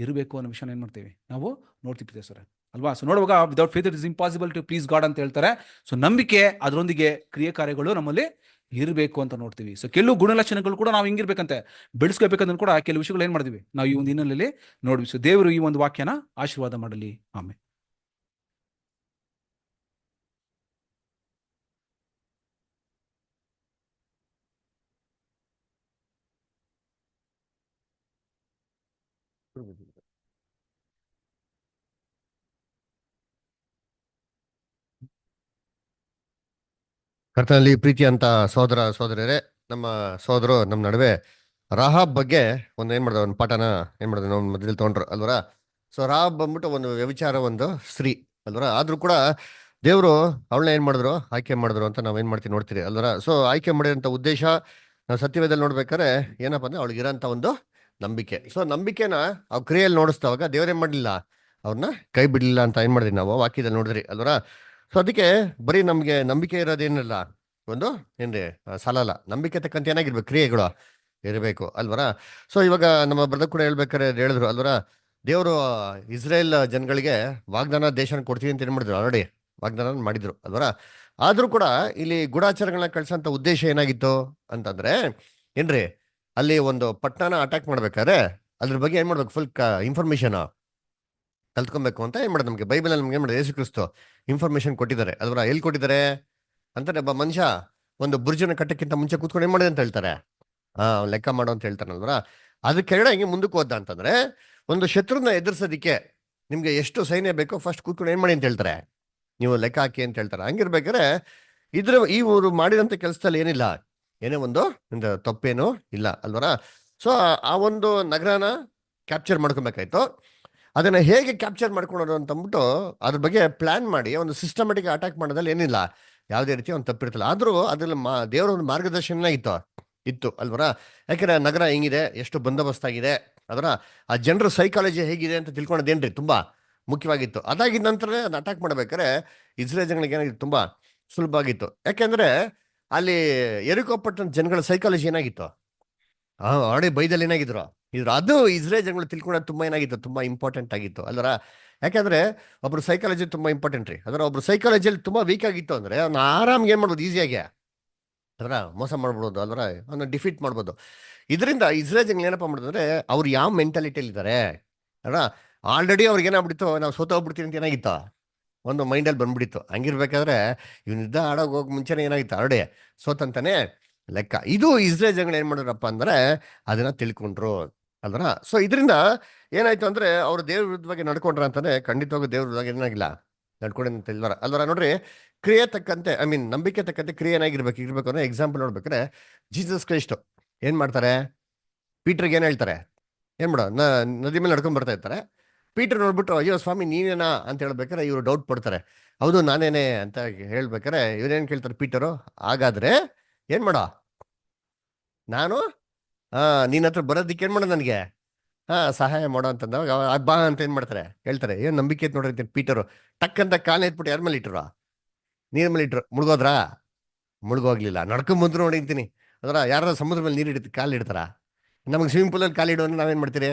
ಇರಬೇಕು ಅನ್ನೋ ವಿಷಯ ಏನ್ ಮಾಡ್ತೀವಿ ನಾವು ನೋಡ್ತೀವಿ ಸರ್, ಅಲ್ವಾ? ಸೊ ನೋಡುವಾಗ without faith it is impossible to please God ಅಂತ ಹೇಳ್ತಾರೆ. ಸೊ ನಂಬಿಕೆ ಅದರೊಂದಿಗೆ ಕ್ರಿಯೆ ಕಾರ್ಯಗಳು ನಮ್ಮಲ್ಲಿ ಇರಬೇಕು ಅಂತ ನೋಡ್ತೀವಿ. ಸೊ ಕೆಲವು ಗುಣಲಕ್ಷಣಗಳು ಕೂಡ ನಾವು ಹಿಂಗಿರ್ಬೇಕಂತೆ ಬೆಳೆಸ್ಕೋಬೇಕಂದ್ರೆ ಕೂಡ ಕೆಲವು ವಿಷಯಗಳು ಏನ್ ಮಾಡ್ತೀವಿ ನಾವು ಈ ಒಂದು ಹಿನ್ನೆಲೆಯಲ್ಲಿ ನೋಡ್ವಿ. ಸೊ ದೇವರು ಈ ಒಂದು ವಾಕ್ಯನ ಆಶೀರ್ವಾದ ಮಾಡಲಿ. ಆಮೇಲೆ ಕರ್ತನಲ್ಲಿ ಪ್ರೀತಿ ಅಂತ ಸಹೋದರ ಸಹೋದರಿಯರೇ, ನಮ್ಮ ಸಹೋದರು ನಮ್ಮ ನಡುವೆ ರಾಹಾಬ್ ಬಗ್ಗೆ ಒಂದು ಏನ್ ಮಾಡಿದ್ರು, ಒಂದು ಪಾಠನ ಏನ್ ಮಾಡಿದ್ರು ನಾವು ಮೊದಲು ತಗೊಂಡ್ರು ಅಲ್ವರ. ಸೊ ರಾಹಾಬ್ ಬಂದ್ಬಿಟ್ಟು ಒಂದು ವ್ಯಭಿಚಾರ ಒಂದು ಸ್ತ್ರೀ ಅಲ್ವರ. ಆದ್ರೂ ಕೂಡ ದೇವರು ಅವಳನ್ನ ಏನ್ ಮಾಡಿದ್ರು, ಆಯ್ಕೆ ಮಾಡಿದ್ರು ಅಂತ ನಾವ್ ಏನ್ ಮಾಡ್ತೀವಿ ನೋಡ್ತೀರಿ ಅಲ್ವರ. ಸೊ ಆಯ್ಕೆ ಮಾಡಿರೋಂಥ ಉದ್ದೇಶ ನಾವು ಸತ್ಯವೇದಲ್ಲಿ ನೋಡ್ಬೇಕಾದ್ರೆ ಏನಪ್ಪಾ ಅಂದ್ರೆ ಅವಳಿಗೆ ಇರೋಂಥ ಒಂದು ನಂಬಿಕೆ. ಸೊ ನಂಬಿಕೆನ ಅವ್ರ ಕ್ರಿಯೆಯಲ್ಲಿ ನೋಡಿಸ್ತಾವಾಗ ದೇವ್ರೇನ್ ಮಾಡ್ಲಿಲ್ಲ, ಅವ್ರನ್ನ ಕೈ ಬಿಡ್ಲಿಲ್ಲ ಅಂತ ಏನ್ ಮಾಡಿದ್ರಿ ನಾವು ವಾಕ್ಯದಲ್ಲಿ ನೋಡಿದ್ರಿ ಅಲ್ವರ. ಸೊ ಅದಕ್ಕೆ ಬರೀ ನಮ್ಗೆ ನಂಬಿಕೆ ಇರೋದೇನಿಲ್ಲ, ಒಂದು ಏನ್ರಿ ಸಾಲಲ್ಲ, ನಂಬಿಕೆ ತಕ್ಕಂತ ಏನಾಗಿರ್ಬೇಕು, ಕ್ರಿಯೆಗಳು ಇರಬೇಕು ಅಲ್ವರ. ಸೊ ಇವಾಗ ನಮ್ಮ ಬ್ರದರ್ ಕೂಡ ಹೇಳ್ಬೇಕಾರೆ ಹೇಳಿದ್ರು ಅಲ್ವರ, ದೇವರು ಇಸ್ರೇಲ್ ಜನಗಳಿಗೆ ವಾಗ್ದಾನ ದೇಶನ ಕೊಡ್ತೀವಿ ಅಂತ ಏನ್ ಮಾಡಿದ್ರು, ಆಲ್ರೆಡಿ ವಾಗ್ದಾನ ಮಾಡಿದ್ರು ಅಲ್ವರ. ಆದ್ರೂ ಕೂಡ ಇಲ್ಲಿ ಗೂಢಾಚಾರಗಳನ್ನ ಕಳ್ಸೋಂಥ ಉದ್ದೇಶ ಏನಾಗಿತ್ತು ಅಂತಂದ್ರೆ ಏನ್ರಿ, ಅಲ್ಲಿ ಒಂದು ಪಟ್ಟಣ ಅಟ್ಯಾಕ್ ಮಾಡ್ಬೇಕಾದ್ರೆ ಅದ್ರ ಬಗ್ಗೆ ಏನ್ ಮಾಡ್ಬೇಕು, ಫುಲ್ ಇನ್ಫಾರ್ಮೇಶನ್ ಕಲ್ತ್ಕೊಬೇಕು ಅಂತ ಏನ್ ಮಾಡೋದು, ನಮ್ಗೆ ಬೈಬಲ್ ನಮ್ಗೆ ಏನ್ ಮಾಡೋದು, ಯೇಸು ಕ್ರಿಸ್ತು ಇನ್ಫಾರ್ಮೇಶನ್ ಕೊಟ್ಟಿದ್ದಾರೆ ಅಲ್ವರ. ಎಲ್ಲಿ ಕೊಟ್ಟಿದ್ದಾರೆ ಅಂತಾನೆ, ಒಬ್ಬ ಮನುಷ್ಯ ಒಂದು ಬುರ್ಜನ ಕಟ್ಟಕ್ಕಿಂತ ಮುಂಚೆ ಕೂತ್ಕೊಂಡು ಏನ್ ಮಾಡಿದೆ ಅಂತ ಹೇಳ್ತಾರೆ, ಲೆಕ್ಕ ಮಾಡು ಅಂತ ಹೇಳ್ತಾರಲ್ವರ. ಅದ್ರ ಕೆಳಗಡೆ ಹಿಂಗೆ ಮುಂದಕ್ಕೆ ಹೋದ ಅಂತಂದ್ರೆ, ಒಂದು ಶತ್ರುನ ಎದುರಿಸೋದಿಕ್ಕೆ ನಿಮ್ಗೆ ಎಷ್ಟು ಸೈನ್ಯ ಬೇಕೋ ಫಸ್ಟ್ ಕೂತ್ಕೊಂಡು ಏನ್ ಮಾಡಿ ಅಂತ ಹೇಳ್ತಾರೆ, ನೀವು ಲೆಕ್ಕ ಹಾಕಿ ಅಂತ ಹೇಳ್ತಾರೆ. ಹಂಗಿರ್ಬೇಕಾದ್ರೆ ಈ ಊರು ಮಾಡಿದಂತ ಕೆಲಸದಲ್ಲಿ ಏನಿಲ್ಲ, ಏನೇ ಒಂದು ತಪ್ಪೇನು ಇಲ್ಲ ಅಲ್ವರ. ಸೊ ಆ ಒಂದು ನಗರನ ಕ್ಯಾಪ್ಚರ್ ಮಾಡ್ಕೊಬೇಕಾಯ್ತು. ಅದನ್ನ ಹೇಗೆ ಕ್ಯಾಪ್ಚರ್ ಮಾಡ್ಕೊಳೋದು ಅಂತ ಅಂದ್ಬಿಟ್ಟು ಅದ್ರ ಬಗ್ಗೆ ಪ್ಲಾನ್ ಮಾಡಿ ಒಂದು ಸಿಸ್ಟಮೆಟಿಕ್ ಅಟ್ಯಾಕ್ ಮಾಡೋದ್ರಲ್ಲಿ ಏನಿಲ್ಲ, ಯಾವುದೇ ರೀತಿ ಒಂದು ತಪ್ಪಿರ್ತಲ್ಲ. ಆದ್ರೂ ಅದ್ರಲ್ಲಿ ದೇವರ ಒಂದು ಮಾರ್ಗದರ್ಶನ ಇತ್ತು ಅಲ್ವರ. ಯಾಕಂದ್ರೆ ನಗರ ಹೆಂಗಿದೆ, ಎಷ್ಟು ಬಂದೋಬಸ್ತ್ ಆಗಿದೆ, ಅದರ ಆ ಜನರ ಸೈಕಾಲಜಿ ಹೇಗಿದೆ ಅಂತ ತಿಳ್ಕೊಳೋದೇನ್ರಿ ತುಂಬಾ ಮುಖ್ಯವಾಗಿತ್ತು. ಅದಾಗಿದ್ದ ನಂತರ ಅದನ್ನ ಅಟ್ಯಾಕ್ ಮಾಡ್ಬೇಕಾದ್ರೆ ಇಸ್ರೇಲ್ ಜನಗಳಿಗೆ ಏನಾಗಿತ್ತು, ತುಂಬಾ ಸುಲಭ ಆಗಿತ್ತು. ಯಾಕೆಂದ್ರೆ ಅಲ್ಲಿ ಎರಿಕೋ ಪಟ್ಟಣ ಜನಗಳ ಸೈಕಾಲಜಿ ಏನಾಗಿತ್ತು, ಆಲ್ರೆಡಿ ಬೈದಲ್ಲಿ ಏನಾಗಿದ್ರು ಅದು ಇಸ್ರೇಲ್ ಜನಗಳು ತಿಳ್ಕೊಳ್ಳೋದು ತುಂಬಾ ಏನಾಗಿತ್ತು, ತುಂಬಾ ಇಂಪಾರ್ಟೆಂಟ್ ಆಗಿತ್ತು ಅಲ್ವರ. ಯಾಕಂದ್ರೆ ಒಬ್ರು ಸೈಕಾಲಜಿ ತುಂಬಾ ಇಂಪಾರ್ಟೆಂಟ್ ರೀ. ಅದರ ಒಬ್ರು ಸೈಕಾಲಜಿಯಲ್ಲಿ ತುಂಬಾ ವೀಕ್ ಆಗಿತ್ತು ಅಂದ್ರೆ ಅವ್ನ ಆರಾಮ್ಗೆ ಏನ್ ಮಾಡ್ಬೋದು, ಈಸಿಯಾಗಿ ಅದರ ಮೋಸ ಮಾಡ್ಬೋದು ಅಲ್ವರ, ಅವನ್ನ ಡಿಫೀಟ್ ಮಾಡ್ಬೋದು. ಇದರಿಂದ ಇಸ್ರೇಲ್ ಜನಗಳು ಏನಪ್ಪಾ ಮಾಡಿದ್ರೆ, ಅವ್ರು ಯಾವ ಮೆಂಟಾಲಿಟಿಯಲ್ಲಿ ಇದ್ದಾರೆ ಅಲ್ವ, ಆಲ್ರೆಡಿ ಅವ್ರಿಗೆ ಏನಾಗ್ಬಿಟ್ಟಿತ್ತು, ನಾವು ಸೋತೋಗ್ಬಿಡ್ತೀವಿ ಅಂತ ಏನಾಗಿತ್ತು, ಒಂದು ಮೈಂಡಲ್ಲಿ ಬಂದ್ಬಿಟ್ಟಿತ್ತು. ಹಂಗಿರ್ಬೇಕಾದ್ರೆ ಇವನಿದ್ದ ಆಡೋಗಿ ಹೋಗಿ ಮುಂಚೆನೇ ಏನಾಗಿತ್ತು, ಆಲ್ರೆಡಿ ಸೋತಂತಾನೆ ಲೆಕ್ಕ. ಇದು ಇಸ್ರೇಲ್ ಜನಗಳು ಏನ್ ಮಾಡಿದ್ರಪ್ಪ ಅಂದ್ರೆ ಅದನ್ನ ತಿಳ್ಕೊಂಡ್ರು ಅಲ್ವರ. ಸೊ ಇದರಿಂದ ಏನಾಯ್ತು ಅಂದ್ರೆ ಅವ್ರು ದೇವ್ರ ವಿರುದ್ಧವಾಗಿ ನಡ್ಕೊಂಡ್ರ ಅಂತಾನೆ, ಖಂಡಿತವಾಗೂ ದೇವ್ರ ವಿರುದ್ಧವಾಗಿ ಏನಾಗಿಲ್ಲ ನಡ್ಕೊಂಡಂತ ಇಲ್ವರ ಅಲ್ವರ. ನೋಡ್ರಿ, ಕ್ರಿಯೆ ತಕ್ಕಂತೆ ನಂಬಿಕೆ ತಕ್ಕಂತೆ ಕ್ರಿಯೆ ಇರ್ಬೇಕು ಅಂದ್ರೆ ಎಕ್ಸಾಂಪಲ್ ನೋಡ್ಬೇಕಾದ್ರೆ ಜೀಸಸ್ ಕ್ರೈಸ್ಟ್ ಏನ್ ಮಾಡ್ತಾರೆ, ಪೀಟರ್ಗೆ ಏನ್ ಹೇಳ್ತಾರೆ, ಏನ್ ಮಾಡೋ ನದಿ ಮೇಲೆ ನಡ್ಕೊಂಡ್ ಬರ್ತಾ ಇರ್ತಾರೆ. ಪೀಟರ್ ನೋಡ್ಬಿಟ್ಟು ಅಯ್ಯೋ ಸ್ವಾಮಿ ನೀನೇನಾ ಅಂತ ಹೇಳ್ಬೇಕಾರೆ ಇವ್ರು ಡೌಟ್ ಪಡ್ತಾರೆ, ಹೌದು ನಾನೇನೆ ಅಂತ ಹೇಳ್ಬೇಕಾರೆ ಇವ್ರೇನ್ ಕೇಳ್ತಾರೆ ಪೀಟರು, ಹಾಗಾದ್ರೆ ಏನ್ ಮಾಡೋ, ನಾನು ನಿನ್ನ ಹತ್ರ ಬರೋದಿಕ್ಕೆ ಏನ್ ಮಾಡೋ, ನನಗೆ ಸಹಾಯ ಮಾಡೋ ಅಂತಂದಾಗ ಬಾ ಅಂತ ಏನ್ ಮಾಡ್ತಾರೆ ಹೇಳ್ತಾರೆ. ಏನ್ ನಂಬಿಕೆ ಐತ್ ನೋಡ್ರಿ ಪೀಟರು ಟಕ್ ಅಂತ ಕಾಲ ಎತ್ಬಿಟ್ಟು ಯಾರ ಮೇಲೆ ಇಟ್ರು, ನೀರ್ ಮೇಲೆ ಇಟ್ರು. ಮುಳುಗೋದ್ರಾ? ಮುಳುಗೋಗ್ಲಿಲ್ಲ. ನಡ್ಕೊಂಡ್ ಬಂದ್ರು ನೋಡಿರ್ತೀನಿ ಅದರ. ಯಾರು ಸಮುದ್ರ ಮೇಲೆ ನೀರು ಕಾಲು ಇಡ್ತಾರ? ನಮಗೆ ಸ್ವಿಮ್ಮಿಂಗ್ ಪೂಲಲ್ಲಿ ಕಾಲು ಇಡೋ ನಾವೇನ್ ಮಾಡ್ತೀರಿ,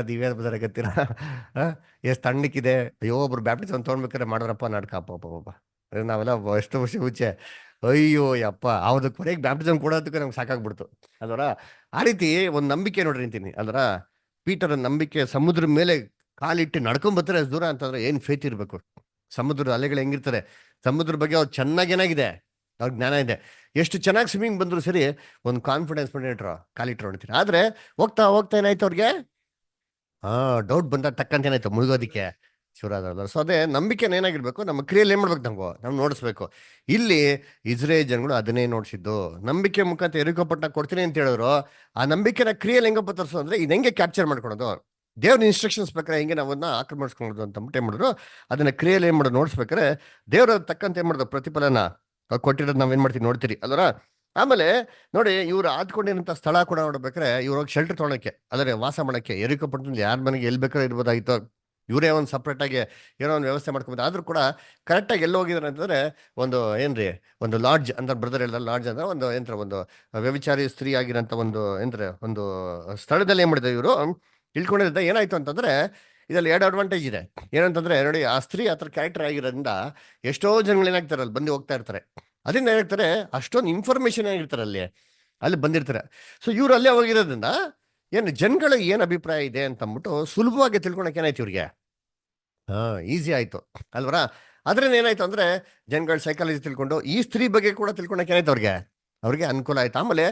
ದಿವ್ಯಾ ಬುಧರ ಗತ್ತೀರ ಎಷ್ಟು ತಣ್ಣಕ್ಕಿದೆ, ಅಯ್ಯೋ ಒಬ್ರು ಬ್ಯಾಪ್ಟಿಸಮ್ ತೊಗೊಂಡ್ಬೇಕಾರೆ ಮಾಡಿದ್ರಪ್ಪ ನಾಟಕ ಅಪ್ಪ ನಾವೆಲ್ಲ ಎಷ್ಟು ವರ್ಷ ಮುಂಚೆ ಅಯ್ಯೋ ಯಪ್ಪ ಅವ್ರ ಕೊನೆಗೆ ಬ್ಯಾಪ್ಟಿಸಮ್ ಕೊಡೋದಕ್ಕೆ ನಮ್ಗೆ ಸಾಕಾಗ್ಬಿಡ್ತು ಅಲ್ವರ. ಆ ರೀತಿ ಒಂದು ನಂಬಿಕೆ ನೋಡ್ರಿ ಅಂತೀನಿ ಅಲ್ವರ. ಪೀಟರ್ ನಂಬಿಕೆ ಸಮುದ್ರ ಮೇಲೆ ಕಾಲಿಟ್ಟು ನಡ್ಕೊಂಬತ್ತಾರೆ ಅಷ್ಟು ದೂರ ಅಂತಂದ್ರೆ ಏನ್ ಫೇತ್ ಇರ್ಬೇಕು. ಸಮುದ್ರದ ಅಲೆಗಳು ಹೆಂಗಿರ್ತಾರೆ, ಸಮುದ್ರ ಬಗ್ಗೆ ಅವ್ರು ಚೆನ್ನಾಗಿ ಏನಾಗಿದೆ ಅವ್ರಿಗೆ ಜ್ಞಾನ ಇದೆ. ಎಷ್ಟು ಚೆನ್ನಾಗಿ ಸ್ವಿಮ್ಮಿಂಗ್ ಬಂದ್ರು ಸರಿ, ಒಂದು ಕಾನ್ಫಿಡೆನ್ಸ್ ಮಾಡಿಟ್ರು ಕಾಲಿಟ್ರು ಹೊಡಿತೀರಿ. ಆದ್ರೆ ಹೋಗ್ತಾ ಹೋಗ್ತಾ ಏನಾಯ್ತು ಅವ್ರಿಗೆ, ಡೌಟ್ ಬಂದಾಗ ತಕ್ಕಂತ ಏನಾಯ್ತು, ಮುಳುಗೋದಿಕ್ಕೆ ಶುರು ಆದಲ್ಲ. ಸೊ ಅದೇ ನಂಬಿಕೆನ ಏನಾಗಿರ್ಬೇಕು, ನಮ್ಮ ಕ್ರಿಯೆಯಲ್ಲಿ ಏನ್ ಮಾಡ್ಬೇಕು, ನಾವು ನೋಡಿಸ್ಬೇಕು. ಇಲ್ಲಿ ಇಸ್ರೇಲ್ ಜನಗಳು ಅದನ್ನೇ ನೋಡ್ಸಿದ್ದು. ನಂಬಿಕೆ ಮುಖಾಂತರ ಎರಿಕೋಪಟ್ಟಣ ಕೊಡ್ತೀನಿ ಅಂತ ಹೇಳಿದ್ರು. ಆ ನಂಬಿಕೆನ ಕ್ರಿಯೆಯಲ್ಲಿ ಹೆಂಗಪ್ಪ ತರಿಸೋ ಅಂದ್ರೆ, ಇದು ಹೆಂಗೆ ಕ್ಯಾಪ್ಚರ್ ಮಾಡ್ಕೊಳೋದು, ದೇವ್ರ ಇನ್ಸ್ಟ್ರಕ್ಷನ್ಸ್ ಪ್ರಕಾರ ಹೆಂಗೆ ನಾವನ್ನ ಆಕ್ರಮಿಸ್ಕೊಳ್ಳೋದು ಅಂತ ಏನ್ ಮಾಡಿದ್ರು, ಅದನ್ನ ಕ್ರಿಯೆಯಲ್ಲಿ ಏನ್ ಮಾಡೋದು ನೋಡ್ಸ್ಬೇಕಾರೆ ದೇವ್ರ ತಕ್ಕಂತ ಏನ್ ಮಾಡೋದು ಪ್ರತಿಫಲನ ಕೊಟ್ಟಿರೋದು ನಾವೇನ್ ಮಾಡ್ತೀವಿ ನೋಡ್ತೀರಿ ಅಲ್ವರ. ಆಮೇಲೆ ನೋಡಿ, ಇವ್ರು ಆದ್ಕೊಂಡಿರೋಂಥ ಸ್ಥಳ ಕೂಡ ನೋಡ್ಬೇಕಾರೆ ಇವ್ರು ಹೋಗಿ ಶೆಲ್ಟರ್ ತೊಗೊಳಕ್ಕೆ, ಅಂದ್ರೆ ವಾಸ ಮಾಡಕ್ಕೆ, ಎರಿಕೋಪಟ್ಟಣದಲ್ಲಿ ಯಾರ ಮನೆಗೆ ಎಲ್ಲಿ ಬೇಕಾದ್ರೂ ಇರ್ಬೋದಾಗಿತ್ತು. ಇವರೇ ಒಂದು ಸಪ್ರೇಟ್ ಆಗಿ ಏನೋ ಒಂದು ವ್ಯವಸ್ಥೆ ಮಾಡ್ಕೊಬೋದು. ಆದ್ರೂ ಕೂಡ ಕರೆಕ್ಟಾಗಿ ಎಲ್ಲಿ ಹೋಗಿದ್ದಾರೆ ಅಂತಂದ್ರೆ, ಒಂದು ಏನ್ರಿ, ಒಂದು ಲಾಡ್ಜ್ ಅಂತ ಬ್ರದರ್ ಹೇಳ್ದ. ಲಾಡ್ಜ್ ಅಂದ್ರೆ ಒಂದು ಏನ್ರ ಒಂದು ವ್ಯಭಿಚಾರಿ ಸ್ತ್ರೀ ಆಗಿರೋಂಥ ಒಂದು ಏನ್ರೆ ಒಂದು ಸ್ಥಳದಲ್ಲಿ ಏನ್ ಮಾಡಿದ್ರು ಇವರು ಇಳ್ಕೊಂಡಿದ್ದ. ಏನಾಯ್ತು ಅಂತಂದ್ರೆ, ಇದರಲ್ಲಿ 2 ಅಡ್ವಾಂಟೇಜ್ ಇದೆ. ಏನಂತಂದ್ರೆ ನೋಡಿ, ಆ ಸ್ತ್ರೀ ಆ ಥರ ಕ್ಯಾರೆಕ್ಟರ್ ಆಗಿರೋದ್ರಿಂದ ಎಷ್ಟೋ ಜನಗಳು ಏನಾಗ್ತಾರೆ ಅಲ್ಲಿ ಬಂದು ಹೋಗ್ತಾ ಇರ್ತಾರೆ. ಅದರಿಂದ ಏನಾಗ್ತಾರೆ, ಅಷ್ಟೊಂದು ಇನ್ಫಾರ್ಮೇಶನ್ ಆಗಿರ್ತಾರೆ ಅಲ್ಲಿ ಬಂದಿರ್ತಾರೆ. ಸೊ ಇವ್ರು ಅಲ್ಲೇ ಹೋಗಿರೋದ್ರಿಂದ ಏನು ಜನಗಳ ಏನು ಅಭಿಪ್ರಾಯ ಇದೆ ಅಂತ ಅಂದ್ಬಿಟ್ಟು ಸುಲಭವಾಗಿ ತಿಳ್ಕೊಳಕ್ಕೆ ಏನಾಯ್ತು ಇವ್ರಿಗೆ, ಈಸಿ ಆಯ್ತು ಅಲ್ವರ. ಅದ್ರಿಂದ ಏನಾಯ್ತು ಅಂದ್ರೆ, ಜನಗಳ ಸೈಕಾಲಜಿ ತಿಳ್ಕೊಂಡು ಈ ಸ್ತ್ರೀ ಬಗ್ಗೆ ಕೂಡ ತಿಳ್ಕೊಳಕ್ಕೆ ಏನಾಯ್ತು ಅವ್ರಿಗೆ ಅನುಕೂಲ ಆಯ್ತು. ಆಮೇಲೆ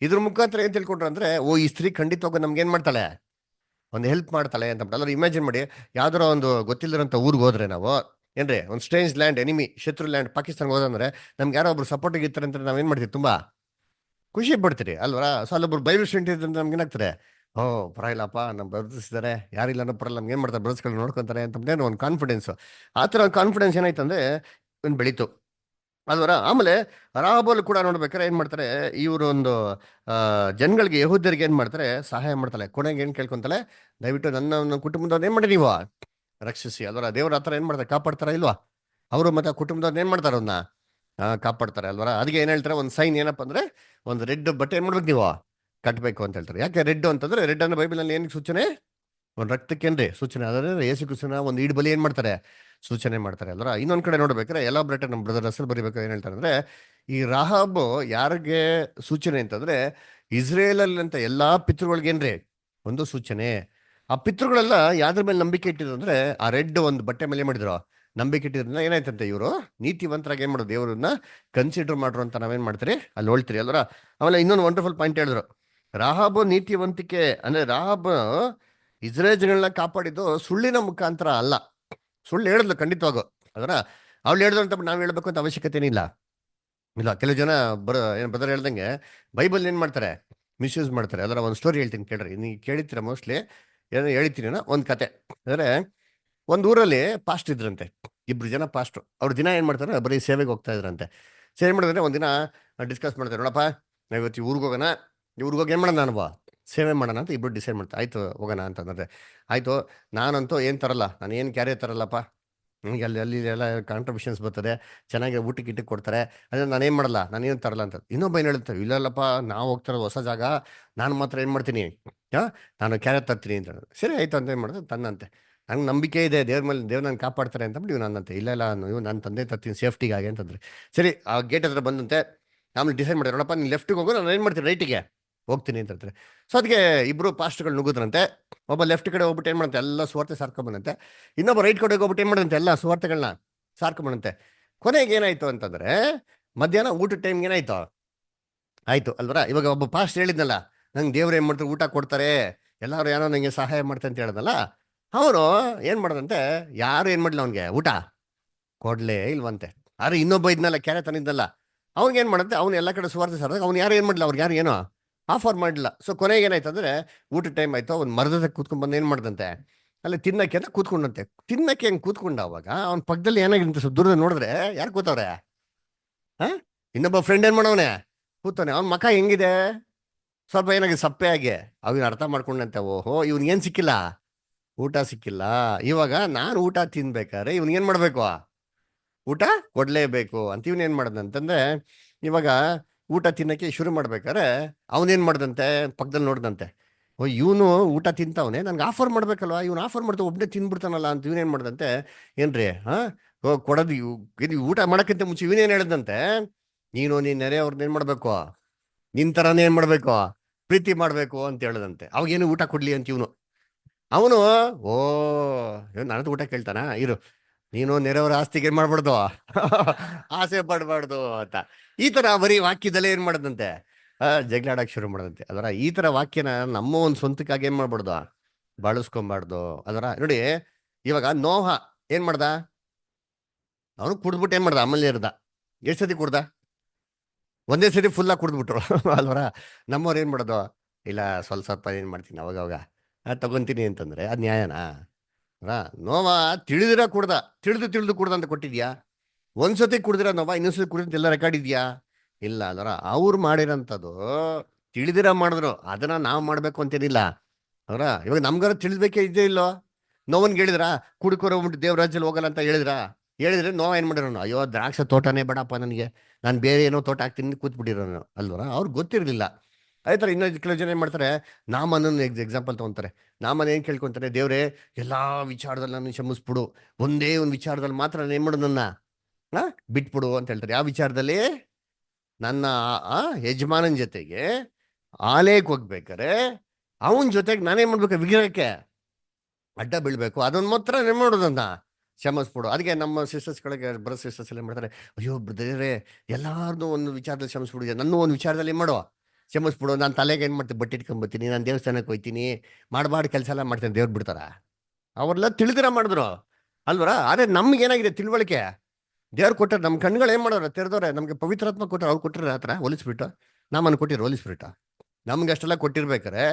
ಇದ್ರ ಮುಖಾಂತರ ಏನ್ ತಿಳ್ಕೊಂಡ್ರು ಅಂದ್ರೆ, ಈ ಸ್ತ್ರೀ ಖಂಡಿತವಾಗ ನಮ್ಗೆ ಏನ್ ಮಾಡ್ತಾಳೆ, ಒಂದು ಹೆಲ್ಪ್ ಮಾಡ್ತಾಳೆ ಅಂತ. ಅಲ್ಲ ಇಮ್ಯಾಜಿನ್ ಮಾಡಿ, ಯಾವ್ದಾರ ಒಂದು ಗೊತ್ತಿಲ್ಲದಂತ ಊರಿಗೆ ಹೋದ್ರೆ ನಾವು ಏನ್ರಿ, ಒಂದು ಸ್ಟ್ರೇಂಜ್ ಲ್ಯಾಂಡ್, ಎನಿಮಿ, ಶತ್ರು ಲ್ಯಾಂಡ್, ಪಾಕಿಸ್ತಾನ ಹೋದಂದ್ರೆ ನಮ್ಗೆ ಯಾರೋ ಒಬ್ರು ಸಪೋರ್ಟಿಗೆ ಇರ್ತಾರೆ ಅಂತ ನಾವೇನ್ ಮಾಡ್ತೀವಿ, ತುಂಬಾ ಖುಷಿ ಪಡ್ತೀರಿ ಅಲ್ವರ. ಸೊ ಅಲ್ಲೊಬ್ರು ಬೈಬಲ್ ಸ್ಟೂಡೆಂಟ್ ಇದ್ರೆ ನಮ್ಗೆ ಏನಾಗ್ತಾರೆ, ಪರವಾಗಿಲ್ಲಪ್ಪ, ನಮ್ಮ ಬ್ರದರ್ಸಿದ್ದಾರೆ, ಯಾರಿಲ್ಲ ಅನ್ನೋ ಪರಲ್ಲ, ನಮ್ಗೆ ಏನ್ ಮಾಡ್ತಾರೆ, ಬ್ರದರ್ಸ್ಗಳು ನೋಡ್ಕೊಂತಾರೆ ಅಂತ ಒಂದು ಕಾನ್ಫಿಡೆನ್ಸ್. ಆ ಥರ ಕಾನ್ಫಿಡೆನ್ಸ್ ಏನಾಯ್ತು ಅಂದ್ರೆ ಒಂದು ಬೆಳೀತು ಅಲ್ವರ. ಆಮೇಲೆ ರಾಹಾಬಲ್ ಕೂಡ ನೋಡ್ಬೇಕಾರೆ ಏನ್ ಮಾಡ್ತಾರೆ, ಇವರು ಒಂದು ಜನಗಳಿಗೆ, ಯಹೂದ್ಯರಿಗೆ ಏನ್ ಮಾಡ್ತಾರೆ, ಸಹಾಯ ಮಾಡ್ತಾಳೆ. ಕೊನೆಗೆ ಏನ್ ಕೇಳ್ಕೊಂತಾಳೆ, ದಯವಿಟ್ಟು ನನ್ನ ಕುಟುಂಬದವ್ರು ಏನ್ ಮಾಡಿ ನೀವು ರಕ್ಷಿಸಿ ಅಲ್ವರ. ದೇವ್ರ ಹತ್ರ ಏನ್ ಮಾಡ್ತಾರೆ, ಕಾಪಾಡ್ತಾರ ಇಲ್ವಾ, ಅವರು ಮತ್ತೆ ಕುಟುಂಬದವ್ರನ್ನ ಏನ್ ಮಾಡ್ತಾರೆ, ಅವ್ರನ್ನ ಕಾಪಾಡ್ತಾರೆ ಅಲ್ವರ. ಅದಕ್ಕೆ ಏನ್ ಹೇಳ್ತಾರೆ, ಒಂದು ಸೈನ್ ಏನಪ್ಪ ಅಂದ್ರೆ, ಒಂದು ರೆಡ್ ಬಟ್ಟೆ ಏನ್ ಮಾಡ್ಬೇಕು ನೀವು ಕಟ್ಟಬೇಕು ಅಂತ ಹೇಳ್ತಾರೆ. ಯಾಕೆ ರೆಡ್ ಅಂತಂದ್ರೆ, ರೆಡ್ ಅಂದ್ರೆ ಬೈಬಲ್ ಅಲ್ಲಿ ಏನಕ್ಕೆ ಸೂಚನೆ, ಒಂದು ರಕ್ತಕ್ಕೇನ್ರಿ ಸೂಚನೆ. ಅದ್ರೆ ಯೇಸು ಕ್ರಿಸ್ತನ ಒಂದು ಈಡ್ ಏನ್ ಮಾಡ್ತಾರೆ, ಸೂಚನೆ ಮಾಡ್ತಾರೆ ಅಲ್ವರ. ಇನ್ನೊಂದ್ ಕಡೆ ನೋಡ್ಬೇಕಾದ್ರೆ ಎಲಾಬ್ರೇಟ್ ನಮ್ಮ ಬ್ರದರ್ ಹೆಸರು ಬರಿಬೇಕು. ಏನ್ ಹೇಳ್ತಾರೆ ಅಂದ್ರೆ, ಈ ರಾಹಾಬ್ ಯಾರಿಗೆ ಸೂಚನೆ ಅಂತಂದ್ರೆ, ಇಸ್ರೇಲಲ್ಲಿ ಅಂತ ಎಲ್ಲಾ ಪಿತೃಗಳಿಗೇನ್ರಿ ಒಂದು ಸೂಚನೆ. ಆ ಪಿತೃಗಳೆಲ್ಲ ಯಾವ್ದ್ರ ಮೇಲೆ ನಂಬಿಕೆ ಇಟ್ಟಿದ್ರು ಅಂದ್ರೆ, ಆ ರೆಡ್ ಒಂದು ಬಟ್ಟೆ ಮೇಲೆ ಮಾಡಿದ್ರು ನಂಬಿಕೆ ಇಟ್ಟಿದ್ರಿಂದ ಏನಾಯ್ತಂತೆ, ಇವರು ನೀತಿವಂತರಾಗಿ ಏನ್ ಮಾಡೋದು, ದೇವರನ್ನ ಕನ್ಸಿಡರ್ ಮಾಡ್ರು ಅಂತ ನಾವೇನ್ ಮಾಡ್ತೀರಿ ಅಲ್ಲಿ ಹೇಳ್ತೀರಿ ಅಲ್ವರ. ಆಮೇಲೆ ಇನ್ನೊಂದು ವಂಡರ್ಫುಲ್ ಪಾಯಿಂಟ್ ಹೇಳಿದ್ರು, ರಾಹಾಬ್ ನೀತಿವಂತಿಕೆ ಅಂದ್ರೆ, ರಾಹಾಬ್ ಇಸ್ರೇಲ್ ಜನಗಳನ್ನ ಕಾಪಾಡಿದ್ದು ಸುಳ್ಳಿನ ಮುಖಾಂತರ ಅಲ್ಲ. ಸುಳ್ಳು ಹೇಳಿದ್ಲು ಖಂಡಿತವಾಗು ಅದರ, ಅವಳು ಹೇಳಿದ್ರು ಅಂತ ನಾವ್ ಹೇಳ್ಬೇಕು ಅಂತ ಅವಶ್ಯಕತೆ ಇಲ್ಲ. ಕೆಲವು ಜನ ಏನ್ ಬ್ರದರ್ ಹೇಳ್ದಂಗೆ ಬೈಬಲ್ ಏನ್ ಮಾಡ್ತಾರೆ, ಮಿಸ್ಯೂಸ್ ಮಾಡ್ತಾರೆ. ಅದರ ಒಂದು ಸ್ಟೋರಿ ಹೇಳ್ತೀನಿ ಕೇಳ್ರಿ, ನೀವು ಕೇಳಿರ್ತೀರ ಮೋಸ್ಟ್ಲಿ, ಏನೋ ಹೇಳ್ತೀನಿ ಒಂದು ಕತೆ. ಅಂದ್ರೆ ಒಂದ್ ಊರಲ್ಲಿ ಪಾಸ್ಟ್ ಇದ್ರಂತೆ, 2 ಜನ ಪಾಸ್ಟ್. ಅವ್ರ ದಿನ ಏನ್ ಮಾಡ್ತಾರೆ, ಬರೀ ಸೇವೆಗೆ ಹೋಗ್ತಾ ಇದ್ರಂತೆ. ಸೇವೆ ಮಾಡಿದ್ರೆ ಒಂದಿನ ಡಿಸ್ಕಸ್ ಮಾಡ್ತಾರೆ, ನೋಡಪ್ಪ ನಾವು ಇವತ್ತು ಊರಿಗೆ ಹೋಗೋಣ, ಊರಿಗೆ ಹೋಗಿ ಏನ್ ಮಾಡೋಣ, ನಾವು ಸೇವೆ ಮಾಡೋಣ ಅಂತ ಇಬ್ರು ಡಿಸೈಡ್ ಮಾಡ್ತಾರೆ. ಆಯ್ತು ಹೋಗೋಣ ಅಂತಂದ್ರೆ, ಆಯ್ತು ನಾನಂತೂ ಏನ್ ತರಲ್ಲ, ನಾನು ಏನು ಕ್ಯಾರಿ ತರಲ್ಲಪ್ಪ, ನನಗೆ ಅಲ್ಲಿ ಎಲ್ಲ ಕಾಂಟ್ರಿಬ್ಯೂಷನ್ಸ್ ಬರ್ತದೆ, ಚೆನ್ನಾಗಿ ಊಟಕ್ಕೆ ಕೊಡ್ತಾರೆ, ಅದೇ ನಾನೇನು ಮಾಡಲ್ಲ, ನಾನೇನು ತರಲ್ಲ ಅಂತ. ಇನ್ನೊಬ್ಬ ಏನು ಹೇಳ್ತಾರೆ, ಇಲ್ಲಲ್ಲಪ್ಪ ನಾವು ಹೋಗ್ತಾರ ಹೊಸ ಜಾಗ, ನಾನು ಮಾತ್ರ ಏನು ಮಾಡ್ತೀನಿ, ನಾನು ಕ್ಯಾರೆಟ್ ತರ್ತೀನಿ ಅಂತ. ಸರಿ ಆಯ್ತು ಅಂತ ಏನು ಮಾಡಿದ್ರೆ ತನ್ನಂತೆ, ನಂಗೆ ನಂಬಿಕೆ ಇದೆ ದೇವ್ರ ಮೇಲೆ, ದೇವ್ರು ನಾನು ಕಾಪಾಡ್ತಾರೆ ಅಂತ ಬಿಟ್ಟು ಇವ್ ನನ್ನಂತೆ, ಇಲ್ಲ ನೀವು ನನ್ನ ತಂದೆ ತರ್ತೀನಿ ಸೇಫ್ಟಿಗಾಗಿ ಅಂತಂದ್ರೆ. ಸರಿ ಆ ಗೇಟ್ ಹತ್ರ ಬಂದಂತೆ, ಆಮೇಲೆ ಡಿಸೈಡ್ ಮಾಡಿ, ನೋಡಪ್ಪ ನೀನು ಲೆಫ್ಟಿಗೆ ಹೋಗೋ, ನಾನು ಏನು ಮಾಡ್ತೀನಿ ರೈಟಿಗೆ ಹೋಗ್ತೀನಿ ಅಂತ ಹೇಳ್ತಾರೆ. ಸೊ ಅದಕ್ಕೆ ಇಬ್ರು ಪಾಸ್ಟ್ಗಳು ನುಗ್ಗುದ್ರಂತೆ. ಒಬ್ಬ ಲೆಫ್ಟ್ ಕಡೆ ಹೋಗ್ಬಿಟ್ಟು ಏನು ಮಾಡುತ್ತೆ, ಎಲ್ಲ ಸುವಾರ್ತೆ ಸಾರ್ಕೊಂಬಂದಂತೆ. ಇನ್ನೊಬ್ಬ ರೈಟ್ ಕಡೆಗೆ ಹೋಗ್ಬಿಟ್ಟು ಏನು ಮಾಡಂತೆ, ಎಲ್ಲ ಸುವಾರ್ತೆಗಳನ್ನ ಸಾರ್ಕೊಂಬಂದಂತೆ. ಕೊನೆಗೆ ಏನಾಯ್ತು ಅಂತಂದ್ರೆ, ಮಧ್ಯಾಹ್ನ ಊಟದ ಟೈಮ್ಗೆ ಏನಾಯ್ತು, ಆಯ್ತು ಅಲ್ವರ. ಇವಾಗ ಒಬ್ಬ ಪಾಸ್ಟ್ ಹೇಳಿದ್ನಲ್ಲ, ನಂಗೆ ದೇವ್ರು ಏನು ಮಾಡ್ತಾರೆ, ಊಟ ಕೊಡ್ತಾರೆ, ಎಲ್ಲರೂ ಏನೋ ನಂಗೆ ಸಹಾಯ ಮಾಡ್ತಾರೆ ಅಂತ ಹೇಳಿದ್ನಲ್ಲ, ಅವನು ಏನು ಮಾಡ್ದಂತೆ, ಯಾರು ಏನು ಮಾಡಲಿಲ್ಲ ಅವ್ನಿಗೆ ಊಟ ಕೊಡ್ಲೇ ಇಲ್ವಂತೆ. ಆದ್ರೆ ಇನ್ನೊಬ್ಬ ಇದ್ನಲ್ಲ, ಕ್ಯಾರೆ ತಂದಿದ್ನಲ್ಲ, ಅವ್ನಿಗೆ ಏನು ಮಾಡಂತೆ, ಅವ್ನು ಎಲ್ಲ ಕಡೆ ಸುವಾರ್ತೆ ಸಾರ್ದಾಗ ಅವ್ನು ಯಾರು ಏನು ಮಾಡಲಿಲ್ಲ, ಅವ್ರಿಗೆ ಯಾರು ಏನೋ ಆಫರ್ ಮಾಡಲಿಲ್ಲ. ಸೊ ಕೊನೆಗೆ ಏನಾಯ್ತು ಅಂದ್ರೆ, ಊಟ ಟೈಮ್ ಆಯ್ತು, ಅವ್ನು ಮರದಕ್ಕೆ ಕೂತ್ಕೊಂಡ್ ಬಂದು ಏನು ಮಾಡ್ದಂತೆ, ಅಲ್ಲಿ ತಿನ್ನಕ್ಕೆ ಅಂತ ಕೂತ್ಕೊಂಡಂತೆ. ತಿನ್ನಕ್ಕೆ ಹೆಂಗೆ ಕೂತ್ಕೊಂಡ, ಅವಾಗ ಅವ್ನ ಪಕ್ಕದಲ್ಲಿ ಏನಾಗಿರುತ್ತೆ, ಸ್ವಲ್ಪ ದೂರದಲ್ಲಿ ನೋಡಿದ್ರೆ ಯಾರು ಕೂತವ್ರೆ, ಇನ್ನೊಬ್ಬ ಫ್ರೆಂಡ್ ಏನು ಮಾಡವನೆ ಕೂತವನೆ. ಅವ್ನ ಮಖ ಹೆಂಗಿದೆ, ಸ್ವಲ್ಪ ಏನಾಗಿದೆ ಸಪ್ಪೆ ಆಗಿ. ಅವನು ಅರ್ಥ ಮಾಡ್ಕೊಂಡಂತೆ, ಓಹೋ ಇವ್ನಿಗೇನು ಸಿಕ್ಕಿಲ್ಲ, ಊಟ ಸಿಕ್ಕಿಲ್ಲ. ಇವಾಗ ನಾನು ಊಟ ತಿನ್ಬೇಕಾದ್ರೆ ಇವ್ನಿಗೇನು ಮಾಡಬೇಕು, ಊಟ ಕೊಡ್ಲೇಬೇಕು ಅಂತ. ಇವನೇನ್ ಮಾಡ್ದಂತಂದ್ರೆ, ಇವಾಗ ಊಟ ತಿನ್ನಕ್ಕೆ ಶುರು ಮಾಡ್ಬೇಕಾದ್ರೆ ಅವನೇನ್ ಮಾಡ್ದಂತೆ, ಪಕ್ಕದಲ್ಲಿ ನೋಡ್ದಂತೆ, ಇವನು ಊಟ ತಿಂತವನೆ, ನನ್ಗೆ ಆಫರ್ ಮಾಡ್ಬೇಕಲ್ವಾ, ಇವನು ಆಫರ್ ಮಾಡ್ತಾ ಒಬ್ಬನೇ ತಿನ್ಬಿಡ್ತಾನಲ್ಲ ಅಂತ ಇವನೇನ್ ಮಾಡ್ದಂತೆ, ಏನ್ರಿ ಕೊಡೋದು ಊಟ ಮಾಡಕ್ಕಿಂತ ಮುಂಚೆ ಇವನೇನ್ ಹೇಳ್ದಂತೆ, ನೀನು ನೀನ್ ನೆರೆಯವ್ರನ್ನ ಏನ್ ಮಾಡ್ಬೇಕು, ನಿನ್ ತರಾನೇ ಏನ್ ಮಾಡ್ಬೇಕು, ಪ್ರೀತಿ ಮಾಡ್ಬೇಕು ಅಂತ ಹೇಳದಂತೆ. ಅವಾಗೇನು ಊಟ ಕೊಡ್ಲಿ ಅಂತ ಇವನು. ಅವನು ನನ್ನದು ಊಟ ಕೇಳ್ತಾನ, ಇರು ನೀನು ನೆರೆಯವರ ಆಸ್ತಿಗೆ ಏನ್ ಮಾಡ್ಬಾರ್ದು ಆಸೆ ಪಡಬಾರ್ದು ಅಂತ. ಈ ತರ ಬರೀ ವಾಕ್ಯದಲ್ಲೇ ಏನ್ ಮಾಡದಂತೆ ಜಗಳಾಡಕ್ ಶುರು ಮಾಡದಂತೆ. ಅದರ ಈ ತರ ವಾಕ್ಯನ ನಮ್ಮ ಒಂದು ಸ್ವಂತಕ್ಕಾಗಿ ಏನ್ ಮಾಡ್ಬಾರ್ದು, ಬಳಸ್ಕೊಂಬಾರ್ದು. ಅದರ ನೋಡಿ, ಇವಾಗ ನೋಹ ಏನ್ ಮಾಡ್ದ, ಅವನು ಕುಡ್ದ್ಬಿಟ್ಟು ಏನ್ ಮಾಡ್ದ, ಆಮೇಲೆ ಇರ್ದ. ಎಷ್ಟ್ ಸತಿ ಕುಡ್ದ? ಒಂದೇ ಸತಿ ಫುಲ್ಲಾಗಿ ಕುಡ್ದ್ಬಿಟ್ರು ಅಲ್ವರ. ನಮ್ಮವ್ರು ಏನ್ ಮಾಡೋದು, ಇಲ್ಲ ಸ್ವಲ್ಪ ಸ್ವಲ್ಪ ಏನ್ ಮಾಡ್ತೀನಿ ಅವಾಗ ಅವಾಗ ತಗೊಂತೀನಿ ಅಂತಂದ್ರೆ ಅದ್ ನ್ಯಾಯನಾ? ನೋವ ತಿಳಿದಿರ ಕುಡ್ದ, ತಿಳಿದು ಕುಡ್ದ ಅಂತ ಕೊಟ್ಟಿದ್ಯಾ? ಒಂದ್ಸತಿ ಕುಡ್ದಿರ ನೋವ ಇನ್ನೊಂದ್ಸತಿ ಕುಡಿದ ಎಲ್ಲ ರೆಕಾರ್ಡ್ ಇದೆಯಾ? ಇಲ್ಲ. ಅದರ ಅವ್ರು ಮಾಡಿರೋಂಥದ್ದು ತಿಳಿದಿರ ಮಾಡಿದ್ರು, ಅದನ್ನ ನಾವು ಮಾಡ್ಬೇಕು ಅಂತೇನಿಲ್ಲ. ಅವರ ಇವಾಗ ನಮ್ಗಾರ ತಿಳಿದ್ಬೇಕೇ ಇದ್ದೇ ಇಲ್ಲೋ. ನೋವನ್ಗೆ ಹೇಳಿದ್ರ ಕುಡ್ಕೊರ ಹೋಗ್ಬಿಟ್ಟು ದೇವರಾಜ್ಯದಲ್ಲಿ ಹೋಗಲ್ಲ ಅಂತ ಹೇಳಿದ್ರೆ ನೋವ ಏನ್ ಮಾಡಿರೋನು, ಅಯ್ಯೋ ದ್ರಾಕ್ಷ ತೋಟನೇ ಬೇಡಪ್ಪ ನನಗೆ, ನಾನು ಬೇರೆ ಏನೋ ತೋಟ ಹಾಕ್ತೀನಿ ಕೂತ್ಬಿಟ್ಟಿರೋನು ಅಲ್ವರ. ಅವ್ರಿಗೆ ಗೊತ್ತಿರಲಿಲ್ಲ. ಅದೇ ಥರ ಇನ್ನೊಂದು ಕೆಲವು ಜನ ಏನ್ ಮಾಡ್ತಾರೆ, ನಾಮನನ್ನು ಎಕ್ಸಾಂಪಲ್ ತಗೊಂತಾರೆ. ನಾಮನ್ ಏನ್ ಕೇಳ್ಕೊಂತಾರೆ, ದೇವ್ರೆ ಎಲ್ಲಾ ವಿಚಾರದಲ್ಲಿ ನನ್ನ ಕ್ಷಮಿಸ್ಬಿಡು, ಒಂದೇ ಒಂದು ವಿಚಾರದಲ್ಲಿ ಮಾತ್ರ ನಾನು ಏನ್ ಮಾಡು, ನನ್ನ ಬಿಟ್ಬಿಡು ಅಂತ ಹೇಳ್ತಾರೆ. ಯಾವ ವಿಚಾರದಲ್ಲಿ? ನನ್ನ ಯಜಮಾನನ ಜೊತೆಗೆ ಆಲೇಕ್ ಹೋಗ್ಬೇಕಾರೆ ಅವನ ಜೊತೆಗೆ ನಾನೇನ್ ಮಾಡ್ಬೇಕು, ವಿಗ್ರಹಕ್ಕೆ ಅಡ್ಡ ಬೀಳ್ಬೇಕು, ಅದನ್ನ ಮಾತ್ರ ಏನ್ ಮಾಡೋದನ್ನ ಕ್ಷಮಿಸ್ಬಿಡು. ಅದಕ್ಕೆ ನಮ್ಮ ಸಿಸ್ಟರ್ಸ್ಗಳಿಗೆ ಬ್ರದರ್ ಸಿಸ್ಟರ್ಸ್ ಎಲ್ಲ ಮಾಡ್ತಾರೆ, ಅಯ್ಯೋ ಬ್ರದರೇ ಎಲ್ಲಾರ್ದು ಒಂದು ವಿಚಾರದಲ್ಲಿ ಕ್ಷಮಿಸ್ಬಿಡು, ನನ್ನ ಒಂದು ವಿಚಾರದಲ್ಲಿ ಏನ್ ಮಾಡುವ ಕ್ಷಮಿಸ್ಬಿಡು. ನಾನು ತಲೆಗೆ ಏನ್ ಮಾಡ್ತೀನಿ, ಬಟ್ಟೆ ಇಟ್ಕೊಂಡ್ಬರ್ತೀನಿ, ನಾನು ದೇವಸ್ಥಾನಕ್ಕೆ ಹೋಗ್ತೀನಿ, ಮಾಡಬಾರ್ದು ಕೆಲಸ ಎಲ್ಲ ಮಾಡ್ತೀನಿ, ದೇವ್ರು ಬಿಡ್ತಾರ? ಅವ್ರೆಲ್ಲ ತಿಳಿದಿರ ಮಾಡಿದ್ರು ಅಲ್ವರ. ಆದ್ರೆ ನಮ್ಗೆ ಏನಾಗಿದೆ ತಿಳುವಳಿಕೆ, ದೇವ್ರು ಕೊಟ್ಟರೆ ನಮ್ಮ ಕಣ್ಗಳು ಏನ್ ಮಾಡೋರು, ತೆರೆದವ್ರೆ. ನಮ್ಗೆ ಪವಿತ್ರಾತ್ಮ ಕೊಟ್ಟರೆ, ಅವ್ರು ಕೊಟ್ಟಿರ ಹತ್ರ ಹೋಲಿಸ್ಬಿಟ್ಟು ನಮ್ಮನ್ನು ಕೊಟ್ಟಿರೋ ಹೋಲಿಸ್ಬಿಟ್ಟ. ನಮ್ಗೆ ಅಷ್ಟೆಲ್ಲ ಕೊಟ್ಟಿರ್ಬೇಕಾರೆ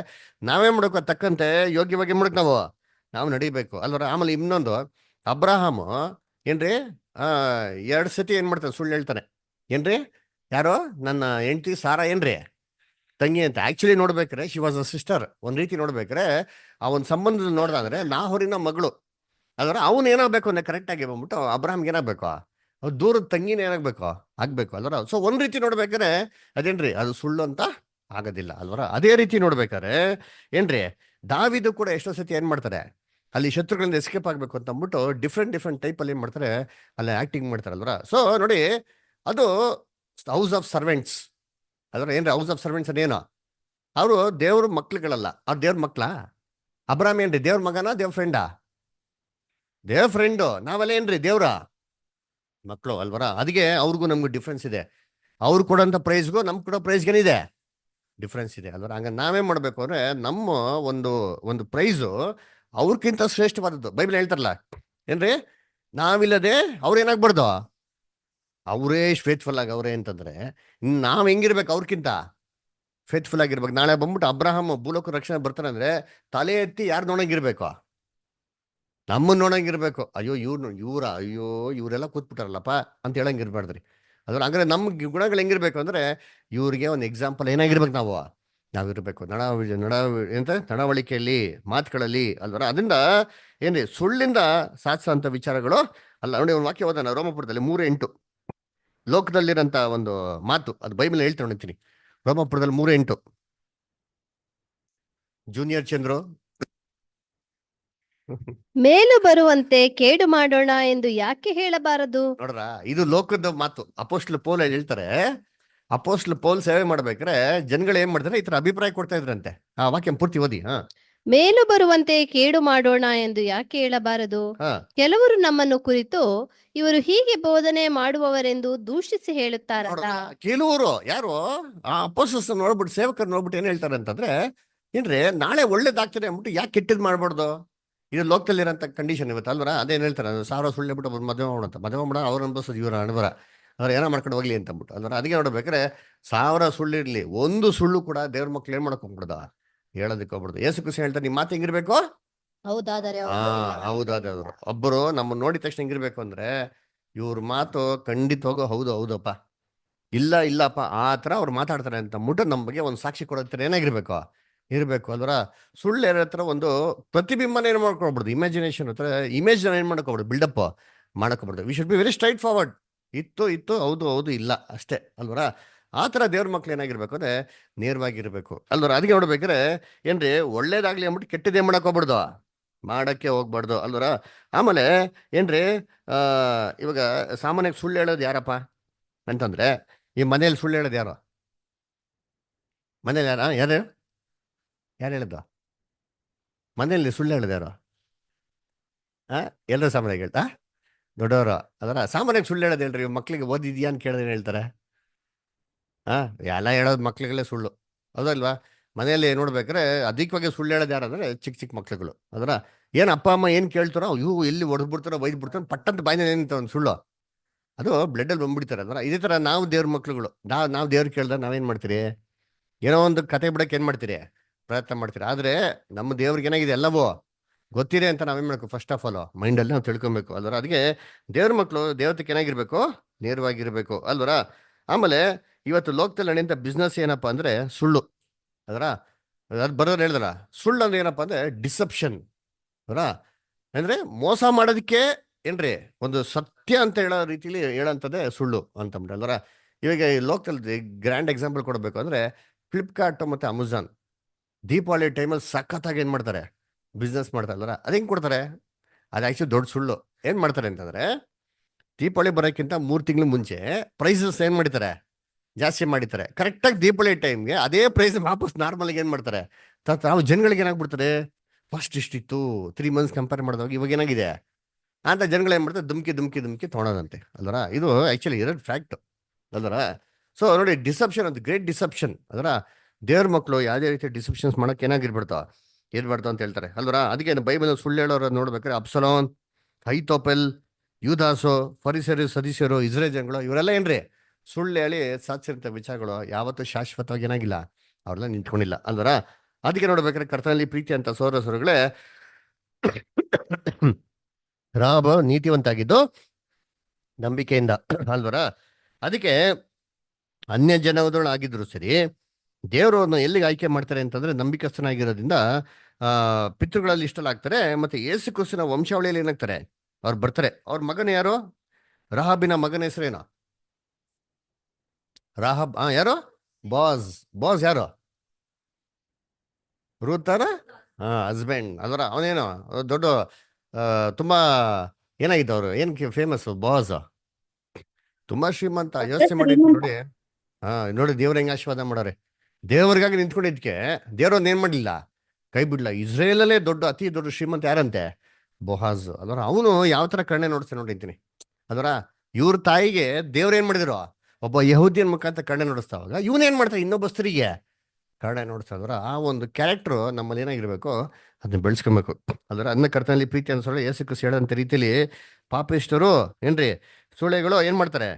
ನಾವೇನ್ ಮಾಡ್ಬೇಕು, ತಕ್ಕಂತೆ ಯೋಗ್ಯವಾಗಿ ಮಾಡ್ಬೇಕು, ನಾವು ನಡಿಬೇಕು ಅಲ್ವರ. ಆಮೇಲೆ ಇನ್ನೊಂದು, ಅಬ್ರಹಾಮು ಏನ್ರಿ 2 ಸತಿ ಏನ್ ಮಾಡ್ತಾನೆ, ಸುಳ್ಳು ಹೇಳ್ತಾನೆ. ಏನ್ರಿ, ಯಾರೋ ನನ್ನ ಹೆಂಡತಿ ಸಾರಾ ಏನ್ರಿ ತಂಗಿ ಅಂತ. ಆಕ್ಚುಲಿ ನೋಡ್ಬೇಕ್ರೆ ಶಿ ವಾಸ್ ಅ ಸಿಸ್ಟರ್. ಒಂದ್ ರೀತಿ ನೋಡ್ಬೇಕ್ರೆ ಆ ಒಂದು ಸಂಬಂಧ ನೋಡ್ದಂದ್ರೆ ನಾಹೋರಿನ ಮಗಳು. ಅದರ ಅವನು ಏನಾಗಬೇಕು ಅಂದ್ರೆ ಕರೆಕ್ಟ್ ಆಗಿ ಬಂದ್ಬಿಟ್ಟು ಅಬ್ರಹಾಮ್ಗೆ ಏನಾಗಬೇಕು, ದೂರದ ತಂಗಿನ ಏನಾಗಬೇಕು ಆಗ್ಬೇಕು ಅಲ್ವರ. ಸೊ ಒಂದ್ ರೀತಿ ನೋಡ್ಬೇಕಾರೆ ಅದೇನ್ರಿ, ಅದು ಸುಳ್ಳು ಅಂತ ಆಗೋದಿಲ್ಲ ಅಲ್ವರ. ಅದೇ ರೀತಿ ನೋಡ್ಬೇಕಾರೆ ಏನ್ರಿ, ದಾವಿದು ಕೂಡ ಎಷ್ಟೋ ಸತಿ ಏನ್ ಮಾಡ್ತಾರೆ, ಅಲ್ಲಿ ಶತ್ರುಗಳಿಂದ ಎಸ್ಕೇಪ್ ಆಗ್ಬೇಕು ಅಂತ ಅಂದ್ಬಿಟ್ಟು ಡಿಫ್ರೆಂಟ್ ಟೈಪ್ ಅಲ್ಲಿ ಏನ್ ಮಾಡ್ತಾರೆ, ಅಲ್ಲಿ ಆಕ್ಟಿಂಗ್ ಮಾಡ್ತಾರೆ ಅಲ್ವರ. ಸೊ ನೋಡಿ, ಅದು ಹೌಸ್ ಆಫ್ ಸರ್ವೆಂಟ್ಸ್ ಅಲ್ವರ. ಏನ್ರಿ ಹೌಸ್ ಆಫ್ ಸರ್ವೆಂಟ್ಸ್ ಅದೇನೋ, ಅವರು ದೇವ್ರ ಮಕ್ಳುಗಳಲ್ಲ, ಅವ್ರು ದೇವ್ರ ಮಕ್ಳ. ಅಬ್ರಾಮ್ ಏನ್ರಿ ದೇವ್ರ ಮಗನ, ದೇವ್ರ ಫ್ರೆಂಡಾ? ದೇವ್ರ ಫ್ರೆಂಡು. ನಾವೆಲ್ಲ ಏನ್ರಿ ದೇವ್ರ ಮಕ್ಕಳು ಅಲ್ವರ. ಅದಕ್ಕೆ ಅವ್ರಿಗೂ ನಮ್ಗೂ ಡಿಫ್ರೆನ್ಸ್ ಇದೆ. ಅವ್ರು ಕೊಡೋಂಥ ಪ್ರೈಸ್ಗೂ ನಮ್ ಕೊಡೋ ಪ್ರೈಸ್ಗೇನಿದೆ ಡಿಫ್ರೆನ್ಸ್ ಇದೆ ಅಲ್ವರ. ಹಂಗ ನಾವೇನ್ ಮಾಡ್ಬೇಕು ಅಂದ್ರೆ ನಮ್ಮ ಒಂದು ಒಂದು ಪ್ರೈಸು ಅವ್ರಕ್ಕಿಂತ ಶ್ರೇಷ್ಠವಾದದ್ದು. ಬೈಬಲ್ ಹೇಳ್ತಾರಲ್ಲ ಏನ್ರಿ, ನಾವಿಲ್ಲದೆ ಅವ್ರು ಏನಾಗ್ಬಾರ್ದು, ಅವರೇ ಫೇತ್ಫುಲ್ ಆಗಿ ಅವ್ರೆ ಅಂತಂದ್ರೆ ನಾವ್ ಹೆಂಗಿರ್ಬೇಕು, ಅವ್ರಕ್ಕಿಂತ ಫೇತ್ಫುಲ್ ಆಗಿರ್ಬೇಕು. ನಾಳೆ ಬಂದ್ಬಿಟ್ಟು ಅಬ್ರಹಾಮ್ ಭೂಲೋಕ ರಕ್ಷಣೆ ಬರ್ತಾನೆ ಅಂದ್ರೆ ತಲೆ ಎತ್ತಿ ಯಾರು ನೋಡಂಗಿರ್ಬೇಕು, ನಮ್ಮನ್ನ ನೋಡಂಗಿರ್ಬೇಕು. ಅಯ್ಯೋ ಅಯ್ಯೋ ಇವರೆಲ್ಲ ಕೂತ್ಬಿಟ್ಟಾರಲ್ಲಪ್ಪ ಅಂತ ಹೇಳಂಗಿರ್ಬಾರ್ದ್ರಿ. ಅದ್ರ ಹಂಗಾರೆ ನಮ್ ಗುಣಗಳು ಹೆಂಗಿರ್ಬೇಕು ಅಂದ್ರೆ ಇವ್ರಿಗೆ ಒಂದು ಎಕ್ಸಾಂಪಲ್ ಏನಾಗಿರ್ಬೇಕು, ನಾವಿರ್ಬೇಕು ನಡವಳಿಕೆಯಲ್ಲಿ, ಮಾತುಗಳಲ್ಲಿ ಅಲ್ವರ. ಅದರಿಂದ ಏನ್ರಿ, ಸುಳ್ಳಿಂದ ಸಾಧಿಸೋಂಥ ವಿಚಾರಗಳು ಅಲ್ಲ. ನೋಡಿ ಒಂದು ವಾಕ್ಯ ಓದೋಣ, ರೋಮಪುರದಲ್ಲಿ 3:8. ಲೋಕದಲ್ಲಿರೋಂಥ ಒಂದು ಮಾತು, ಅದು ಬೈಬಲ್ ಹೇಳ್ತಾ ನೋಡ್ತೀನಿ. ರೋಮಪುರದಲ್ಲಿ 3:8. ಜೂನಿಯರ್ ಚಂದ್ರು ಮೇಲು ಬರುವಂತೆ ಕೇಡು ಮಾಡೋಣ ಎಂದು ಯಾಕೆ ಹೇಳಬಾರದು? ನೋಡ್ರ, ಇದು ಲೋಕದ ಮಾತು. ಅಪೋಸ್ಟ್ಲ್ ಪೌಲ್ ಹೇಳ್ತಾರೆ, ಅಪೋಸ್ಟ್ಲ್ ಪೌಲ್ ಸೇವೆ ಮಾಡ್ಬೇಕಾರೆ ಜನಗಳು ಏನ್ ಮಾಡ್ತಾರೆ, ಈ ತರ ಅಭಿಪ್ರಾಯ ಕೊಡ್ತಾ ಇದ್ರಂತೆ. ಆ ವಾಕ್ಯ ಪೂರ್ತಿ ಓದಿ. ಮೇಲು ಬರುವಂತೆ ಕೇಡು ಮಾಡೋಣ ಎಂದು ಯಾಕೆ ಹೇಳಬಾರದು? ಕೆಲವರು ನಮ್ಮನ್ನು ಕುರಿತು ಇವರು ಹೀಗೆ ಬೋಧನೆ ಮಾಡುವವರೆಂದು ದೂಷಿಸಿ ಹೇಳುತ್ತಾರಲ್ಲ. ಕೆಲವರು ಯಾರು ಆ ಅಪೋಸ್ಟಲ್ಸ್ ನೋಡ್ಬಿಟ್ಟು, ಸೇವಕರು ನೋಡ್ಬಿಟ್ಟು ಏನ್ ಹೇಳ್ತಾರೆ ಅಂತಂದ್ರೆ, ಏನ್ರಿ ನಾಳೆ ಒಳ್ಳೇದಾಗ್ತದೆ ಅಂದ್ಬಿಟ್ಟು ಯಾಕೆ ಕೆಟ್ಟದ್ ಮಾಡ್ಬಾರ್ದು? ಇದು ಲೋಕದಲ್ಲಿರೋಂಥ ಕಂಡೀಷನ್ ಇವತ್ತು ಅಲ್ವರ. ಅದೇನ್ ಹೇಳ್ತಾರೆ, 1000 ಸುಳ್ಳು ಬಿಟ್ಟು ಮದುವೆ ಮಾಡೋಣ ಅವ್ರು ಅನ್ಬೋಸೋದು ಇವರ ಅನುಭವ, ಅವ್ರು ಏನೋ ಮಾಡ್ಕೊಂಡು ಹೋಗ್ಲಿ ಅಂತ ಅಂದ್ಬಿಟ್ಟು ಅಲ್ವರ. ಅದಕ್ಕೆ ನೋಡ್ಬೇಕಾದ್ರೆ 1000 ಸುಳ್ಳಿರ್ಲಿ, ಒಂದು ಸುಳ್ಳು ಕೂಡ ದೇವ್ರ ಮಕ್ಳು ಏನ್ ಮಾಡ್ಕೊಂಡ್ಬಿಡ್ದ, ಹೇಳೋದಕ್ಕೆ ಹೋಗ್ಬಿಡ್ದು. ಯೇಸು ಕ್ರಿಸ್ತ ಹೇಳ್ತಾರೆ, ನಿಮ್ಮ ಮಾತು ಹೆಂಗಿರ್ಬೇಕು? ಹೌದಾದರೆ ಹೌದಾದ್ರು ಒಬ್ಬರು ನಮ್ಮ ನೋಡಿದ ತಕ್ಷಣ ಹೆಂಗಿರ್ಬೇಕು ಅಂದ್ರೆ, ಇವ್ರ ಮಾತು ಖಂಡಿತವಾಗೂ ಹೌದಪ್ಪ, ಇಲ್ಲಪ್ಪ ಆ ತರ ಅವ್ರು ಮಾತಾಡ್ತಾರೆ ಅಂತ ಅಂದ್ಬಿಟ್ಟು ನಮ್ಮ ಬಗ್ಗೆ ಒಂದು ಸಾಕ್ಷಿ ಕೊಡೋ ಏನಾಗಿರ್ಬೇಕು, ಇರ್ಬೇಕು ಅಲ್ವರ. ಸುಳ್ಳು ಹತ್ರ ಒಂದು ಪ್ರತಿಬಿಂಬನ ಏನ್ ಮಾಡ್ಕೊಳ್ಬಿಡ್ದು, ಇಮ್ಯಾಜಿನೇಷನ್ ಹತ್ರ ಇಮೇಜ್ ಏನ್ ಮಾಡ್ಕೊಬಿಡ್ದು, ಬಿಲ್ಡಪ್ ಮಾಡ್ಕೊಬಿಡ್ದು. We should be very straightforward. ಇತ್ತು ಹೌದು ಇಲ್ಲ ಅಷ್ಟೇ ಅಲ್ವರ. ಆ ತರ ದೇವ್ರ ಮಕ್ಳು ಏನಾಗಿರ್ಬೇಕು ಅಂದ್ರೆ ನೇರವಾಗಿರ್ಬೇಕು ಅಲ್ವರ. ಅದಕ್ಕೆ ನೋಡ್ಬೇಕಾದ್ರೆ ಏನ್ರಿ, ಒಳ್ಳೇದಾಗ್ಲಿ ಅಂದ್ಬಿಟ್ಟು ಕೆಟ್ಟದೇ ಮಾಡಕ್ ಹೋಗ್ಬಿಡ್ದು, ಮಾಡಕ್ಕೆ ಹೋಗ್ಬಾರ್ದು ಅಲ್ವರ. ಆಮೇಲೆ ಏನ್ರಿ, ಇವಾಗ ಸಾಮಾನ್ಯವಾಗಿ ಸುಳ್ಳು ಹೇಳೋದು ಯಾರಪ್ಪ ಅಂತಂದ್ರೆ, ಈ ಮನೇಲಿ ಸುಳ್ಳು ಹೇಳೋದು ಯಾರು? ಮನೇಲಿ ಯಾರು ಹೇಳಿದ್ದು? ಮನೆಯಲ್ಲಿ ಸುಳ್ಳು ಹೇಳೋದು ಯಾರು? ಎಲ್ಲರೂ ಸಾಮಾನ್ಯವಾಗಿ ಹೇಳ್ತಾ ದೊಡ್ಡವರು ಅದರ ಸಾಮಾನ್ಯವಾಗಿ ಸುಳ್ಳು ಹೇಳೋದು ಹೇಳ್ರಿ, ಮಕ್ಳಿಗೆ ಓದಿದ್ಯಾ ಅಂತ ಕೇಳಿದ್ರೆ ಹೇಳ್ತಾರೆ. ಎಲ್ಲ ಹೇಳೋದು ಮಕ್ಳಿಗೆಲ್ಲೇ ಸುಳ್ಳು, ಹೌದಲ್ವಾ? ಮನೆಯಲ್ಲಿ ನೋಡ್ಬೇಕಾದ್ರೆ ಅಧಿಕವಾಗಿ ಸುಳ್ಳು ಹೇಳೋದು ಯಾರಂದ್ರೆ ಚಿಕ್ಕ ಚಿಕ್ಕ ಮಕ್ಳುಗಳು. ಅದರ ಏನು ಅಪ್ಪ ಅಮ್ಮ ಏನು ಕೇಳ್ತಾರೋ ಇವು ಎಲ್ಲಿ ಹೊಡೆದ್ಬಿಡ್ತಾರೋ ಬೈದ್ಬಿಡ್ತಾರೋ ಪಟ್ಟಂತ ಬಾಯಿನ ಏನಂತ ಒಂದು ಸುಳ್ಳು, ಅದು ಬ್ಲಡ್ಡಲ್ಲಿ ಬಂದ್ಬಿಡ್ತಾರೆ. ಅದರ ಇದೇ ಥರ ನಾವು ದೇವ್ರ ಮಕ್ಳುಗಳು, ನಾವು ದೇವ್ರು ಕೇಳ್ದಾಗ ನಾವೇನು ಮಾಡ್ತೀರಿ? ಏನೋ ಒಂದು ಕತೆ ಬಿಡಕ್ಕೆ ಏನು ಮಾಡ್ತೀರಿ? ಪ್ರಯತ್ನ ಮಾಡ್ತೀರಿ. ಆದರೆ ನಮ್ಮ ದೇವ್ರಿಗೆ ಏನಾಗಿದೆ ಎಲ್ಲವೂ ಗೊತ್ತಿದೆ ಅಂತ ನಾವೇನು ಮಾಡಬೇಕು? ಫಸ್ಟ್ ಆಫ್ ಆಲ್ ಮೈಂಡಲ್ಲಿ ನಾವು ತಿಳ್ಕೊಬೇಕು ಅಲ್ವರ. ಅದಕ್ಕೆ ದೇವ್ರ ಮಕ್ಕಳು ದೇವತೆಗೆ ಏನಾಗಿರ್ಬೇಕು? ನೇರವಾಗಿರ್ಬೇಕು ಅಲ್ವರ. ಆಮೇಲೆ ಇವತ್ತು ಲೋಕದಲ್ಲಿ ನಡೆಯುವಂಥ ಬಿಸ್ನೆಸ್ ಏನಪ್ಪ ಅಂದರೆ ಸುಳ್ಳು. ಅದರ ಅದು ಬರೋರು ಹೇಳಿದ್ರ ಸುಳ್ಳು ಅಂದ್ರೆ ಏನಪ್ಪ ಅಂದರೆ ಡಿಸೆಪ್ಷನ್. ಅದರ ಅಂದರೆ ಮೋಸ ಮಾಡೋದಕ್ಕೆ ಏನ್ರಿ ಒಂದು ಸತ್ಯ ಅಂತ ಹೇಳೋ ರೀತಿಲಿ ಹೇಳೋಂಥದ್ದೇ ಸುಳ್ಳು ಅಂತಂದ್ರೆ ಅಲ್ವರ. ಇವಾಗ ಈ ಲೋಕದಲ್ಲಿ ಗ್ರ್ಯಾಂಡ್ ಎಕ್ಸಾಂಪಲ್ ಕೊಡಬೇಕು ಅಂದರೆ ಫ್ಲಿಪ್ಕಾರ್ಟ್ ಮತ್ತು ಅಮೆಝಾನ್ ದೀಪಾವಳಿ ಟೈಮಲ್ಲಿ ಸಖತ್ತಾಗಿ ಏನು ಮಾಡ್ತಾರೆ? ಬಿಸ್ನೆಸ್ ಮಾಡ್ತಾರೆ ಅಲ್ವರ. ಅದು ಹೆಂಗೆ ಕೊಡ್ತಾರೆ? ಅದು ಆ್ಯಕ್ಚುಲಿ ದೊಡ್ಡ ಸುಳ್ಳು. ಏನು ಮಾಡ್ತಾರೆ ಅಂತಂದರೆ ದೀಪಾವಳಿ ಬರೋಕ್ಕಿಂತ 3 ತಿಂಗಳು ಮುಂಚೆ ಪ್ರೈಸಸ್ ಏನು ಮಾಡ್ತಾರೆ? ಜಾಸ್ತಿ ಮಾಡಿರ್ತಾರೆ. ಕರೆಕ್ಟಾಗಿ ದೀಪಾವಳಿ ಟೈಮ್ಗೆ ಅದೇ ಪ್ರೈಸ್ ವಾಪಸ್ ನಾರ್ಮಲ್ಗೆ ಏನು ಮಾಡ್ತಾರೆ? ನಾವು ಜನಗಳಿಗೆ ಏನಾಗ್ಬಿಡ್ತಾರೆ? ಫಸ್ಟ್ ಇಷ್ಟಿತ್ತು 3 ಮಂತ್ಸ್ ಕಂಪೇರ್ ಮಾಡಿದಾಗ ಇವಾಗ ಏನಾಗಿದೆ ಅಂತ ಜನಗಳು ಏನು ಮಾಡ್ತಾರೆ? ದುಮ್ಕಿ ತೊಗೊಳೋದಂತೆ ಅಲ್ವರ. ಇದು ಆ್ಯಕ್ಚುಲಿ ಇರೋದು ಫ್ಯಾಕ್ಟ್ ಅಲ್ವರ. ಸೊ ನೋಡಿ, ಡಿಸೆಪ್ಷನ್ ಅಂತ ಗ್ರೇಟ್ ಡಿಸೆಪ್ಷನ್. ಅದರ ದೇವ್ರ ಮಕ್ಕಳು ಯಾವುದೇ ರೀತಿ ಡಿಸೆಪ್ಷನ್ಸ್ ಮಾಡೋಕೆ ಇರ್ಬಾರ್ದು ಅಂತ ಹೇಳ್ತಾರೆ ಅಲ್ವರ. ಅದಕ್ಕೆ ಬೈಬಲ್ ಸುಳ್ಳು ಹೇಳೋರು ನೋಡ್ಬೇಕಾದ್ರೆ ಅಬ್ಸಲೋನ್, ಹೈತೋಪೆಲ್, ಯೂದಾಸು, ಫರಿಸರು, ಸದೀಸರು, ಇಸ್ರೇಲ್ ಜನಗಳು ಇವರೆಲ್ಲ ಏನ್ರಿ ಸುಳ್ಳು ಹೇಳಿ ಸಾಧಿಸಿರಂಥ ವಿಚಾರಗಳು ಯಾವತ್ತೂ ಶಾಶ್ವತವಾಗಿ ಏನಾಗಿಲ್ಲ, ಅವ್ರೆಲ್ಲ ನಿಂತ್ಕೊಂಡಿಲ್ಲ ಅಲ್ವರ. ಅದಕ್ಕೆ ನೋಡ್ಬೇಕಾದ್ರೆ ಕರ್ತನಲ್ಲಿ ಪ್ರೀತಿ ಅಂತ ಸೋದರಗಳೇ, ರಾಬ ನೀತಿವಂತ ಆಗಿದ್ದು ನಂಬಿಕೆಯಿಂದ ಅಲ್ವರ. ಅದಕ್ಕೆ ಅನ್ಯ ಜನಗಳು ಆಗಿದ್ರು ಸರಿ, ದೇವರು ಅವ್ರನ್ನ ಎಲ್ಲಿಗೆ ಆಯ್ಕೆ ಮಾಡ್ತಾರೆ ಅಂತಂದ್ರೆ ನಂಬಿಕಸ್ಥನಾಗಿರೋದ್ರಿಂದ ಪಿತೃಗಳಲ್ಲಿ ಇಷ್ಟಲಾಗ್ತಾರೆ. ಮತ್ತೆ ಯೇಸು ಕ್ರಿಸ್ತನ ವಂಶಾವಳಿಯಲ್ಲಿ ಏನಾಗ್ತಾರೆ? ಅವ್ರು ಬರ್ತಾರೆ. ಅವ್ರ ಮಗನ ಯಾರು? ರಹಾಬಿನ ಮಗನ ಹೆಸರೇನು? ರಾಹಬ್. ಯಾರು? ಬಾಸ್ ಯಾರು? ರೂತನ ಹಸ್ಬೆಂಡ್ ಅಲ್ವರ. ಅವನೇನು ದೊಡ್ಡ ತುಂಬಾ ಏನಾಗಿದ್ದು? ಏನ್ ಫೇಮಸ್ ಬಾಸ್? ತುಂಬಾ ಶ್ರೀಮಂತ. ಯೋಚನೆ ಮಾಡಿ ನೋಡಿ. ನೋಡಿ ದೇವ್ರ ಹೆಂಗ ಆಶೀರ್ವಾದ ಮಾಡೋರೆ. ದೇವ್ರಿಗಾಗಿ ನಿಂತ್ಕೊಂಡಿದ್ಕೆ ದೇವ್ರೊಂದು ಏನ್ ಮಾಡ್ಲಿಲ್ಲ, ಕೈ ಬಿಡ್ಲ. ಇಸ್ರೇಲಲ್ಲೇ ಅತಿ ದೊಡ್ಡ ಶ್ರೀಮಂತ ಯಾರಂತೆ? ಬೊಹಾಜ್ ಅಲ್ವರ. ಅವನು ಯಾವ ತರ ಕಣ್ಣೆ ನೋಡ್ತಾನೆ ನೋಡಿದ್ದೀನಿ ಅಲ್ವರ. ಇವ್ರ ತಾಯಿಗೆ ದೇವ್ರ ಏನ್ ಮಾಡಿದ್ರು? ಒಬ್ಬ ಯಹೂದಿಯನ್ ಮುಖಾಂತರ ಕಣ್ಣೆ ನೋಡಿಸ್ತಾವಾಗ ಇವನೇನ್ ಮಾಡ್ತಾರೆ? ಇನ್ನೊಬ್ಬಸ್ತರಿಗೆ ಕನ್ನಡ ನೋಡ್ತಾದ್ರ. ಆ ಒಂದು ಕ್ಯಾರೆಕ್ಟರ್ ನಮ್ಮಲ್ಲಿ ಏನಾಗಿರ್ಬೇಕು? ಅದನ್ನ ಬೆಳೆಸ್ಕೊಬೇಕು ಅಲ್ವರ. ಅದನ್ನ ಕರ್ತನಲ್ಲಿ ಪ್ರೀತಿ ಅನ್ಸೋಳೆ ಯೇಸು ಕ್ರಿಸ್ತ ಹೇಳೋಂಥ ರೀತಿಯಲ್ಲಿ ಪಾಪಿಷ್ಟರು ಏನ್ರಿ ಸೂಳೆಗಳು ಏನ್ ಮಾಡ್ತಾರೆ?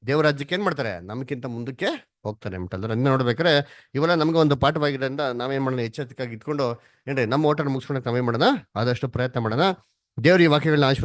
ದೇವ್ರ ರಾಜ್ಯಕ್ಕೆ ಏನ್ ಮಾಡ್ತಾರೆ? ನಮ್ಗಿಂತ ಮುಂದಕ್ಕೆ ಹೋಗ್ತಾರೆ ಅಂಟಲ್ರ. ಅದನ್ನ ನೋಡ್ಬೇಕಾರೆ ಇವೆಲ್ಲ ನಮ್ಗೆ ಒಂದು ಪಾಠವಾಗಿರೋದ್ರಿಂದ ನಾವೇನ್ ಮಾಡೋಣ? ಎಚ್ಚರಿಕೆಯಾಗಿ ಇಟ್ಕೊಂಡು ಏನ್ರಿ ನಮ್ಮ ಓಟನ್ನು ಮುಗಿಸ್ಕೊಳಕ್ ನಾವೇನ್ ಮಾಡೋಣ? ಆದಷ್ಟು ಪ್ರಯತ್ನ ಮಾಡೋಣ. ದೇವ್ರ ಈ ವಾಕ್ಯಗಳನ್ನ ಆಶೀರ್ವದಿಸಿ